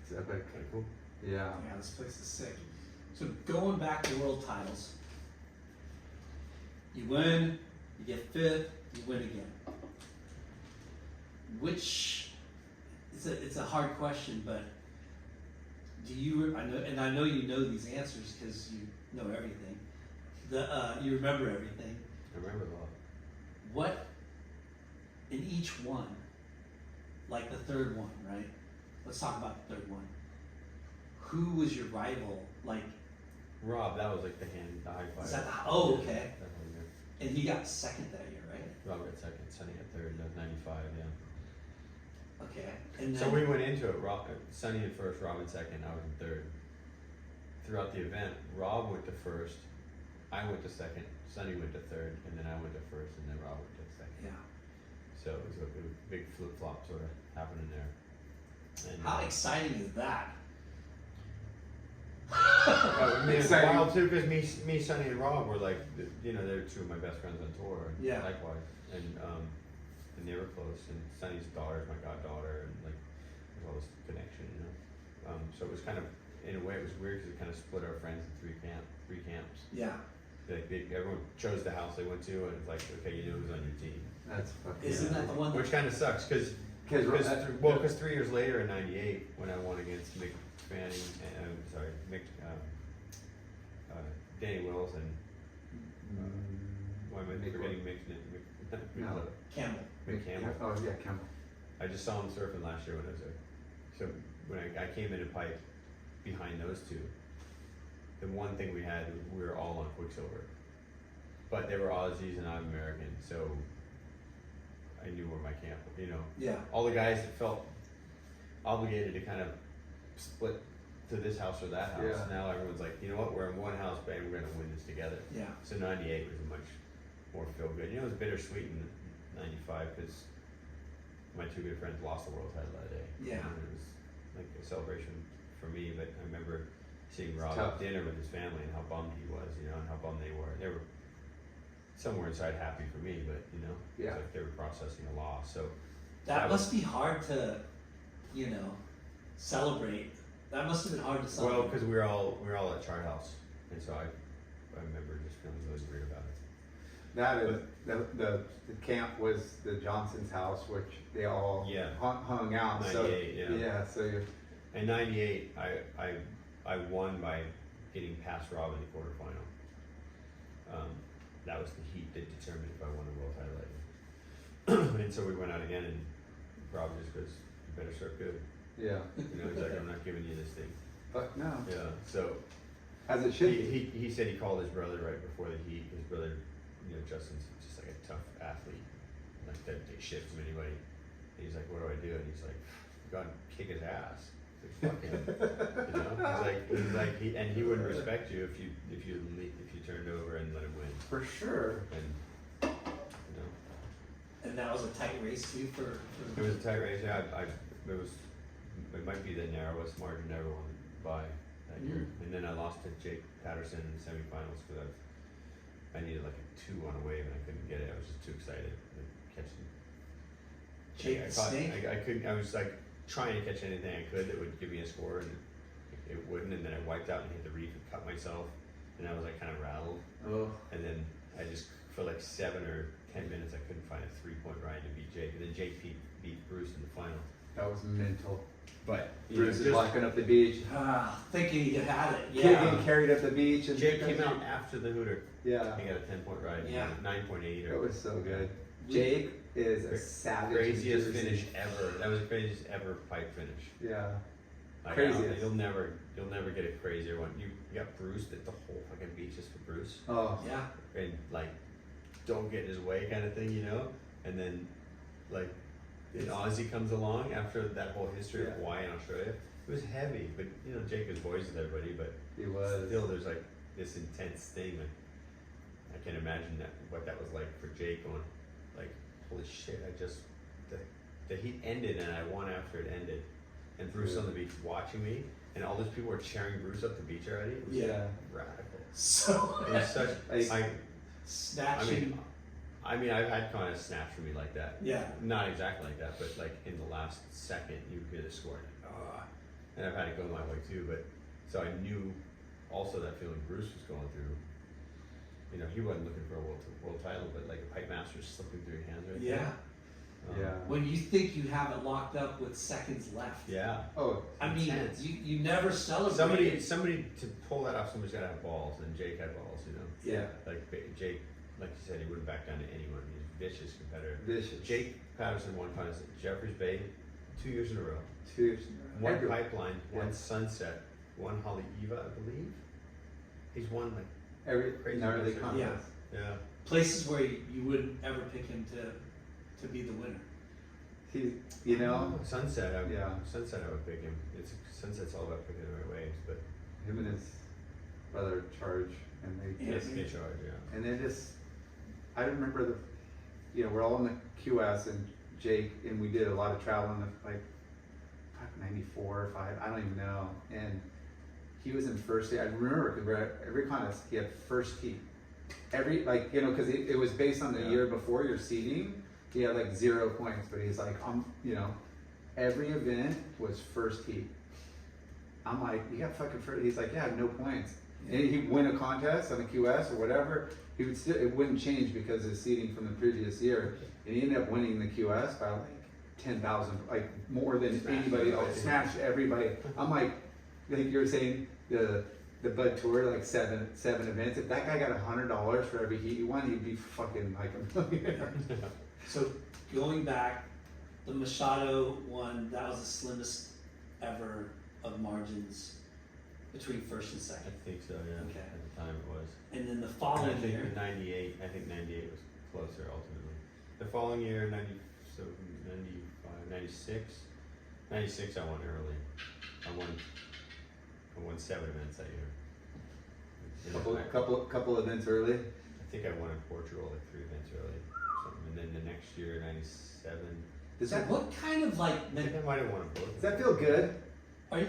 It's epic. kind of cool. Yeah. Yeah, this place is sick. So going back to world titles, you win, you get fifth, you win again. Which it's a hard question, but I know you know these answers because you know everything. You remember everything. I remember a lot. What in each one, like the third one, right? Let's talk about the third one. who was your rival? Like, Rob, that was like the high five. is that okay. That whole year. And he got second that year, right? Rob got second, Sonny got third, that was 95, yeah. Okay. And then, So we went into it, Sonny in first, Rob in second, I was in third. Throughout the event, Rob went to first, I went to second, Sonny went to third, and then I went to first, and then Rob went to second. yeah. So it was a big flip flop sort of happening there. And, How exciting is that? I mean, it's Exciting. wild too, because me, Sonny, and Rob were like, you know, they're two of my best friends on tour. And Yeah. Likewise, and they were close. And Sonny's daughter is my goddaughter, and like, there's all this connection, you know. So it was kind of, in a way, it was weird because it kind of split our friends in three camps. Yeah. Like everyone chose the house they went to, and it's like, okay, you know who's on your team. That's fucking. Isn't that the one? Which kind of sucks, because 3 years later in '98, when I won against Mick Fanning, Danny Wills and why am I forgetting Mick No. Campbell. Mick Campbell. Oh yeah, Campbell. I just saw him surfing last year when I was there. So when I came in and piped behind those two, the one thing we had was we were all on Quicksilver, but they were Aussies and I'm American, so I knew where my camp, you know. Yeah. All the guys that felt obligated to kind of split to this house or that house. Yeah. Now everyone's like, you know what, we're in one house, babe, we're gonna win this together. Yeah. So '98 was a much more feel good. You know, it was bittersweet in '95 because my two good friends lost the world title that day. Yeah. And it was like a celebration for me, but I remember seeing It's Rob tough. at dinner with his family and how bummed he was, you know, and how bummed they were. They were somewhere inside happy for me, but you know, Yeah. it's like they were processing a loss. So That must be hard to, you know, celebrate. That must have been hard to celebrate. well, because we were all at Chart House, and so I remember just feeling really weird about it. That is the camp was the Johnson's house, which they all Yeah. hung out. So 98, yeah. yeah. So you're In '98, I won by getting past Rob in the quarterfinal. That was the heat that determined if I won the world title that year. And so we went out again, and Rob just goes, "You better surf good." yeah. You know, he's like, "I'm not giving you this thing." But no, Yeah. So as it should be. he said he called his brother right before the heat. His brother, you know, Justin's just like a tough athlete, like that take shit from anybody. And he's like, "What do I do?" And he's like, "Go and kick his ass." He's like, "Fuck him." You know, he wouldn't respect you if you turned over and let him win. For sure. And you know, And that was a tight race too for it was a tight race. Yeah, it might be the narrowest margin ever won by that year. And then I lost to Jake Patterson in the semifinals because I needed like a 2 on a wave and I couldn't get it. I was just too excited to catch it. Jake the Snake. I couldn't. I was like trying to catch anything I could that would give me a score, and it wouldn't. And then I wiped out and hit the reef and cut myself, and I was like kind of rattled. Oh. And then I just for like 7 or 10 minutes I couldn't find a 3-point ride to beat Jake, and then Jake beat Bruce in the final. That was mental. But Bruce is walking up the beach. Thinking you had it. Kid Yeah. getting carried up the beach. And Jake came out after the Hooter. Yeah. He got a 10-point ride. Yeah. 9.8 It or was so good. Jake is a savage. in craziest Jersey. finish ever. That was the craziest ever pipe finish. Yeah. Like, Craziest. You'll never get a crazier one. You got Bruce at the whole fucking beach just for Bruce, Oh. Yeah. and like don't get in his way kind of thing, you know. And then like an Aussie comes along after that whole history of Yeah. Hawaii and Australia. It was heavy, but you know Jake was boys with everybody, but He was. still there's like this intense thing. Like I can imagine what that was like for Jake going like, holy shit, the heat ended and I won after it ended. And Bruce on the beach watching me, and all those people were cheering Bruce up the beach already. It was Yeah. radical. So It was such. snatching. I mean, I've had kind of snaps for me like that. Yeah. Not exactly like that, but like in the last second, you hear the score, and I've had it go my way too. But so I knew also that feeling Bruce was going through. You know, he wasn't looking for a world title, but like a pipe master slipping through your hands right Yeah. there. Yeah. When you think you have it locked up with seconds left. Yeah. Oh. I mean, Intense. you never celebrate. Somebody to pull that off, somebody's got to have balls, and Jake had balls, you know. Yeah. Like Jake, like you said, he wouldn't back down to anyone. He's a vicious competitor. Vicious. Jake Patterson won contest at Jeffreys Bay 2 years in a row. 2 years. One Every- pipeline, Yeah. one sunset, won Holly Eva, I believe. He's won like Every Crazy gnarly concert. contest. yeah. Places where you wouldn't ever pick him to be the winner. He, you know, Sunset. Yeah. Sunset. I would pick him. Sunset's all about picking the right waves, but him and his brother charge, and they Yeah. just, they charge. Yeah. and they just, I remember we're all in the QS and Jake, and we did a lot of traveling, like 94, 5, I don't even know, and he was in first heat. I remember because every contest he had first heat. Every, like, you know, because it was based on the Yeah. year before your seeding. He had like 0 points, but he's like, you know, every event was first heat. I'm like, you got fucking first. He's like, yeah, I have no points. And he'd win a contest on the QS or whatever. He would still, it wouldn't change because of his seeding from the previous year. And he ended up winning the QS by like 10,000, like more than anybody else. Smashed everybody. I'm like you're saying, the Bud Tour, like seven events. If that guy got $100 for every heat he won, he'd be fucking like a millionaire. So going back, the Machado one, that was the slimmest ever of margins between first and I second. think so. Yeah. Okay. At the time it was. And then the And I following think year, the 98. I think 98 was closer ultimately. The following year, 95, 96. 96 I won early. I won 7 events that year. And then Couple events early. I think I won in Portugal like 3 events early or something. And then the next year, 97. Does so that what kind of like, I think I might have won both. does that feel good? are you,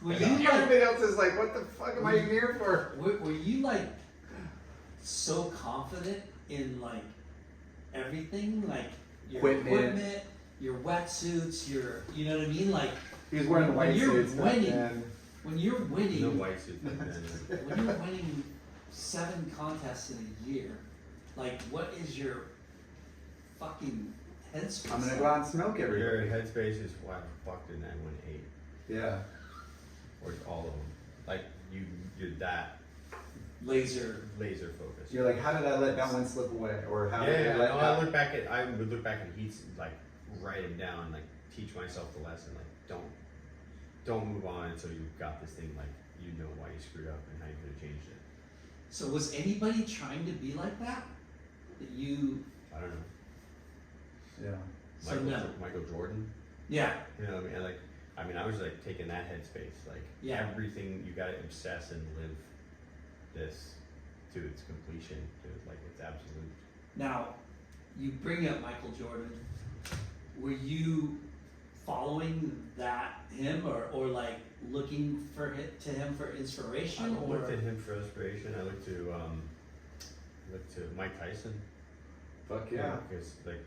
were you Yeah. like, Everybody else is like, what the fuck am I even here for? were you like so confident in like everything, like your equipment, your wetsuits, you know what I mean? Like He was wearing the When white you're suits back winning- then. when you're winning, No white suit back then. when you're winning 7 contests in a year, like what is your fucking headspace? I'm gonna go out and smoke Your everybody. headspace is why the fuck didn't I win 8? Yeah. Or all of them. Like you're that laser. laser focused. You're like, how did I let that one slip away? Or how did Yeah, I let no, that? I would look back at heats, like write them down, like teach myself the lesson, like don't move on until you've got this thing, like you know why you screwed up and how you could have changed it. So was anybody trying to be like that? That you? I don't know. Yeah. So no. Michael Jordan, Yeah. you know what I mean? I mean, I was like taking that headspace, like Yeah. everything you gotta obsess and live this to its completion, to like its absolute. Now, you bring up Michael Jordan. Were you following him or like looking to him for I inspiration looked or? at him for inspiration. I looked to Mike Tyson. Fuck yeah. Because like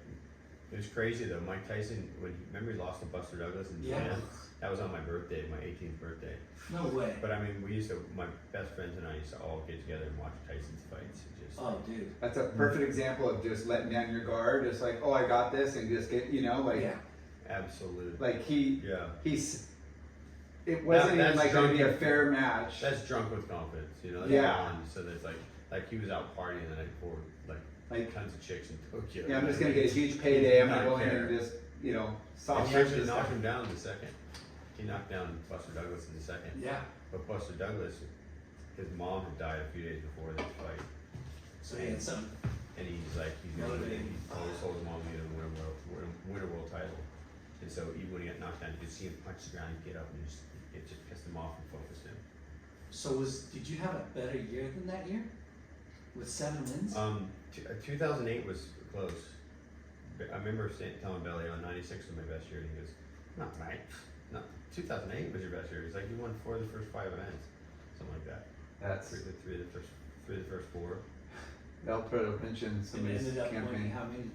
it was crazy though. Mike Tyson, remember he lost to Buster Douglas in Yeah. Japan? That was on my birthday, my 18th birthday. No way. But I mean, my best friends and I used to all get together and watch Tyson's fights. And just Oh, dude. That's a perfect example of just letting down your guard, just like, oh, I got this, and just get, you know, like, Yeah. absolute. like Yeah. it wasn't even That's like going to be a drunk. fair match. That's drunk with confidence, you know. That's Yeah. fun. So that's like he was out partying the night before, like tons of chicks in Tokyo. Yeah, I'm just gonna get a huge payday. I'm Not gonna go in care. and just, you know, And soft he touch actually this knocked guy. him down in the second. He knocked down Buster Douglas in the second. Yeah. But Buster Douglas, his mom had died a few days before this fight, So he had some. and he's like, he's gonna Motivating. he always told his mom he's gonna win a world title. And so even when he got knocked down, you could see him punch the ground and get up, and it just pissed him off and focused him. So did you have a better year than that year? With 7 wins? 2008 was close. I remember telling Belly on 96 was my best year, and he goes, "Not right. No, 2008 was your best year." He's like, "You won 4 of the first 5 events, something like that. That's, Three of the first 4, they'll put a wrench in and somebody's ended up winning campaign. how many?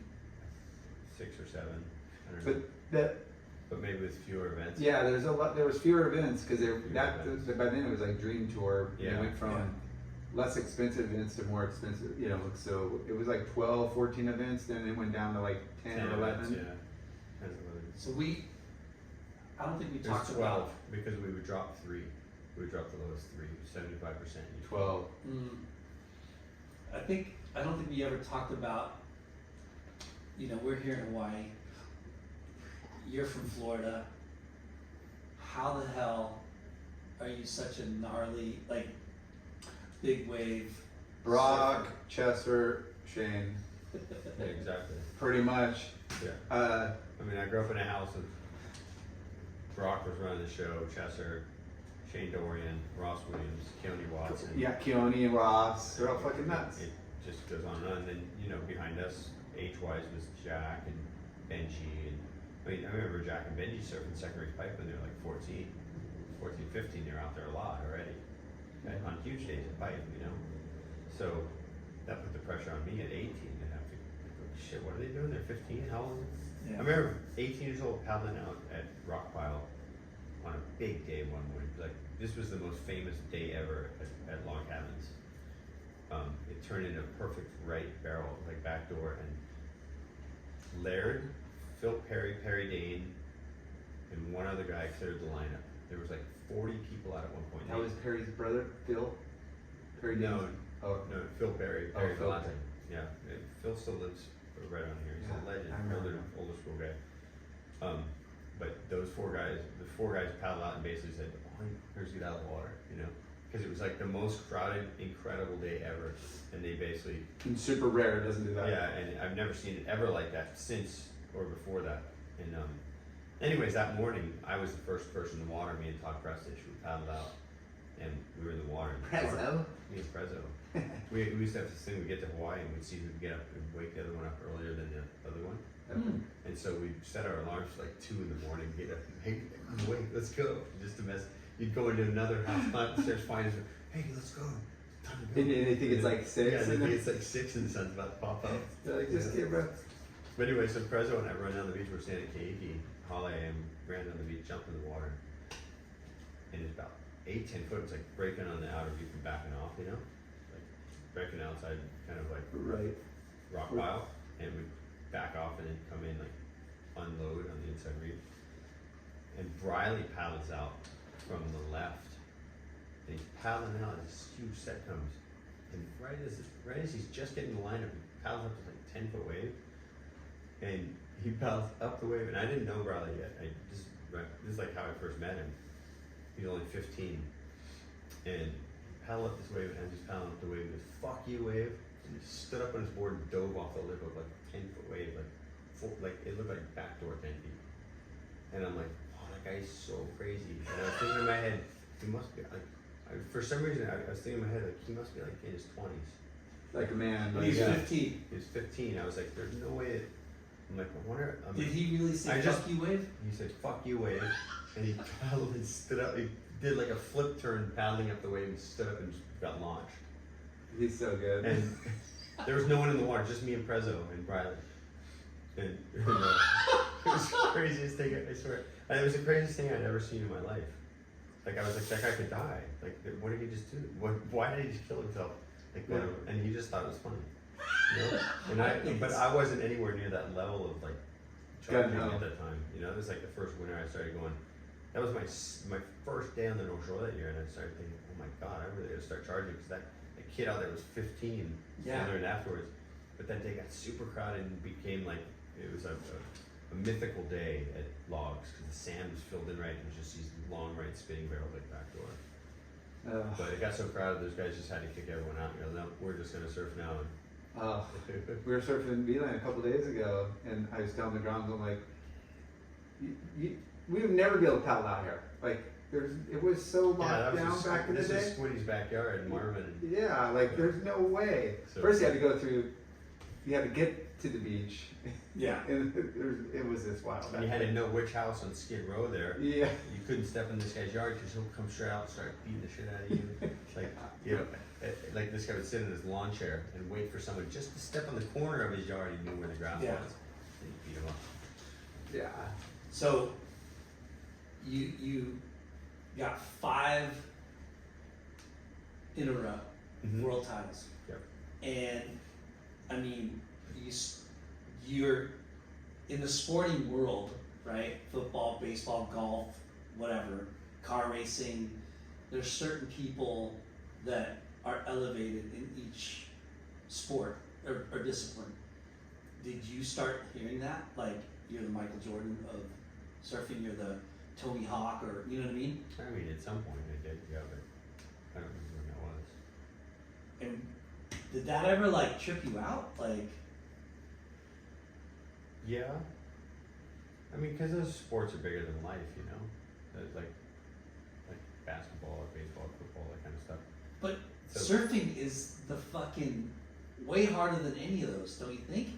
6 or 7. I don't But know, that, but maybe with fewer events. yeah, there was fewer events, because Fewer events. by then it was like Dream Tour. They Yeah. went from Yeah. less expensive events to more expensive, you know, so it was like 12, 14 events, then it went down to like 10 or 11. events, yeah. 10 or 11. So I don't think we It was talked 12 about. because we would drop 3. We would drop the lowest 3, 75%. 12. I don't think we ever talked about, you know, we're here in Hawaii, you're from Florida, how the hell are you such a gnarly, like, big wave? Brock, Chester, Shane, Yeah, exactly. pretty much. Yeah. I I mean, I grew up in a house with Brock was running the show, Chesser, Shane Dorian, Ross Williams, Keone Watson. Yeah, Keone and Ross, they're all fucking nuts. It just goes on and on. And then, you know, behind us, age-wise was Jack and Benji. And I mean, I remember Jack and Benji surfing second race pipe when they were like 14, 15. They were out there a lot already. And on huge days at pipe, you know. So that put the pressure on me at 18 to have to, like, shit, what are they doing? They're 15? How old? Yeah. I remember 18 years old paddling out at Rockpile on a big day one morning. Like, this was the most famous day ever at Log Cabins. It turned into a perfect right barrel, like backdoor, and Laird, Phil Perry, Perry Dane, and one other guy cleared the lineup. There was like 40 people out at one point. That was Perry's brother, Phil? Perry No, Dean? Oh, no, Phil Perry, Oh, Perry Phil Galante. Perry. Yeah, Phil still lives right on here. He's Yeah, a legend, I remember older school guy. But those the four guys paddled out and basically said, "Oh, here's get out of the water," you know, because it was like the most crowded, incredible day ever, and they basically and super rare, it doesn't do that. yeah, and I've never seen it ever like that since or before that. And anyways, that morning I was the first person in the water. Me and Todd Prestich, we paddled out, and we were in the water. Prezzo? Me and Prezzo. we used to have this thing. We get to Hawaii and we'd see who could get up and wake the other one up earlier than the other one. And so we set our alarms for like 2 in the morning. Get up, hey, wait, let's go. Just to mess. You'd go into another house, climb the stairs, find us. Hey, let's go. Time to go. And they think it's like 6. Yeah, they and think it's like 6 and the sun's about to pop up. they're like, just get bro. But anyway, so Prezzo and I run down the beach. We're standing at Keiki. Holly and ran down the beach, jumped in the water, and it's about 8-10 foot. It's like breaking on the outer beach and backing off, you know, like breaking outside, kind of like Right. rock pile, and we back off and then come in like unload on the inside reef. And Briley paddles out from the left, and he's paddling out. And this huge set comes, and right as he's just getting the lineup, he paddles up to like 10-foot wave, and he paddles up the wave. And I didn't know Briley yet. This is like how I first met him. He's only 15, and paddle up this wave, and as he's paddling up the wave, he goes, "Fuck you, wave." And he stood up on his board and dove off the lip of like 10-foot wave, like it looked like backdoor 10 feet. And I'm like, oh, that guy's so crazy. And I was thinking in my head, he must be like, for some reason, I was thinking in my head, like, he must be like in his 20s. Like a man. He's yeah. 15. He was 15. I was like, there's no way. I'm like, I wonder. Did he really say fuck you, Wave? He said, "Fuck you, wave," and he paddled and stood up. He did like a flip turn, paddling up the wave, and stood up and just got launched. He's so good. And there was no one in the water, just me and Prezzo and Briley. And it was the craziest thing, I swear. And it was the craziest thing I'd ever seen in my life. Like, I was like, that guy could die. Like, what did he just do? Why did he just kill himself? Like, Yeah. and he just thought it was funny. You know? But I wasn't anywhere near that level of like charging no. at that time. You know, it was like the first winter I started going. That was my first day on the North Shore that year, and I started thinking, oh my god, I really got to start charging because that kid out there was 15. Yeah. And learned afterwards, but that day got super crowded and became like it was a mythical day at Logs because the sand was filled in right. It was just these long right spinning barrels like backdoor. But it got so crowded, those guys just had to kick everyone out. You know, no, we're just gonna surf now. We were surfing in Beeline a couple days ago, and I was telling the grounds, I'm like, we would never be able to paddle out here. Like, it was so locked down back in the day. This is Squiddy's backyard in Marvin. Yeah, like there's no way. So- First, you had to go through. You had to get to the beach, Yeah. and it was this wild. And you had to know which house on Skid Row there. Yeah. You couldn't step in this guy's yard because he'll come straight out and start beating the shit out of you. Like, you know, like this guy would sit in his lawn chair and wait for someone just to step on the corner of his yard. He knew where the grass Yeah. was. And he'd beat him up. Yeah. So you got 5 in a row world titles. Yep. And I mean, you're in the sporting world, right? Football, baseball, golf, whatever, car racing. There's certain people that are elevated in each sport or discipline. Did you start hearing that? Like, you're the Michael Jordan of surfing, you're the Tony Hawk, or you know what I mean? I mean, at some point I did, yeah, but I don't remember when that was. And did that ever like trip you out? Like, Yeah. I mean, because those sports are bigger than life, you know? Like basketball or baseball, football, that kind of stuff. but So- surfing is the fucking way harder than any of those, don't you think?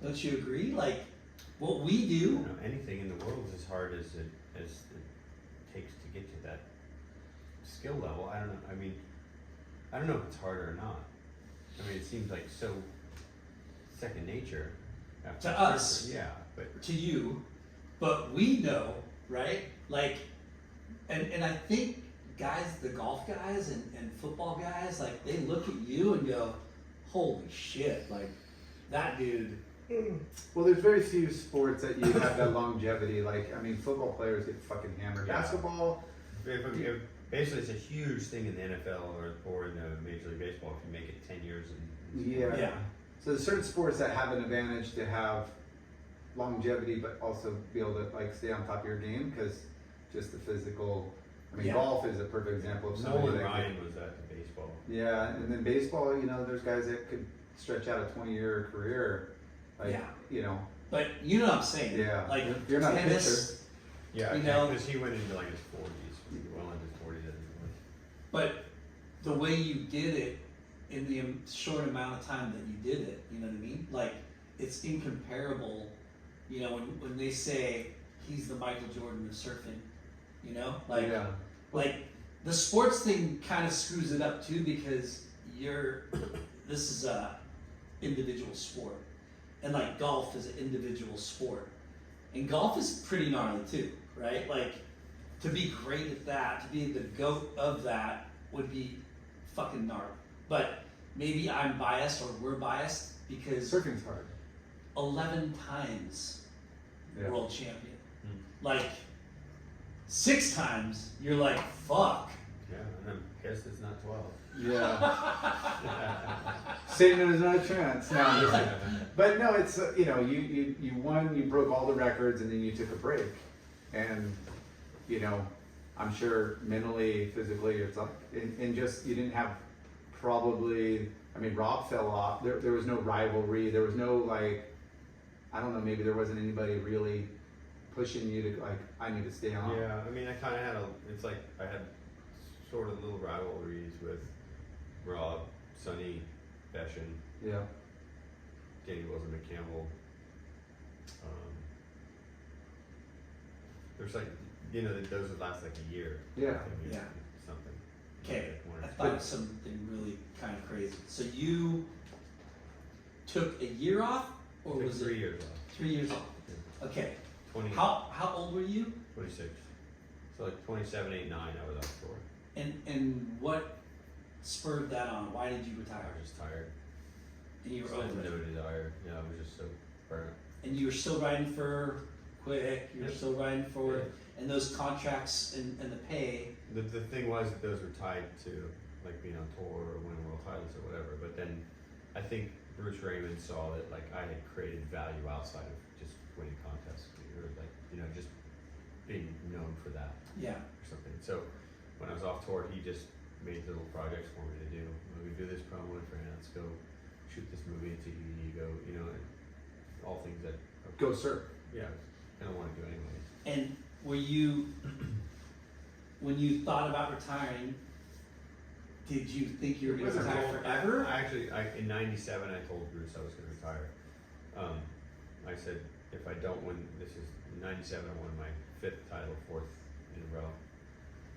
Don't you agree? Like, what we You do, know, anything in the world is as hard as it takes to get to that skill level. I don't know. I mean, I don't know if it's harder or not. I mean, it seems like so second nature. after To surfing. us. Yeah, but to you, but we know, right? Like, and I think guys, the golf guys and football guys, like they look at you and go, holy shit, like that dude. Well, there's very few sports that you have that longevity. Like, I mean, football players get fucking hammered. Yeah. Basketball, basically, it's a huge thing in the NFL or in the Major League Baseball if you make it 10 years. yeah. Yeah. So there's certain sports that have an advantage to have longevity, but also be able to like stay on top of your game because just the physical. I mean, Yeah. golf is a perfect example of somebody Nolan that Ryan was at the baseball. yeah, and then baseball, you know, there's guys that could stretch out a 20-year career. Like, Yeah. you know, But you know what I'm saying? Yeah. Like You're not a tennis, Yeah, You know- because he went into like his 40s, well into his 40s. I think it was. but the way you did it in the short amount of time that you did it, you know what I mean? Like it's incomparable. You know, when they say he's the Michael Jordan of surfing, you know, like. yeah. Like the sports thing kind of screws it up too because this is a individual sport, and like golf is an individual sport, and golf is pretty gnarly too, right? Like to be great at that, to be the GOAT of that would be fucking gnarly. But maybe I'm biased or we're biased because Surfing's hard. 11 times Yeah. world champion, Hmm. like 6 times you're like fuck. Yeah, and I'm pissed it's not 12. Yeah. Satan is not a chance. No, I'm just kidding. But no, it's you know, you won, you broke all the records, and then you took a break, and you know, I'm sure mentally, physically, it's like, and just you didn't have probably. I mean, Rob fell off. There was no rivalry. There was no like, I don't know. Maybe there wasn't anybody really pushing you to like, I need to stay on. Yeah, I mean, I kind of had it's like I had sort of little rivalries with Rob, Sonny, Beshan, Yeah. Danny Wilson, McCampbell. There's like, you know, those would last like a year. Yeah. Yeah. Something. Okay, Like one I or thought two. of something really kind of crazy. So you took a year off, or Took was 3 it years off. 3 years off? Yeah. Okay. 20, How old were you? 26. So like 27, 8, 9, I was off tour. And what spurred that on? Why did you I retire? was just tired. And you were I had over no it. desire. Yeah, I was just so burnt. And you were still riding for Quick. You were Yep. still riding for, Yeah. and those contracts and the pay. The thing was that those were tied to like being on tour or winning world titles or whatever. But then I think Bruce Raymond saw that like I had created value outside of just winning contests or like, you know, just being known for that Yeah. or something. So when I was off tour, he just made little projects for me to do. We do this promo in France, go shoot this movie in Tahiti, go, you know, and all things that Go surf. yeah, I don't want to do anyways. And were you, when you thought about retiring, did you think you were going to Wasn't retire cool. forever? In '97, I told Bruce I was going to retire. I said, if I don't win, this is in '97, I won my 5th title, 4th in a row.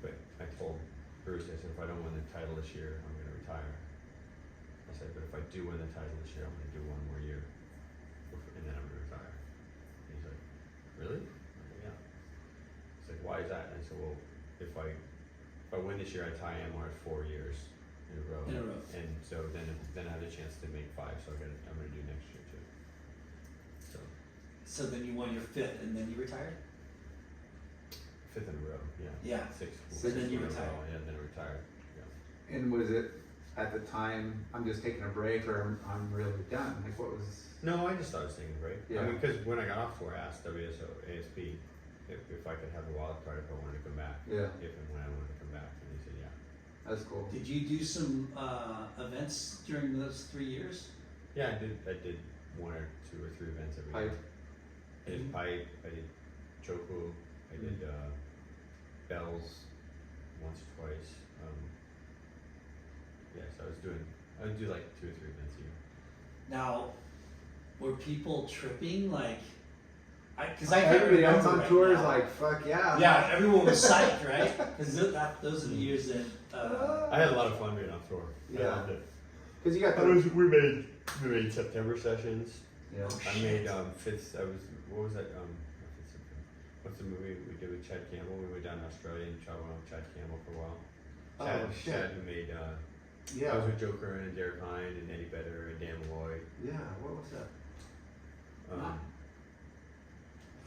But I told Bruce, I said, if I don't win the title this year, I'm going to retire. I said, but if I do win the title this year, I'm going to do 1 more year, and then I'm going to retire. And he's like, really? I'm like, yeah. He's like, why is that? And I said, well, if I win this year, I tie MR 4 years in a row. In a row. And so then I have a chance to make 5. So I'm gonna do next year too. So So then you won your 5th and then you retired? 5th in a row. Yeah. Yeah. 6. So then you in a retired. row, yeah. Then I retired. Yeah. And was it at the time, I'm just taking a break or I'm really done? Like what was, No, I just started taking a break. Yeah. I mean, because when I got off tour, I asked WSO ASP, if I could have the wild card if I wanted to come back. Yeah, If and when I wanted to come back, and he said, yeah. that's cool. Did you do some events during those 3 years? Yeah, I did 1 or 2 or 3 events every Pipe. year. I did pipe, I did choku, I did bells once or twice. Yes, I would do like 2 or 3 events a year. Now, were people tripping like? Because Everybody else on tour is like, fuck yeah. yeah, everyone was psyched, right? Because those are the years that. I had a lot of fun being on tour. I Yeah. loved it. Because you got We made September sessions. Yeah. Oh, I shit. made what was that what's the movie we did with Chad Campbell? We went down to Australia and traveled with Chad Campbell for a while. Chad, Oh, shit. Chad who made I Yeah. was with Joe Curran and Derek Hine and Eddie Vedder and Dan Malloy. Yeah, what was that? Um,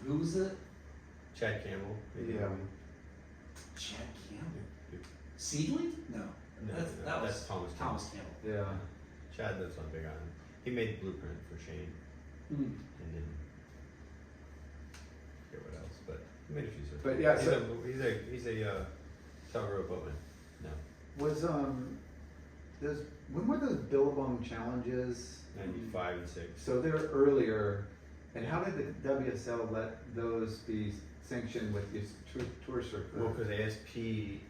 Who was it? Chad Campbell. made the Yeah. movie. Chad Campbell. Yep. Seedling? No. No, That was that's Thomas Thomas Campbell. Yeah. Chad lives on Big Island. He made Blueprint for Shane, Hmm. and then I forget what else, but he made a few. Surf But yeah, he's so- he's a Salvador boatman. No, Was those when were those Billabong challenges? 95 and 6. So they're earlier, and how did the WSL let those be sanctioned with these tour circuit? Well, because ASP.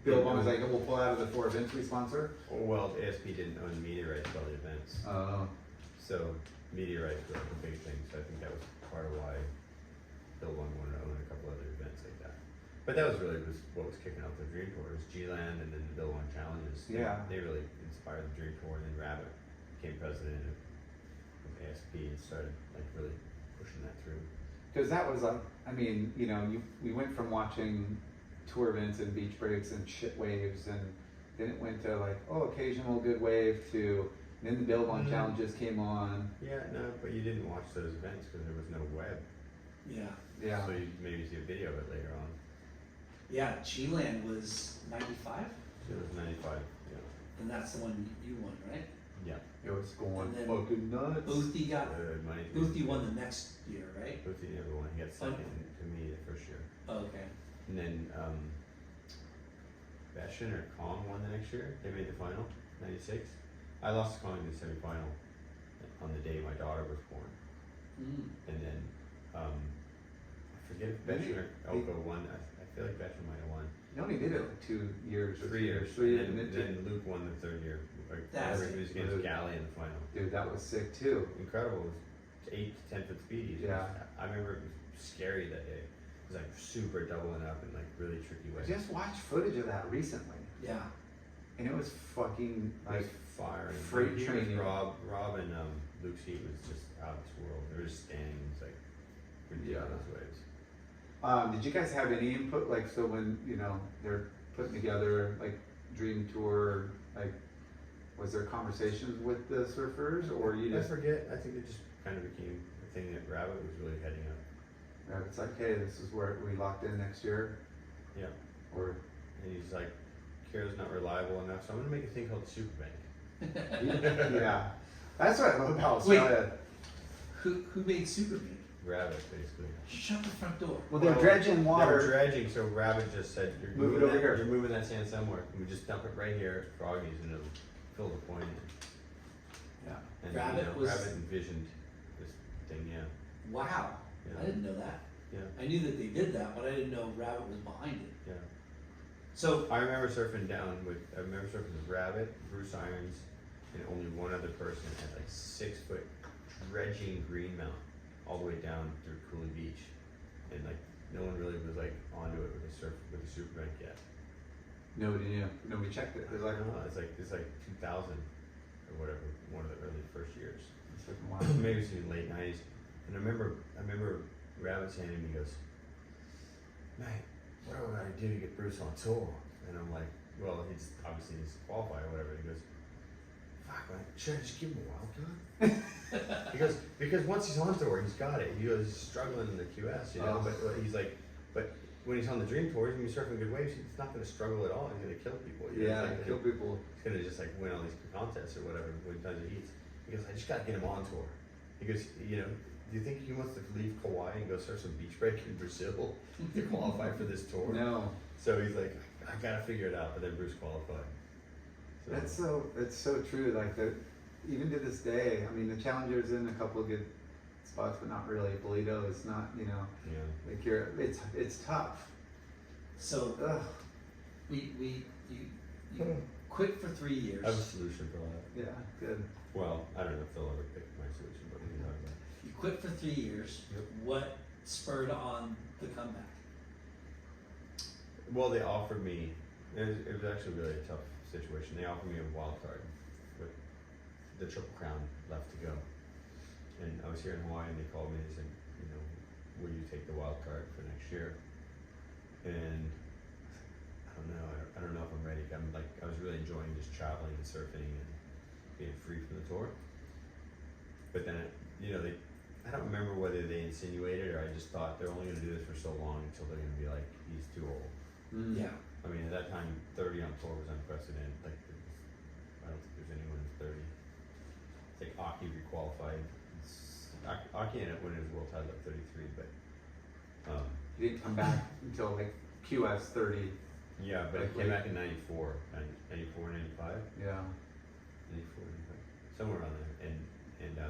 Billabong was like, we'll pull out of the 4 events we sponsor. Well, ASP didn't own media rights to all the events, so media rights were like a big thing. So I think that was part of why Billabong wanted to own a couple other events like that. But that was really what was kicking off the Dream Tour was G-Land and then the Billabong Challenges. Yeah. They really inspired the Dream Tour, and then Rabbit became president of ASP and started like really pushing that through. Because that was like, I mean, you know, we went from watching tour events and beach breaks and shit waves, and then it went to like, oh, occasional good wave to, then the Billabong challenges came on. Yeah, no, but you didn't watch those events because there was no web. Yeah. Yeah. So you maybe see a video of it later on. Yeah, G-Land was 95, So it was 95. Yeah. and that's the one you won, right? Yeah. It was going And then fucking nuts. Boothie got. Money. Boothie won the next year, right? Boothie never won. He got second to me the first year. Oh, okay. And then Bastion or Kong won the next year. They made the final, 96. I lost to Kong in the semifinal on the day my daughter was born. Mm. And then I forget if Maybe Bastion or Elko won. I feel like Bastion might have won. He only did it like 2 years or 3 years. 3 years. And And then Luke won the 3rd year. That's He was against Luke. Galley in the final. dude, that was sick too. Incredible. It was 8 to 10 foot speed. Yeah. I remember it was scary that day. It was like super doubling up in like really tricky I ways. just watched footage of that recently, Yeah. and it was fucking It like, was firing. freight He was training. Rob and Luke's heat was just out of this world. They were just standing. It was like ridiculous waves. did you guys have any input? Like, so when, you know, they're putting together like Dream Tour, like, was there conversations with the surfers, or you I just, forget. I think it just kind of became a thing that Rabbit was really heading up. it's like, hey, this is where we locked in next year, Yeah. or And he's like, Kara's not reliable enough, so I'm gonna make a thing called the Superbank. yeah, that's what I love about Wait. Australia. Who made Superman? Rabbit, basically. Shut the front door. Well, they're dredging They were water. dredging, so Rabbit just said, "You're Move it moving over that, here." You're moving that sand somewhere. And we just dump it right here at Froggy's, and it'll fill the point in." Yeah. And Rabbit was- Rabbit envisioned this thing. Yeah. Wow. Yeah. I didn't know that. Yeah. I knew that they did that, but I didn't know Rabbit was behind it. Yeah. So I remember surfing with Rabbit, Bruce Irons, and only one other person at like 6 foot dredging Greenmount all the way down through Cooley Beach, and like no one really was like onto it with the Superbank yet. Nobody knew. Nobody checked it. It was like, I don't know, it's like 2000 or whatever, one of the early first years. it's like, wow. Maybe it's in the late 90s. And I remember Rabbit saying to me, he goes, "Mate, what do I gotta do to get Bruce on tour?" And I'm like, well, he's obviously he's qualified or whatever. He goes, "Fuck, man, should I just give him a wild card?" He goes, because once he's on tour, he's got it. He goes, he's struggling in the QS, you know, Oh. but he's like, but when he's on the Dream Tour, he's gonna be surfing good waves. He's not gonna struggle at all. He's gonna kill people. You know? Yeah, It's like, kill people. He's gonna just like win all these contests or whatever when he does the heats. He goes, I just gotta get him on tour. He goes, you know, do you think he wants to leave Kauai and go surf some beach break in Brazil to qualify for this tour? No, So he's like, I gotta figure it out, but then Bruce qualified. that's so true. Like that, even to this day. I mean, the Challenger's in a couple of good spots, but not really. Bolito is not. You know, Yeah. like it's tough. So Ugh. you quit for 3 years. I have a solution for that. Yeah, good. Well, I don't know if they'll ever pick my solution, but we can talk about it. You quit for 3 years. Yep. What spurred on the comeback? Well, they offered me, it was actually really a tough situation. They offered me a wild card with the Triple Crown left to go. And I was here in Hawaii and they called me and said, you know, will you take the wild card for next year? And I don't know, I don't know if I'm ready. I was really enjoying just traveling and surfing and being free from the tour. But then, I don't remember whether they insinuated or I just thought they're only gonna do this for so long until they're gonna be like, he's too old. Mm. Yeah. I mean, at that time, 30 on tour was unprecedented. Like, I don't think there's anyone who's 30. I think Aki requalified. Aki ended up winning his world title at 33, but He didn't come back until like QS 30. yeah, but Like he came late- back in 94, 94, 95, Yeah. 94, 95, somewhere around there. And I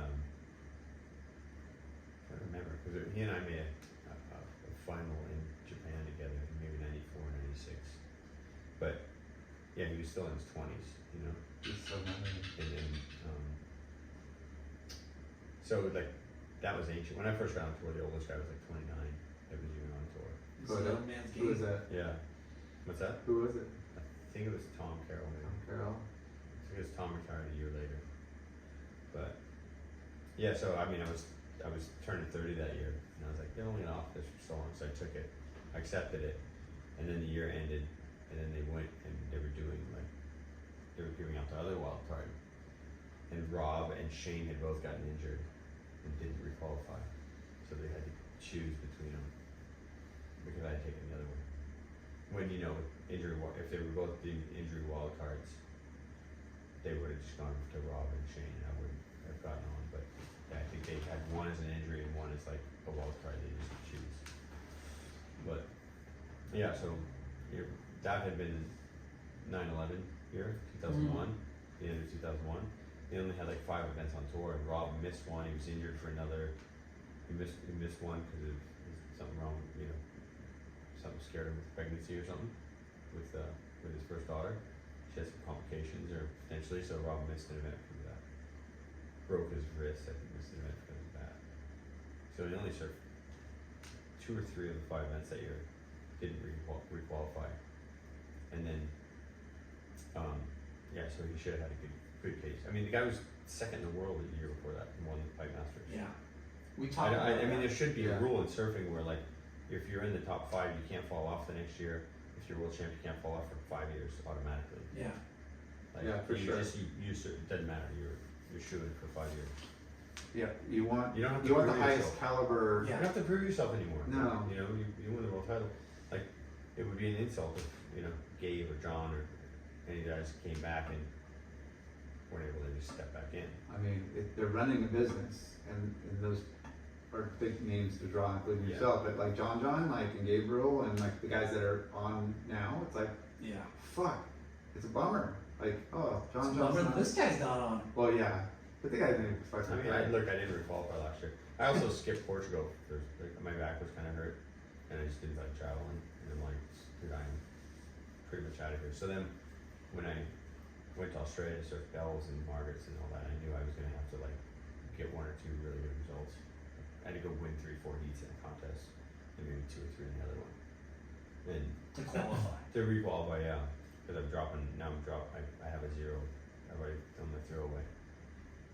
don't remember because he and I made a final in Japan together, maybe 94, 96. But yeah, he was still in his 20s, you know. He's so many. And then, so like that was ancient. When I first got on tour, the oldest guy was like 29. That was even on tour. This Who is was young man's Who was game. that? Yeah. What's that? Who was it? I think it was Tom Carroll. Maybe. Tom Carroll. I think it was Tom retired a year later. But yeah, so I mean, I was turning 30 that year, and I was like, they're only gonna offer this for so long, so I took it, I accepted it, and then the year ended, and then they went and they were giving out the other wild card, and Rob and Shane had both gotten injured and didn't requalify, so they had to choose between them because I had taken the other one. When if they were both the injury wild cards, they would have just gone to Rob and Shane, and I wouldn't have gotten on. But yeah, I think they had one as an injury and one as like a wild card they just choose. But yeah, so that had been 9/11 year, 2001, the end of 2001. They only had like 5 events on tour, and Rob missed one. He was injured for another. He missed one because of something wrong, something scared him with pregnancy or something with his first daughter. She had some complications or potentially, so Rob missed an event because of that. Broke his wrist, I think missed an event because of that. So he only surfed 2 or 3 of the 5 events that year, didn't requalify. And then, so he should have had a good case. I mean, the guy was second in the world the year before that and won the Pipe Masters. Yeah. We talked about I mean, that. there should be a Yeah. rule in surfing where like, if you're in the top 5, you can't fall off the next year. If you're world champ, you can't fall off for 5 years automatically. Yeah. Like, Yeah, for you sure. it doesn't matter. You're shooting for 5 years. Yeah, you want You don't have to the prove highest yourself. caliber. You don't have to prove yourself anymore. No. You win the world title. Like, it would be an insult if Gabe or John or any guys came back and weren't able to just step back in. I mean, they're running a business, and those are big names to draw, including Yeah. yourself. But like John, like and Gabriel, and like the guys that are on now, it's like, Yeah. fuck, it's a bummer. Like, oh, John's Bummer not. this guy's not on. Well, yeah, but the guy didn't fucking. I mean, I didn't requalify last year. I also skipped Portugal. My back was kind of hurt, and I just didn't like traveling. And I'm like, dude, I'm pretty much out of here. So then, when I went to Australia to surf Bells and Margaret's and all that, I knew I was gonna have to like get 1 or 2 really good results. I had to go win 3, 4 heats in a contest, and maybe 2 or 3 in the other one. And To qualify. to requalify, yeah, because I have a 0. I've already thrown my throw away,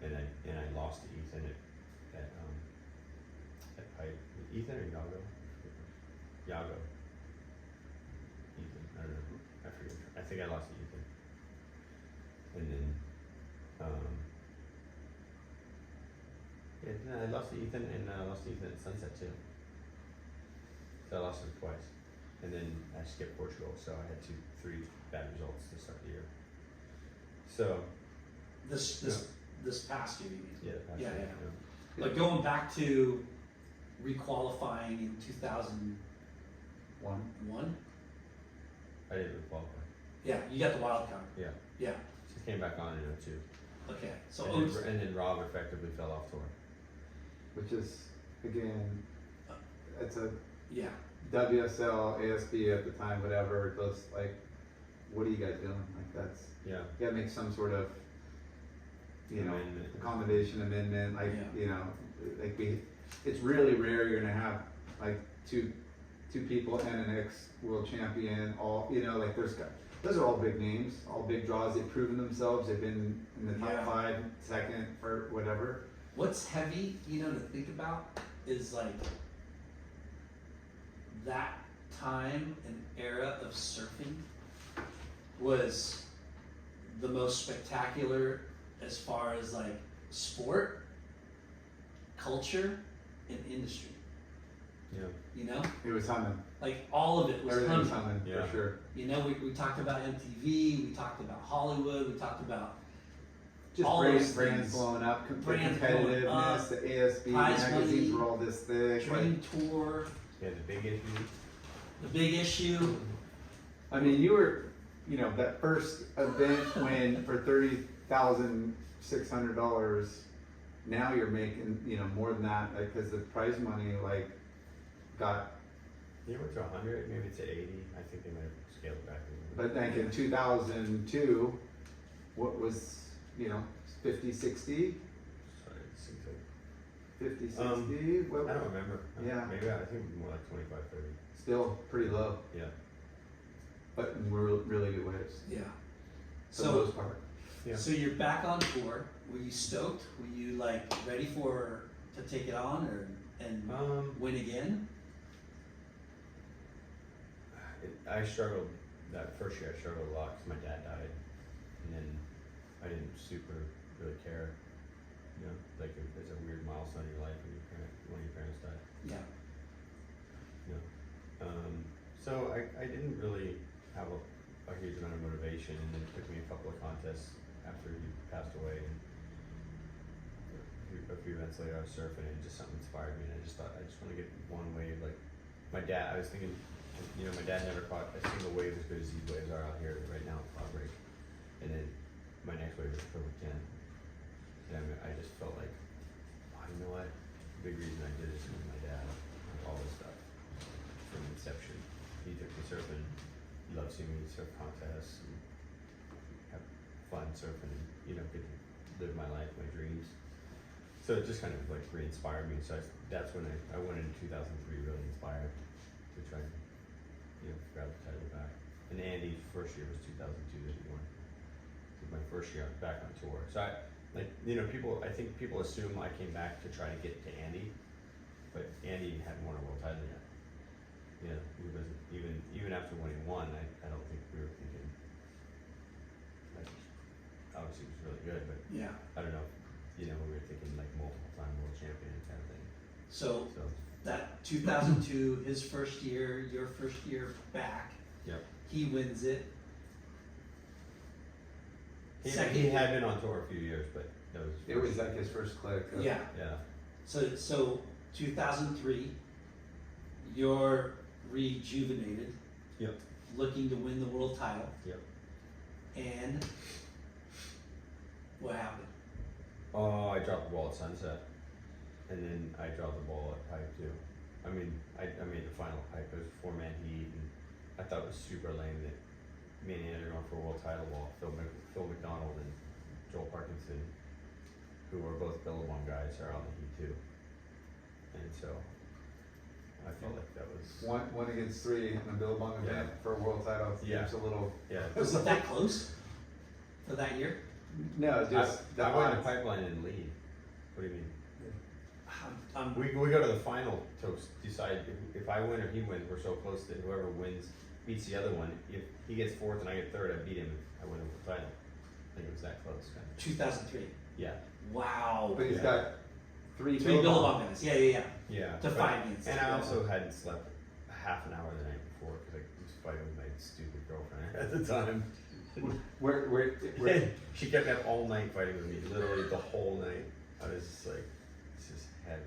and I lost to Ethan at Pipe. Ethan or Yago? Yago. Ethan. I don't know. I forget. I think I lost to Ethan. And then, I lost to Ethan, and I lost to Ethan at Sunset too. So I lost him twice. And then I skipped Portugal, so I had 3 bad results to start the year. So This past year, you mean? yeah, Yeah, yeah. Like going back to requalifying in 2001. One. I didn't qualify. Yeah, you got the wild card. Yeah. Yeah. She came back on in 02. Okay. So And then Rob effectively fell off tour. Which is, again, it's a yeah. WSL, ASB at the time, whatever, those, like, what are you guys doing? Like, that's, Yeah. you gotta make some sort of, you know, Amendment. accommodation amendment, like, Yeah. you know, like it's really rare you're gonna have, like, two people and an ex-world champion, all, you know, like, those are all big names, all big draws, they've proven themselves, they've been in the top Yeah. 5, second, for whatever. What's heavy, you know, to think about is like that time and era of surfing was the most spectacular as far as like sport, culture, and industry. Yeah. You know, It was humming, like all of it was everything was humming. humming, Yeah. for sure. You know, we talked about MTV, we talked about Hollywood, we talked about Just all brands those things. blowing up, the Brands blowing competitiveness, up, the ASB prize magazines money, were all this thick. like- Dream Tour, Yeah, the big issue. The Big Issue. I mean, you were, you know, that first event when for $30,600, now you're making, you know, more than that, like, cause the prize money, like, got, They went to 100, maybe to 80. I think they might have scaled it back a little bit. but like in 2002, what was, you know, 50, 60, Sorry, it seems like 50, 60, what, I don't remember. Yeah. Maybe I think it was more like 25, 30. still pretty low, Yeah. but in really good waves, Yeah. for the So most part. Yeah. so you're back on tour. Were you stoked? Were you like ready to take it on and win again? I struggled that first year. I struggled a lot because my dad died, and then I didn't really care. You know, like it's a weird milestone in your life when one of your parents died. Yeah. You know, so I didn't really have a huge amount of motivation, and then it took me a couple of contests after he passed away, and a few events later I was surfing, and just something inspired me, and I just thought I just want to get one wave. Like my dad, I was thinking, you know, my dad never caught a single wave as good as these waves are out here right now at Cloud Break, and then my next wave was Perfect 10, and I just felt like, oh, you know what? The big reason I did it is because my dad, like, all this stuff from inception. He took me surfing. He loved seeing me surf contests and have fun surfing and, you know, get to live my life, my dreams. So it just kind of like re-inspired me. So that's when I went into 2003 really inspired to try and, you know, grab the title back. And Andy's first year was 2002 that he won. It was my first year back on tour. So I think people assume I came back to try to get to Andy, but Andy hadn't won a world title yet. You know, he wasn't even after winning one. I don't think we were thinking. Like, obviously, it was really good, but Yeah. I don't know. You know, we were thinking like multiple-time world champion kind of thing. So So that 2002, his first year, your first year back. Yep. He wins it. he had been on tour a few years, but that was. It was like his first click. Yeah. Yeah. So 2003, you're rejuvenated. Yep. Looking to win the world title. Yep. And what happened? Oh, I dropped the ball at Sunset, and then I dropped the ball at Pipe too. I mean, I made the final Pipe. It was a 4-man heat, and I thought it was super lame that me and Andy were going for a world title while Phil McDonald and Joel Parkinson, who are both Billabong guys, are on the heat too. And so I felt like that was One against 3 in a Billabong event for a world title. Yeah. It's a little. yeah. Was it that close for that year? No, just the I went to odds. Pipeline and lead. What do you mean? I'm We go to the final to decide if I win or he wins. We're so close that whoever wins beats the other one. If he gets 4th and I get 3rd, I beat him. I win the title. I think it was that close. Kind of. 2003. Yeah. Wow. But he's Yeah. got 3 Three Billabong guys. Yeah. Yeah. To fight against. And I also hadn't slept a half an hour the night before because I was fighting with my stupid girlfriend at the time. Where She kept me up all night fighting with me, literally the whole night. I was just like, this is heavy.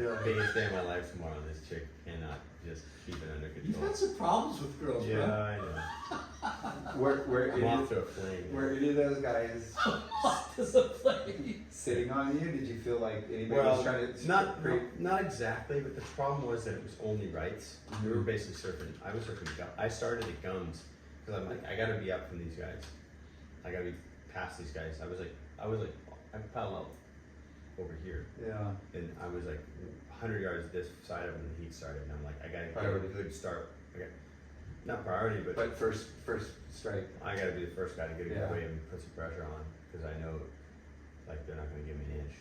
Yeah. Like, biggest day of my life tomorrow, and this chick cannot just keep it under You've control. had some problems with girls, Yeah, bro. I know. Where I'm off to a fling. were any of those guys There's a place. sitting on you? Did you feel like anybody Well, was trying to not exactly, but the problem was that it was only rights. We were basically surfing. I was surfing. I started at Gums because I'm like, I gotta be up from these guys. I gotta be past these guys. I was like, I paddled out over here, Yeah. and I was like 100 yards this side of them, and the heat started, and I'm like, I gotta Priority. get a good start. Okay, not priority, but But first strike. I gotta be the first guy to get a Yeah. good wave and put some pressure on because I know, like, they're not gonna give me an inch.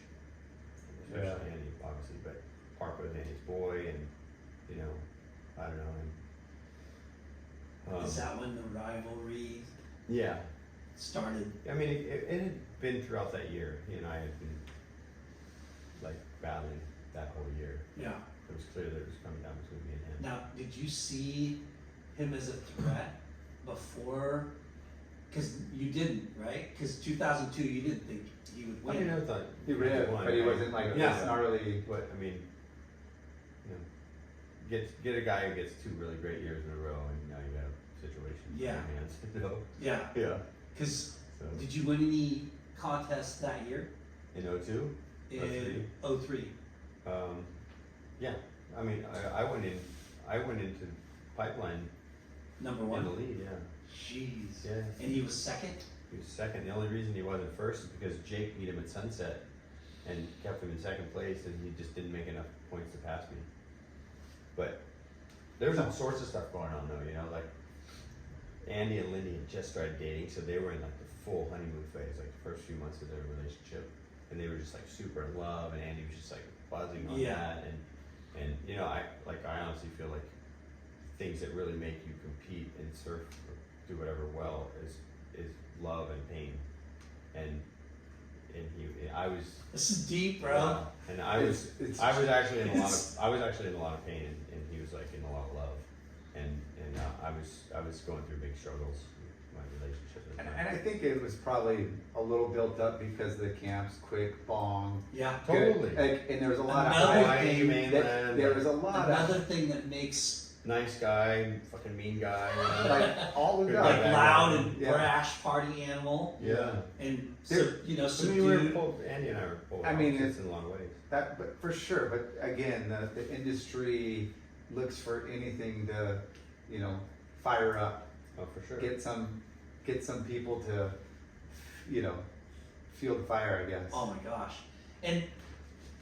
Especially Andy, obviously, but Park was Andy's boy, and you know, I don't know. And, Is that when the rivalry yeah, started? I mean, it had been throughout that year. He and I had been like battling that whole year. Yeah. It was clear that it was coming down between me and him. Now, did you see him as a threat before? Because you didn't, right? Because 2002, you didn't think he would I win. mean, I thought He ripped, won, but he right? wasn't like Yeah. this gnarly. But I mean, you know, get a guy who gets 2 really great years in a row, and now you got a situation in Yeah. your hands. You know? Yeah. Yeah. Because So did you win any contests that year? in 02, In 03. yeah. I mean, I went into pipeline Number in the one. lead. Yeah. Jeez. Yeah. And he was second? He was second. The only reason he wasn't first is because Jake beat him at Sunset and kept him in second place, and he just didn't make enough points to pass me. But there was all sorts of stuff going on though, you know, like Andy and Lindy had just started dating, so they were in like the full honeymoon phase, like the first few months of their relationship, and they were just like super in love, and Andy was just like buzzing on Yeah. that, and you know, I honestly feel like things that really make you compete and surf or do whatever well is love and pain, and I was This is deep, bro. and I was actually in a lot of pain, and he was like in a lot of love, and I was going through big struggles with my relationship at the And time. I think it was probably a little built up because the camps, quick, bong. Yeah. Totally. Good. Like, and there was a lot Another of Hawaii, thing mainland, there was a lot Another of thing that makes nice guy, fucking mean guy. You know? like all of Good that. like Yeah. loud and Yeah. brash party animal, Yeah. and There- you know, I mean, we were subdued. Andy and I were polar I mean, opposites in a lot of ways. That, but for sure. But again, the industry looks for anything to, you know, fire up, Oh, for sure. get some people to, you know, feel the fire. I guess. Oh my gosh! And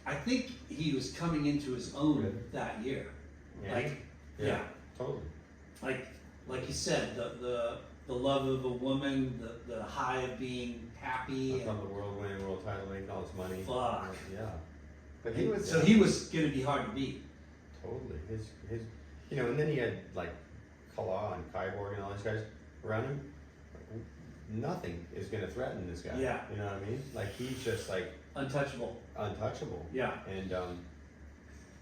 I think he was coming into his own Good. that year. Yeah. Like, yeah, Totally. like you said, the love of a woman, the high of being happy, I thought and the world winning, world title, making all this money. Fuck. Yeah. But he was. so he was gonna be hard to beat. Totally. His, you know, and then he had like Kala and Kyborg and all these guys around him. Nothing is gonna threaten this guy. Yeah. You know what I mean? Like he's just like Untouchable. untouchable. Yeah. And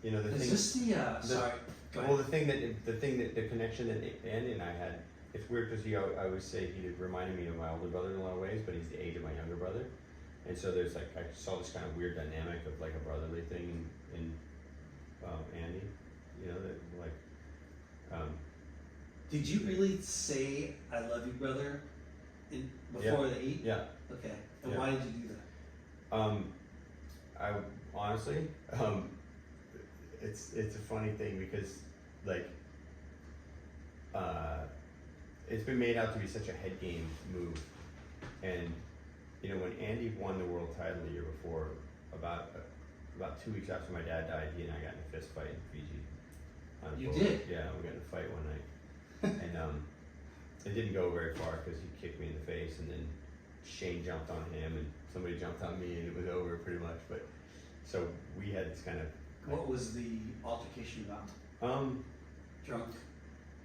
you know the Is thing. this sorry? Go Well, ahead. the connection that Andy and I had. It's weird because I always say he reminded me of my older brother in a lot of ways, but he's the age of my younger brother. And so there's like, I saw this kind of weird dynamic of like a brotherly thing in Andy, you know, that like, Did you really say "I love you, brother" before the heat? yeah. Okay. And Yeah. why did you do that? I honestly, it's a funny thing because like, it's been made out to be such a head game move, and you know when Andy won the world title the year before, about 2 weeks after my dad died, he and I got in a fist fight in Fiji. On a You boat. did? Yeah, we got in a fight one night, and it didn't go very far because he kicked me in the face, and then Shane jumped on him, and somebody jumped on me, and it was over pretty much. But so we had this kind of What was the altercation about? Drunk.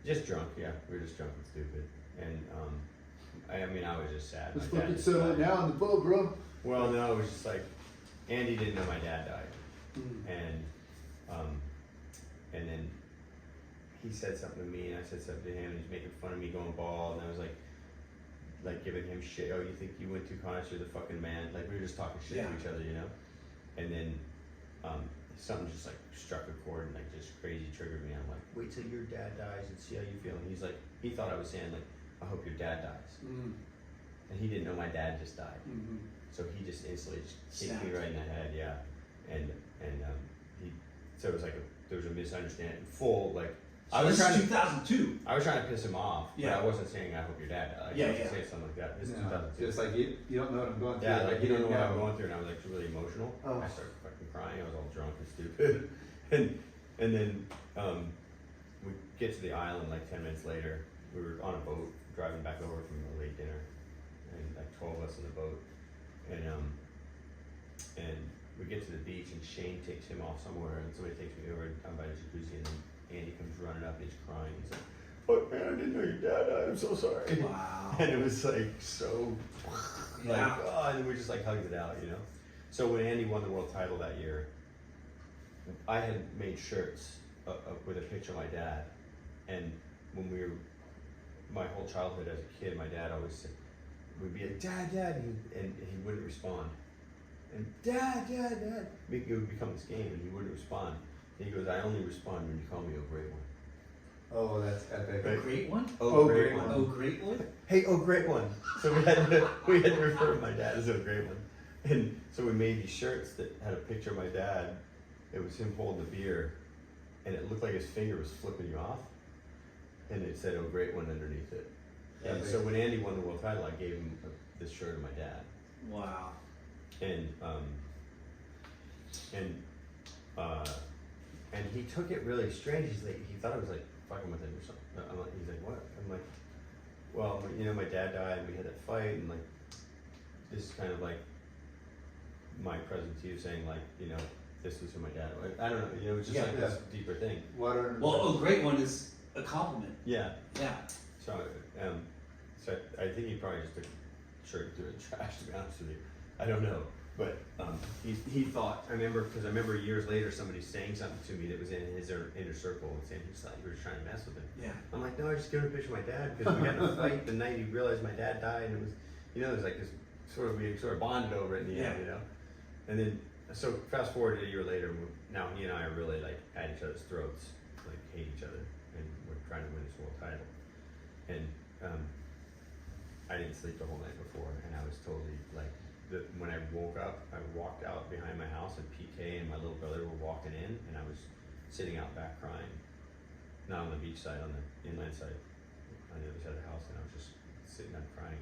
just drunk. Yeah, we were just drunk and stupid, and I mean I was just sad. Let's My dad fucking just settle died. it now on the boat, bro. Well, no, it was just like Andy didn't know my dad died, and then he said something to me, and I said something to him, and he's making fun of me going bald, and I was like giving him shit. Oh, you think you went too honest? You're the fucking man. Like we were just talking shit Yeah. to each other, you know. And then something just like struck a chord and like just crazy triggered me. I'm like, wait till your dad dies and see how you feel. And he's like, he thought I was saying like, I hope your dad dies. And he didn't know my dad just died. So he just instantly just kicked me right in the head, yeah. And so it was like there was a misunderstanding, full like. So this is 2002. I was trying to piss him off, Yeah. but I wasn't saying I hope your dad died. Yeah, I wasn't yeah. saying something like that. This is No, 2002. just like you don't know what I'm going through. Yeah, like you don't know what I'm know. going through, and I was like really emotional. Oh. I started fucking crying. I was all drunk and stupid, and then we get to the island like 10 minutes later. We were on a boat driving back over from a late dinner, and like 12 of us in the boat, and we get to the beach, and Shane takes him off somewhere, and somebody takes me over down by the jacuzzi, and then Andy comes running up, and he's crying. He's like, "Fuck man, I didn't know your dad died. I'm so sorry." Wow. And it was like so, like, Yeah. oh, and we just like hugged it out, you know. So when Andy won the world title that year, I had made shirts with a picture of my dad, and when we were, my whole childhood as a kid, my dad always said, would be like, "Dad, Dad," and he wouldn't respond. And Dad, Dad, Dad, it would become this game, and he wouldn't respond. And he goes, "I only respond when you call me a great one." Oh, that's epic. A great one? Oh, great one. Oh, great one? Hey, oh, great one. So we had to refer to my dad as a great one. And so we made these shirts that had a picture of my dad. It was him holding the beer, and it looked like his finger was flipping you off. And it said, "Oh, great one" underneath it. And so when Andy won the world title, I gave him this shirt of my dad. Wow. And he took it really strange. He's like, he thought I was like fucking with him or something. I'm like, he's like, "What?" I'm like, "Well, you know, my dad died, and we had that fight, and like, this is kind of like my present to you, saying like, you know, this was who my dad was." I don't know, you know, it's just like this deeper thing. What are Well, oh, great one is a compliment. Yeah. Yeah. So, so I think he probably just took the shirt through the trash, to be honest with you. I don't know. But he thought, I remember years later somebody saying something to me that was in his inner circle and saying he thought you were just trying to mess with him. Yeah. I'm like, "No, I just gave him a picture of my dad because we got in a fight the night he realized my dad died, and it was, you know, it was like this we sort of bonded over it in the end, you know. And then, so fast forward a year later, now he and I are really like at each other's throats, like hate each other, and we're trying to win this world title. And I didn't sleep the whole night before, and I was totally like, when I woke up, I walked out behind my house, and PK and my little brother were walking in, and I was sitting out back crying, not on the beach side, on the inland side, on the other side of the house, and I was just sitting there crying.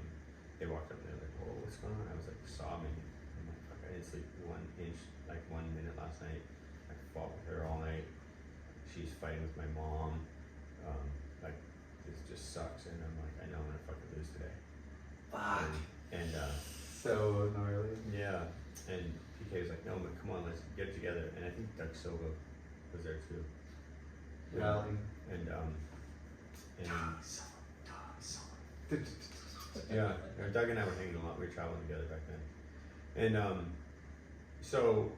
They walked up and they were like, "Oh, what's going on?" I was like sobbing. I'm like, "Fuck, I didn't sleep 1 inch, like 1 minute last night. I fought with her all night. She's fighting with my mom. Like, this just sucks." And I'm like, "I know I'm gonna fucking lose today." Fuck. And so gnarly? yeah, and PK was like, "No, man, come on, let's get it together." And I think Doug Silva was there too. Rally. And Dog, son, dog, son. yeah, Doug and I were hanging a lot. We were traveling together back then. And so,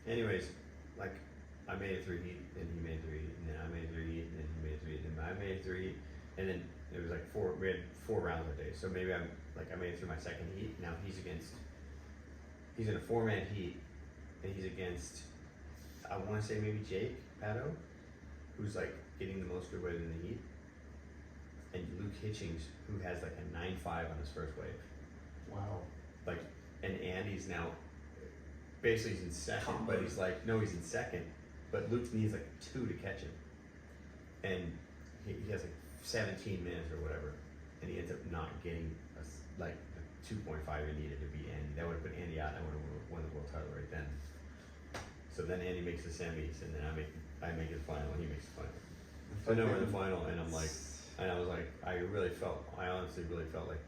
anyways, like, I made it through heat, and he made it through heat, and then I made it through heat, and then he made it through heat, and then I made it through heat, and then it was like we had 4 rounds a day. So maybe I made it through my second heat. Now he's in a 4-man heat, and he's against, I want to say maybe Jake Pato, who's like getting the most good weight in the heat, and Luke Hitchings, who has like a 9.5 on his first wave. Wow. Like, and Andy's now, basically he's in second, but he's like, no, he's in second, but Luke needs like 2 to catch him. And he has like 17 minutes or whatever, and he ends up not getting like the 2.5 he needed to beat Andy. That would have put Andy out, and I would have won the world title right then. So then Andy makes the semis, and then I make it the final, and he makes the final. So now we're in the final, and I'm like, and I was like, I honestly really felt like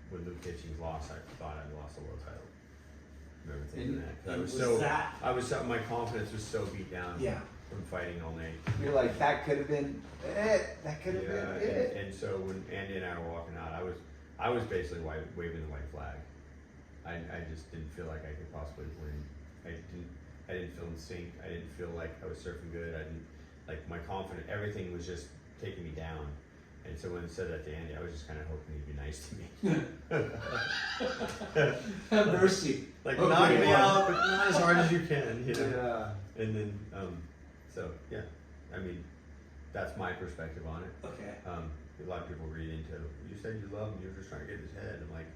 when Luke Hitchings lost, I thought I'd lost the world title. I remember thinking that. 'Cause I was so, my confidence was so beat down from fighting all night. You're like, that could have been it. That could have been it. And so when Andy and I were walking out, I was basically waving the white flag. I just didn't feel like I could possibly win. I didn't feel in sync. I didn't feel like I was surfing good. I didn't, like, my confidence, everything was just taking me down. And so when I said that to Andy, I was just kind of hoping he'd be nice to me. Have mercy. Like, Okay, knock me well. out, but not as hard as you can, you know? Yeah. And then, so, yeah, I mean, that's my perspective on it. Okay. A lot of people read into, you said you love him, you were just trying to get his head. I'm like,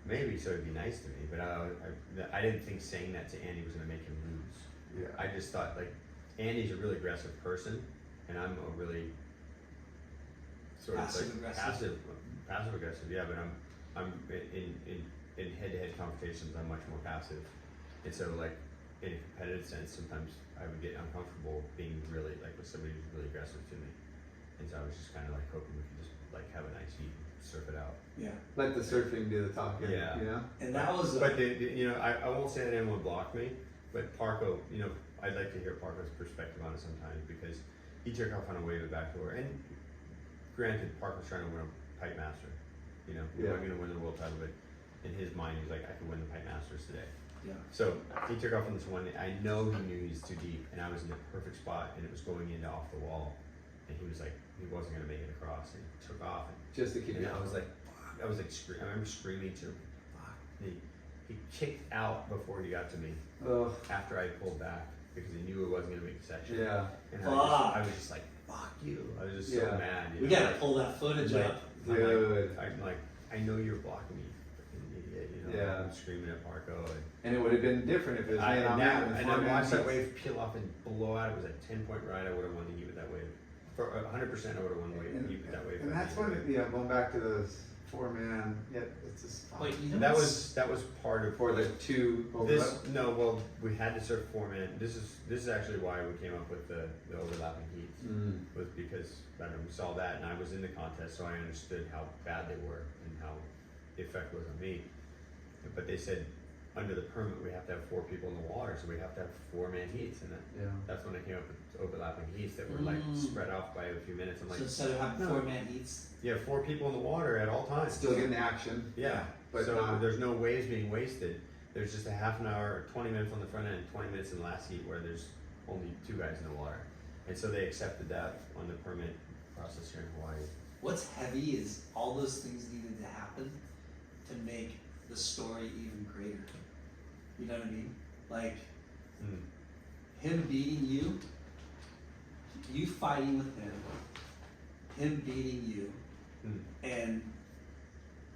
maybe so he'd be nice to me, but I didn't think saying that to Andy was gonna make him lose. Yeah. I just thought, like, Andy's a really aggressive person, and I'm a really sort of Passive like aggressive. passive aggressive, yeah, but I'm in head-to-head confrontations, I'm much more passive. And so, like, in a competitive sense, sometimes I would get uncomfortable being really, like, with somebody who's really aggressive to me. And so I was just kind of like hoping we could just, like, have a nice heat and surf it out. Yeah. Let the surfing do the talking. Yeah. You know. And that was. But you know, I won't say that anyone blocked me, but Parco, you know, I'd like to hear Parco's perspective on it sometimes because he took off on a wave at back door. And granted, Parco's trying to win a pipe master. You know, he wasn't going to win the world title, but in his mind, he's like, I can win the pipe masters today. Yeah. So he took off on this one. I know he knew he was too deep, and I was in the perfect spot, and it was going into off the wall. And he was like, he wasn't going to make it across, and he took off. Just to keep And it. I was like, fuck. I was like, I remember screaming to him, fuck. He kicked out before he got to me Oh. after I pulled back because he knew it wasn't going to make the section. Yeah. And Fuck. I was just like, fuck you. I was just so Yeah. mad. We know, gotta like- pull that footage like, up. Dude. I'm like, I know you're blocking me, freaking idiot. You know, Yeah. I'm screaming at Parco. And it would have been different if it was man on man. And I watched that wave peel off and blow out. It was a 10-point ride. I would have won the heat with that wave. For 100%, I would have won the heat with that wave. And that's when, going back to those 4-man, it's just fun. Wait, you know And that what's- was part of For the two well, we had to surf 4-man. This is actually why we came up with the overlapping heats. Was because I don't know, we saw that and I was in the contest, so I understood how bad they were and how the effect was on me. But they said under the permit we have to have 4 people in the water, so we have to have 4-man heats, and that's when I came up with overlapping heats that were like spread off by a few minutes. I'm like, So instead of having no. 4-man heats. yeah, 4 people in the water at all times. Still getting the action. Yeah, But so not- there's no waves being wasted. There's just a half an hour, 20 minutes on the front end, 20 minutes in the last heat where there's only 2 guys in the water. And so they accepted that on the permit process here in Hawaii. What's heavy is all those things needed to happen to make the story even greater. You know what I mean? Like him beating you, you fighting with him beating you, and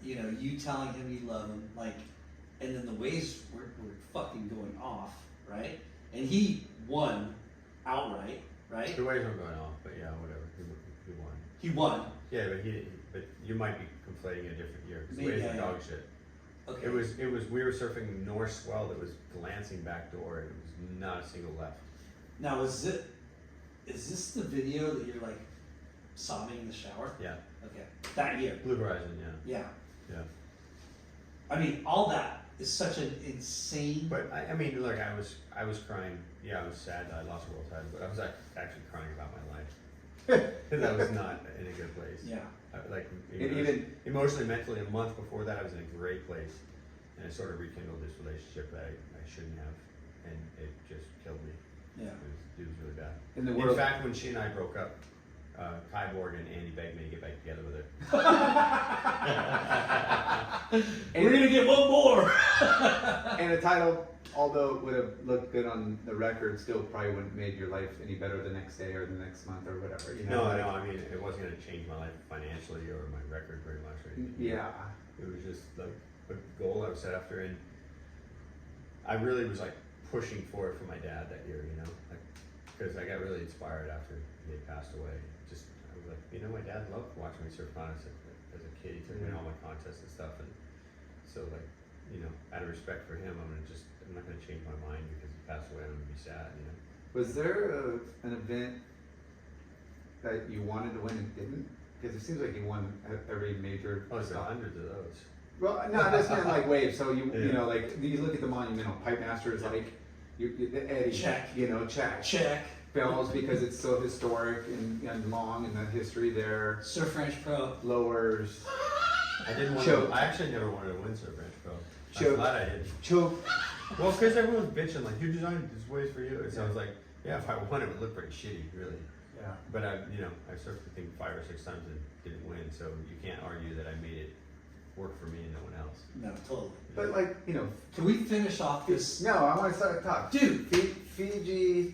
you know, you telling him you love him, like, and then the waves were fucking going off, right? And he won outright, right? The waves weren't going off, but yeah, whatever. He won. He won. Yeah, but you might be conflating a different year because the Maybe waves I are am. dog shit. Okay. It was. We were surfing north swell that was glancing back door. It was not a single left. Now is this the video that you're like sobbing in the shower? Yeah. Okay. That year. Blue Horizon. Yeah. Yeah. Yeah. I mean, all that is such an insane. But I mean, look, I was crying. Yeah, I was sad that I lost a world title, but I was actually crying about my life because I was not in a good place. Yeah. Like even emotionally, mentally, a month before that, I was in a great place, and I sort of rekindled this relationship that I shouldn't have, and it just killed me. Yeah. It was really bad. in In fact, when she and I broke up, Kai Borg and Andy begged me to get back together with her. We're gonna get one more. And the title, although it would have looked good on the record, still probably wouldn't have made your life any better the next day or the next month or whatever. You know? No, I mean, it wasn't going to change my life financially or my record very much. Or anything. Yeah. It was just like a goal I was set after, and I really was like pushing for it for my dad that year, you know, like because I got really inspired after he had passed away. Just I was like, you know, my dad loved watching me surf contests as a kid. He took me to all my contests and stuff, and so like, you know, out of respect for him, I'm not gonna change my mind because he passed away. I'm gonna be sad, you know. Was there an event that you wanted to win and didn't? Because it seems like you won every major. Oh, there's stuff. hundreds of those. Well, no, that's not like waves. So you Yeah. know, like you look at the monumental pipe masters, like the Eddie, Check. you know, check. Fells because it's so historic and long in the history there. Surf Ranch Pro. Lowers, I didn't want Choke. to. I actually never wanted to win Surf Ranch Pro. I'm Choke. glad I did. choke. Well, because everyone's bitching like you designed this waves for you, and so I was like, yeah, if I won, it would look pretty shitty, really. Yeah. But I surfed the thing 5 or 6 times and didn't win, so you can't argue that I made it work for me and no one else. No, totally. But like, you know, Can we finish off this? no, I want to start to talk. Dude, Fiji,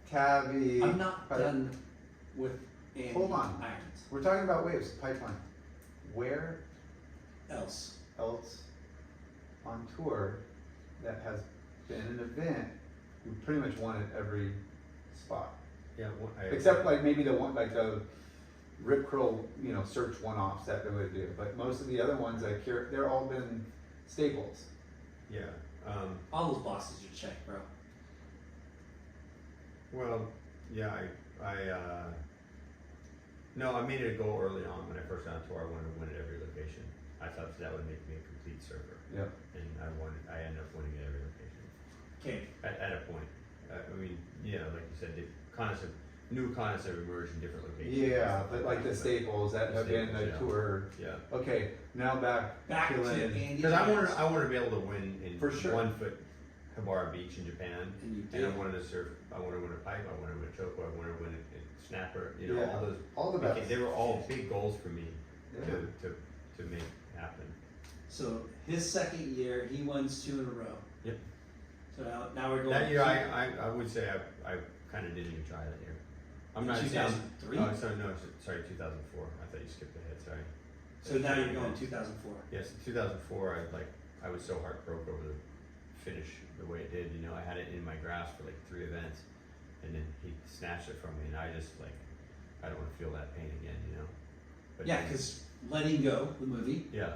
Tabby. I'm not done with Andy Hold on. Irons. We're talking about waves, pipeline. Where Else. else on tour that has been an event, we pretty much won at every spot. Yeah, Except like maybe the one, like the Rip Curl, you know, search one-offs that they would do. But most of the other ones, like here, they're all been staples. Yeah. All those boxes are checked, bro. Well, yeah, no, I made it a goal early on when I first got on tour. I wanted to win at every location. I thought that would make me a complete surfer. Yeah. And I ended up winning at every location. Okay. At a point. I mean, yeah, like you said, new concepts have emerged in different locations. Yeah, but like the staples that have been the yeah. tour. Yeah. Okay, now back Back to Lynn. Andy Because I Irons. wanted to be able to win in For sure. 1 foot Habara Beach in Japan. And you And I did. wanted to surf, I wanted to win a pipe, I wanted to win a choco, I wanted to win a snapper, you know, Yeah. all those. All the best. They were all big goals for me Yeah. to make happen. So his second year, he wins 2 in a row. Yep. So now we're going. That year, I would say I kind of didn't even try that year. I'm not saying. 2003? No, sorry, 2004. I thought you skipped ahead, sorry. So now you're going 2004. Yes, in 2004, I was so heartbroken over the finish the way it did. You know, I had it in my grasp for like 3 events, and then he snatched it from me, and I just like, I don't want to feel that pain again, you know. But Yeah, because Letting Go, the movie, yeah,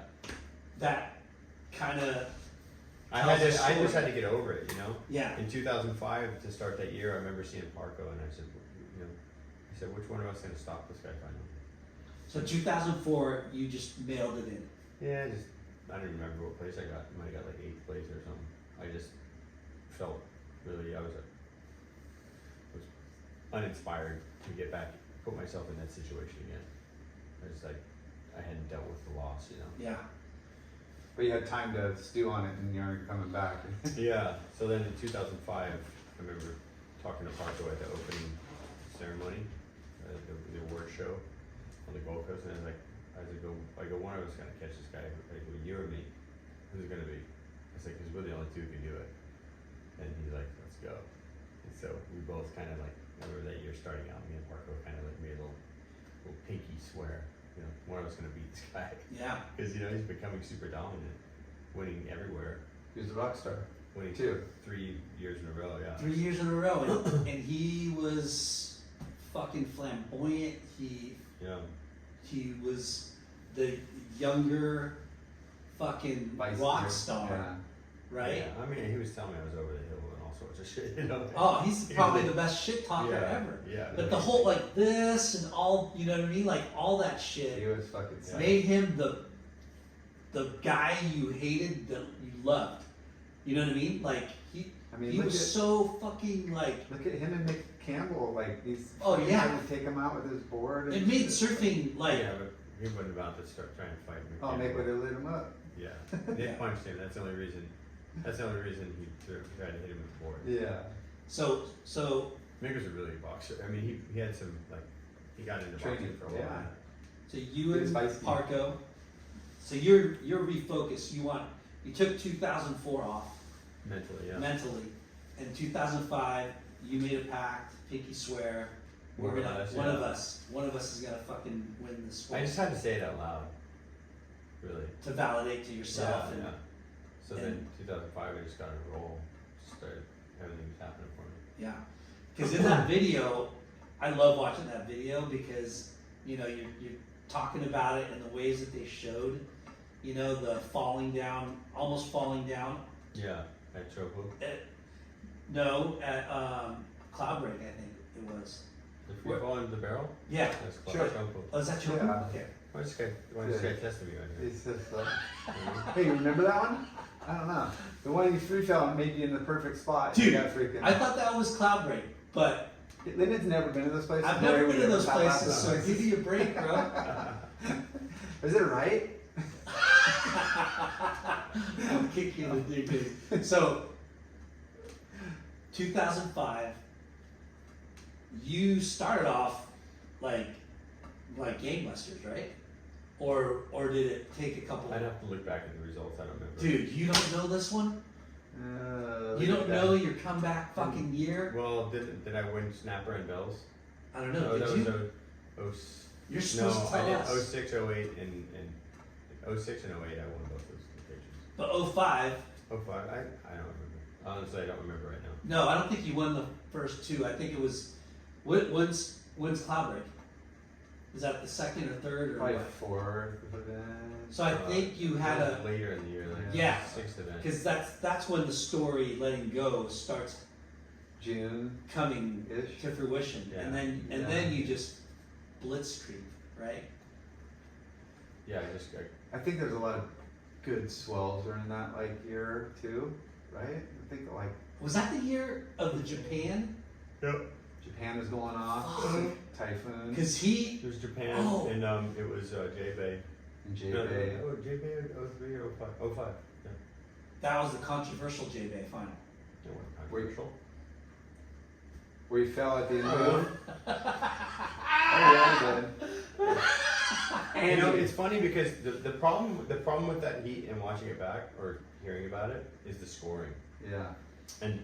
that kind of. I just had to get over it, you know. Yeah. In 2005, to start that year, I remember seeing Parco, and I said, which one of us is going to stop this guy finally? So 2004, you just mailed it in. Yeah, I don't remember what place I got. I might have got like 8th place or something. I just felt really, I was uninspired to get back, put myself in that situation again. I hadn't dealt with the loss, you know. Yeah. But you had time to stew on it and you're coming back. Yeah, so then in 2005, I remember talking to Parco at the opening ceremony, the award show on the Gold Coast, and I go, one of us gonna catch this guy. I go, you or me? Who's it gonna be? I was like, because we're the only 2 who can do it. And he's like, let's go. And so we both kind of like, I remember that year starting out, me and Parco kind of like made a little pinky swear. You know, one of us gonna beat this guy. Yeah. Because you know he's becoming super dominant, winning everywhere, He was a rock star. winning Too. 3 years in a row. Yeah. 3 years in a row, and he was fucking flamboyant. Yeah. He was the younger fucking Vice rock grip. star, Yeah. right? Yeah. I mean, he was telling me I was over the hill and all sorts of shit. You know. Oh, he's probably the best shit talker Yeah, ever. yeah. But the whole like this and all, you know what I mean? Like all that He shit was fucking sick. made him the guy you hated that you loved. You know what I mean? Like he Look was at, so fucking like look at him and Nick Campbell, like he's Oh, yeah. trying to take him out with his board. it made surfing like Yeah, but he wasn't about to start trying to fight me. Oh, Nick would have lit him up. Yeah. Nick punched him. That's the only reason. That's the only reason he tried to hit him with the board. Yeah. so Nick was a really good boxer. I mean, he had some he got into boxing Training, for a while. yeah. So you He was and feisty. Parco. So you're refocused. You took 2004 off Mentally, yeah. mentally. In 2005, you made a pact, pinky swear. We're More or gonna less, one yeah. of us is gonna fucking win this sport. I just had to say it out loud. Really. To validate to yourself. Yeah, and, yeah. So then 2005, I just got on a roll. Just started, everything was happening for me. Yeah. Because in that video, I love watching that video because you know you're talking about it and the ways that they showed. You know, the falling down, almost falling down. Yeah, at Chopo. No, at Cloudbreak, I think it was. The free fall into the barrel? Yeah. That's called Sure. Chopo. Oh, is that your Yeah. Okay. Why is this guy testing me right here? He's just like, hey, you remember that one? I don't know. The one you free fell and made you in the perfect spot. Dude, You got freaking. I thought that was Cloudbreak, but Lyndon's never been to those places. I've never Nor been to would those ever have places, so those give me a break, bro. Is it right? I'll kick you in the dick. So, 2005, you started off like gangbusters, right? Or did it take a couple? I'd have to look back at the results. I don't remember. Dude, you don't know this one? You don't know your comeback fucking year? Well, did I win Snapper and Bells? I don't know. No, Did that you? was You're supposed to tell I us. did 06, 08, and 06 and 08. I won both those occasions. But 05. 05, I don't remember. Honestly, I don't remember right now. No, I don't think you won the first two. I think it was when's Cloudbreak? Is that the second or third or Probably what? fourth event. So I think you had That was a later in the year, like Yeah. sixth event. because that's when the story letting go starts June coming ish. to fruition, Yeah. and Yeah. then you just blitzkrieg, right? Yeah, I think there's a lot of good swells during that like year too, right? I think like Was that the year of the Japan? Japan was going off, Fuck. typhoon Because he It was Japan, Oh. and it was J-Bay. and J No, Bay. oh, J-Bay 03 or 05? 05. Yeah. that was the controversial J-Bay final. It wasn't controversial. Where you fell at the end of it. Oh yeah, then. You know, it's funny because the problem with that heat and watching it back or hearing about it is the scoring, Yeah. and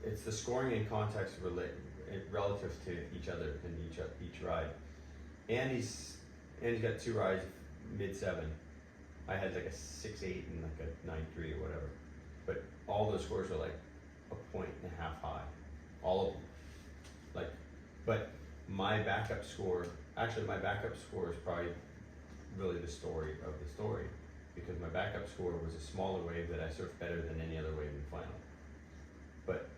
it's the scoring in context relative to each other in each ride. Andy's got two rides mid-7. I had like a 6.8 and like a 9.3 or whatever, but all those scores are like a point and a half high, all of them. Like, but my backup score is probably really the story of the story, because my backup score was a smaller wave that I surfed better than any other wave in the final. But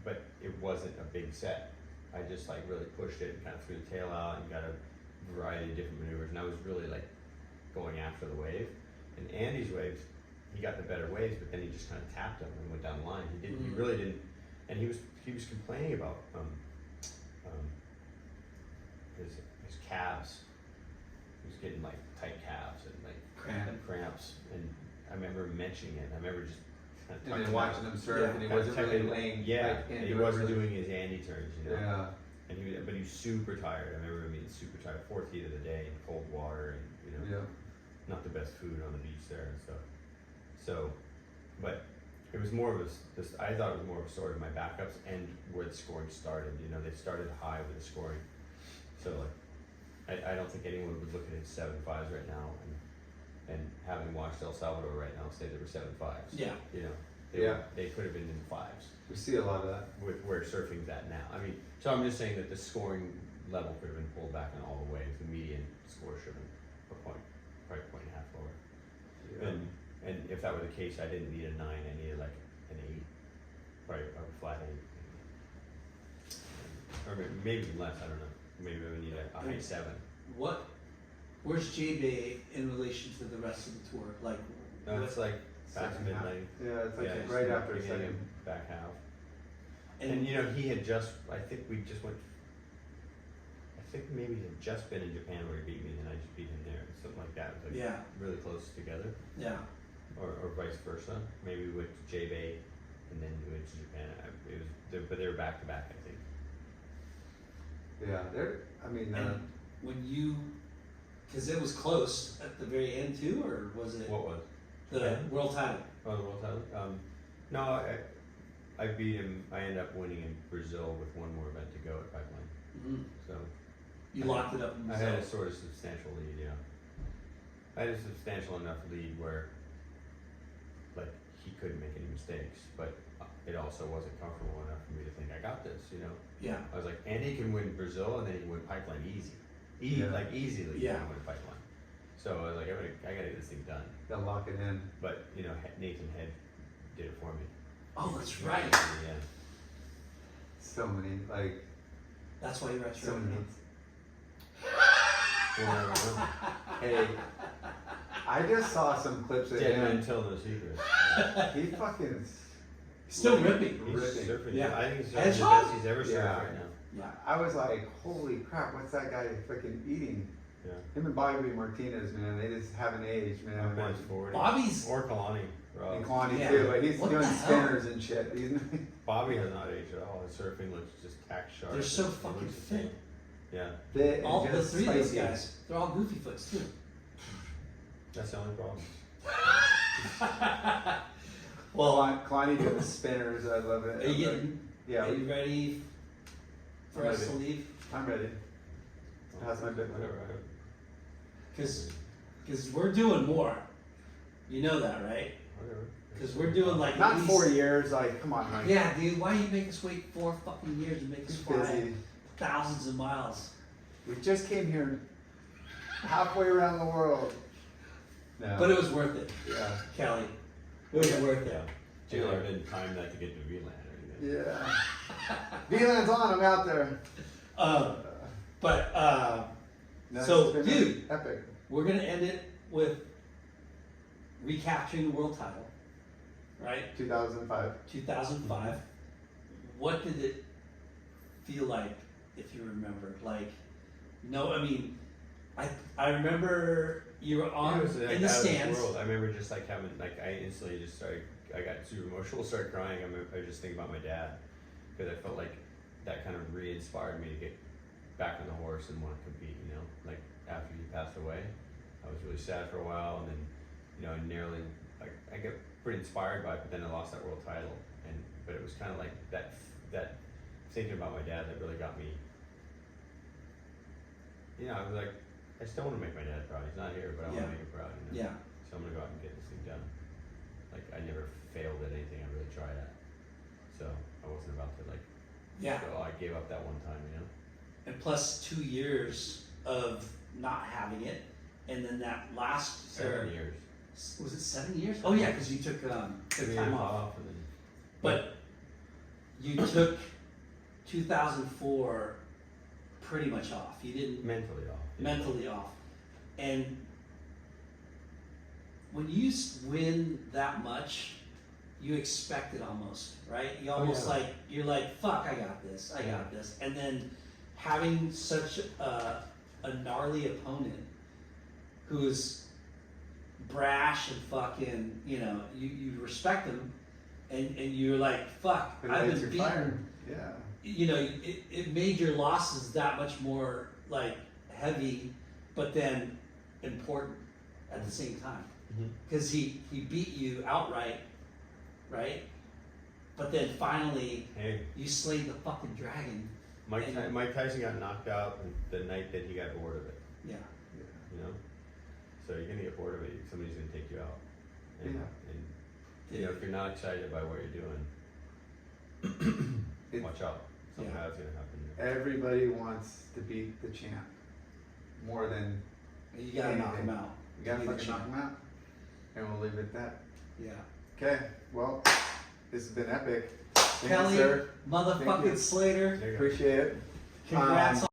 but it wasn't a big set. I just like really pushed it and kind of threw the tail out and got a variety of different maneuvers, and I was really like going after the wave. And Andy's waves, he got the better waves, but then he just kind of tapped them and went down the line. He really didn't, and he was complaining about his calves. He was getting like tight calves and like cramps, and I remember mentioning it. I remember just kind of And then tucking watching out. him surf, and he Kind of wasn't really tucking- laying. Yeah, like, and he into it wasn't really. doing his Andy turns, you know. Yeah. And but he was super tired. I remember him being super tired. 4th heat of the day in cold water, and Yeah. not the best food on the beach there and stuff. So, but it was more of I thought it was more of a story of my backups and where the scoring started. You know, they started high with the scoring. So like, I don't think anyone would look at his 7.5s right now and having watched El Salvador right now say there were 7.5s. Yeah. You know, they could have been in 5s We see a lot of that. with where surfing's at now. I mean, so I'm just saying that the scoring level could have been pulled back on all the waves. The median score should have been probably a point and a half lower. Yeah. And if that were the case, I didn't need a 9. I needed like an 8, probably a flat 8, or maybe less. I don't know. Maybe I would need a high 7. Where's J-Bay in relation to the rest of the tour? Like, No, it's like back Second half. midnight. Yeah, it's like it's right the after beginning second. of back half. And you know, he had just, I think we just went, I think maybe he had just been in Japan where he beat me, and I just beat him there, something like that. It was like Yeah. really close together, yeah. or vice versa. Maybe we went to J-Bay and then we went to Japan. But they were back to back, I think. Yeah, I mean, And when because it was close at the very end too, or was it What was? the Japan? world title? Oh, the world title? No, I beat him. I ended up winning in Brazil with one more event to go at Pipeline. Mm-hmm. So You locked it up in I had a Brazil. sort of substantial lead, yeah. I had a substantial enough lead where, like, he couldn't make any mistakes, but it also wasn't comfortable enough for me to think I got this, you know. Yeah. I was like, Andy can win Brazil and then he can win Pipeline easily, Yeah. like easily. Yeah. He can win Pipeline. So I was like, I gotta get this thing done. gotta lock it in. But you know, Nathan Head did it for me. Oh, that's right. Yeah. So many, like, That's why you're at so many. Well, Hey, I just saw some clips of Dead man him. tell no secrets. He fucking. Still ripping. He's Ripping. surfing. Yeah. I think he's surfing the Hedgehog? best he's ever surfed Yeah. right now. Yeah. I was like, holy crap, what's that guy fucking eating? Yeah. Him and Bobby Martinez, man, they just haven't aged, man. Up on his 40. Bobby's Or Kalani. And Kwani Yeah. too, but he's What doing the hell? spinners and shit. He's, Bobby has not aged at all. His surfing looks just tack sharp. They're so It fucking looks the same. fit. Yeah, fit All and the just three of those spicy. guys, they're all goofy foots too. that's the only problem. Well, Kwani doing the spinners, I love it. Are you getting? Yeah, Are you ready for I'm us ready. to leave? I'm ready. How's my bit? Whatever. Because we're doing more. You know that, right? Whatever. Because we're doing like Not at least, 4 years, like, come on, Mike. Yeah, dude. Why you make us wait 4 fucking years and make us He's fly busy. thousands of miles? We just came here halfway around the world. No. But it was worth it, Yeah. Kelly. It was worth it. Yeah. Jailer didn't time that to get to VLAN or anything. Yeah. VLAN's on, I'm out there. But No, So, it's been dude. epic. we're gonna end it with recapturing the world title, right? 2005. 2005. What did it feel like, if you remember? Like, no, I mean, I remember you were on It was like in the out of this stands. world. I remember just like having like I instantly just started. I got super emotional, started crying. I was just thinking about my dad because I felt like that kind of re-inspired me to get back on the horse and want to compete. You know, like after he passed away, I was really sad for a while, and then I nearly like I got pretty inspired by it, but then I lost that world title, but it was kind of like that thinking about my dad that really got me. I was like, I still want to make my dad proud. He's not here, but I want Yeah. to make him proud. You know? Yeah. So I'm gonna go out and get this thing done. Like I never failed at anything I really tried at. So I wasn't about to like. Yeah. So I gave up that one time, And plus 2 years of not having it, and then that last 7 years. Was it 7 years? Oh yeah, because you took 3 time years off. and then. But you took 2004 pretty much off. You didn't Mentally off. mentally off. And when you win that much, you expect it almost, right? You almost yeah. like, you're like, fuck, I got this. And then having such a gnarly opponent who's brash and fucking, you respect him, and you're like, fuck, But I've lights been your beaten. fire. Yeah. It made your losses that much more like heavy, but then important at the same time. Mhm. Because he beat you outright, right? But then finally, Hey, you slayed the fucking dragon. Mike Tyson got knocked out the night that he got bored of it. Yeah. You know. So you're gonna get bored of it. Somebody's gonna take you out. And, Yeah. and if you're not excited by what you're doing, watch out. Something Yeah. bad's gonna happen. Everybody wants to beat the champ more than You gotta knock him out. you gotta Be the fucking knock champ. him out. And we'll leave it at that. Yeah. Okay, well, this has been epic. Thank you, Kelly, sir. motherfucking Thank you. Slater, There you go. Appreciate it. congrats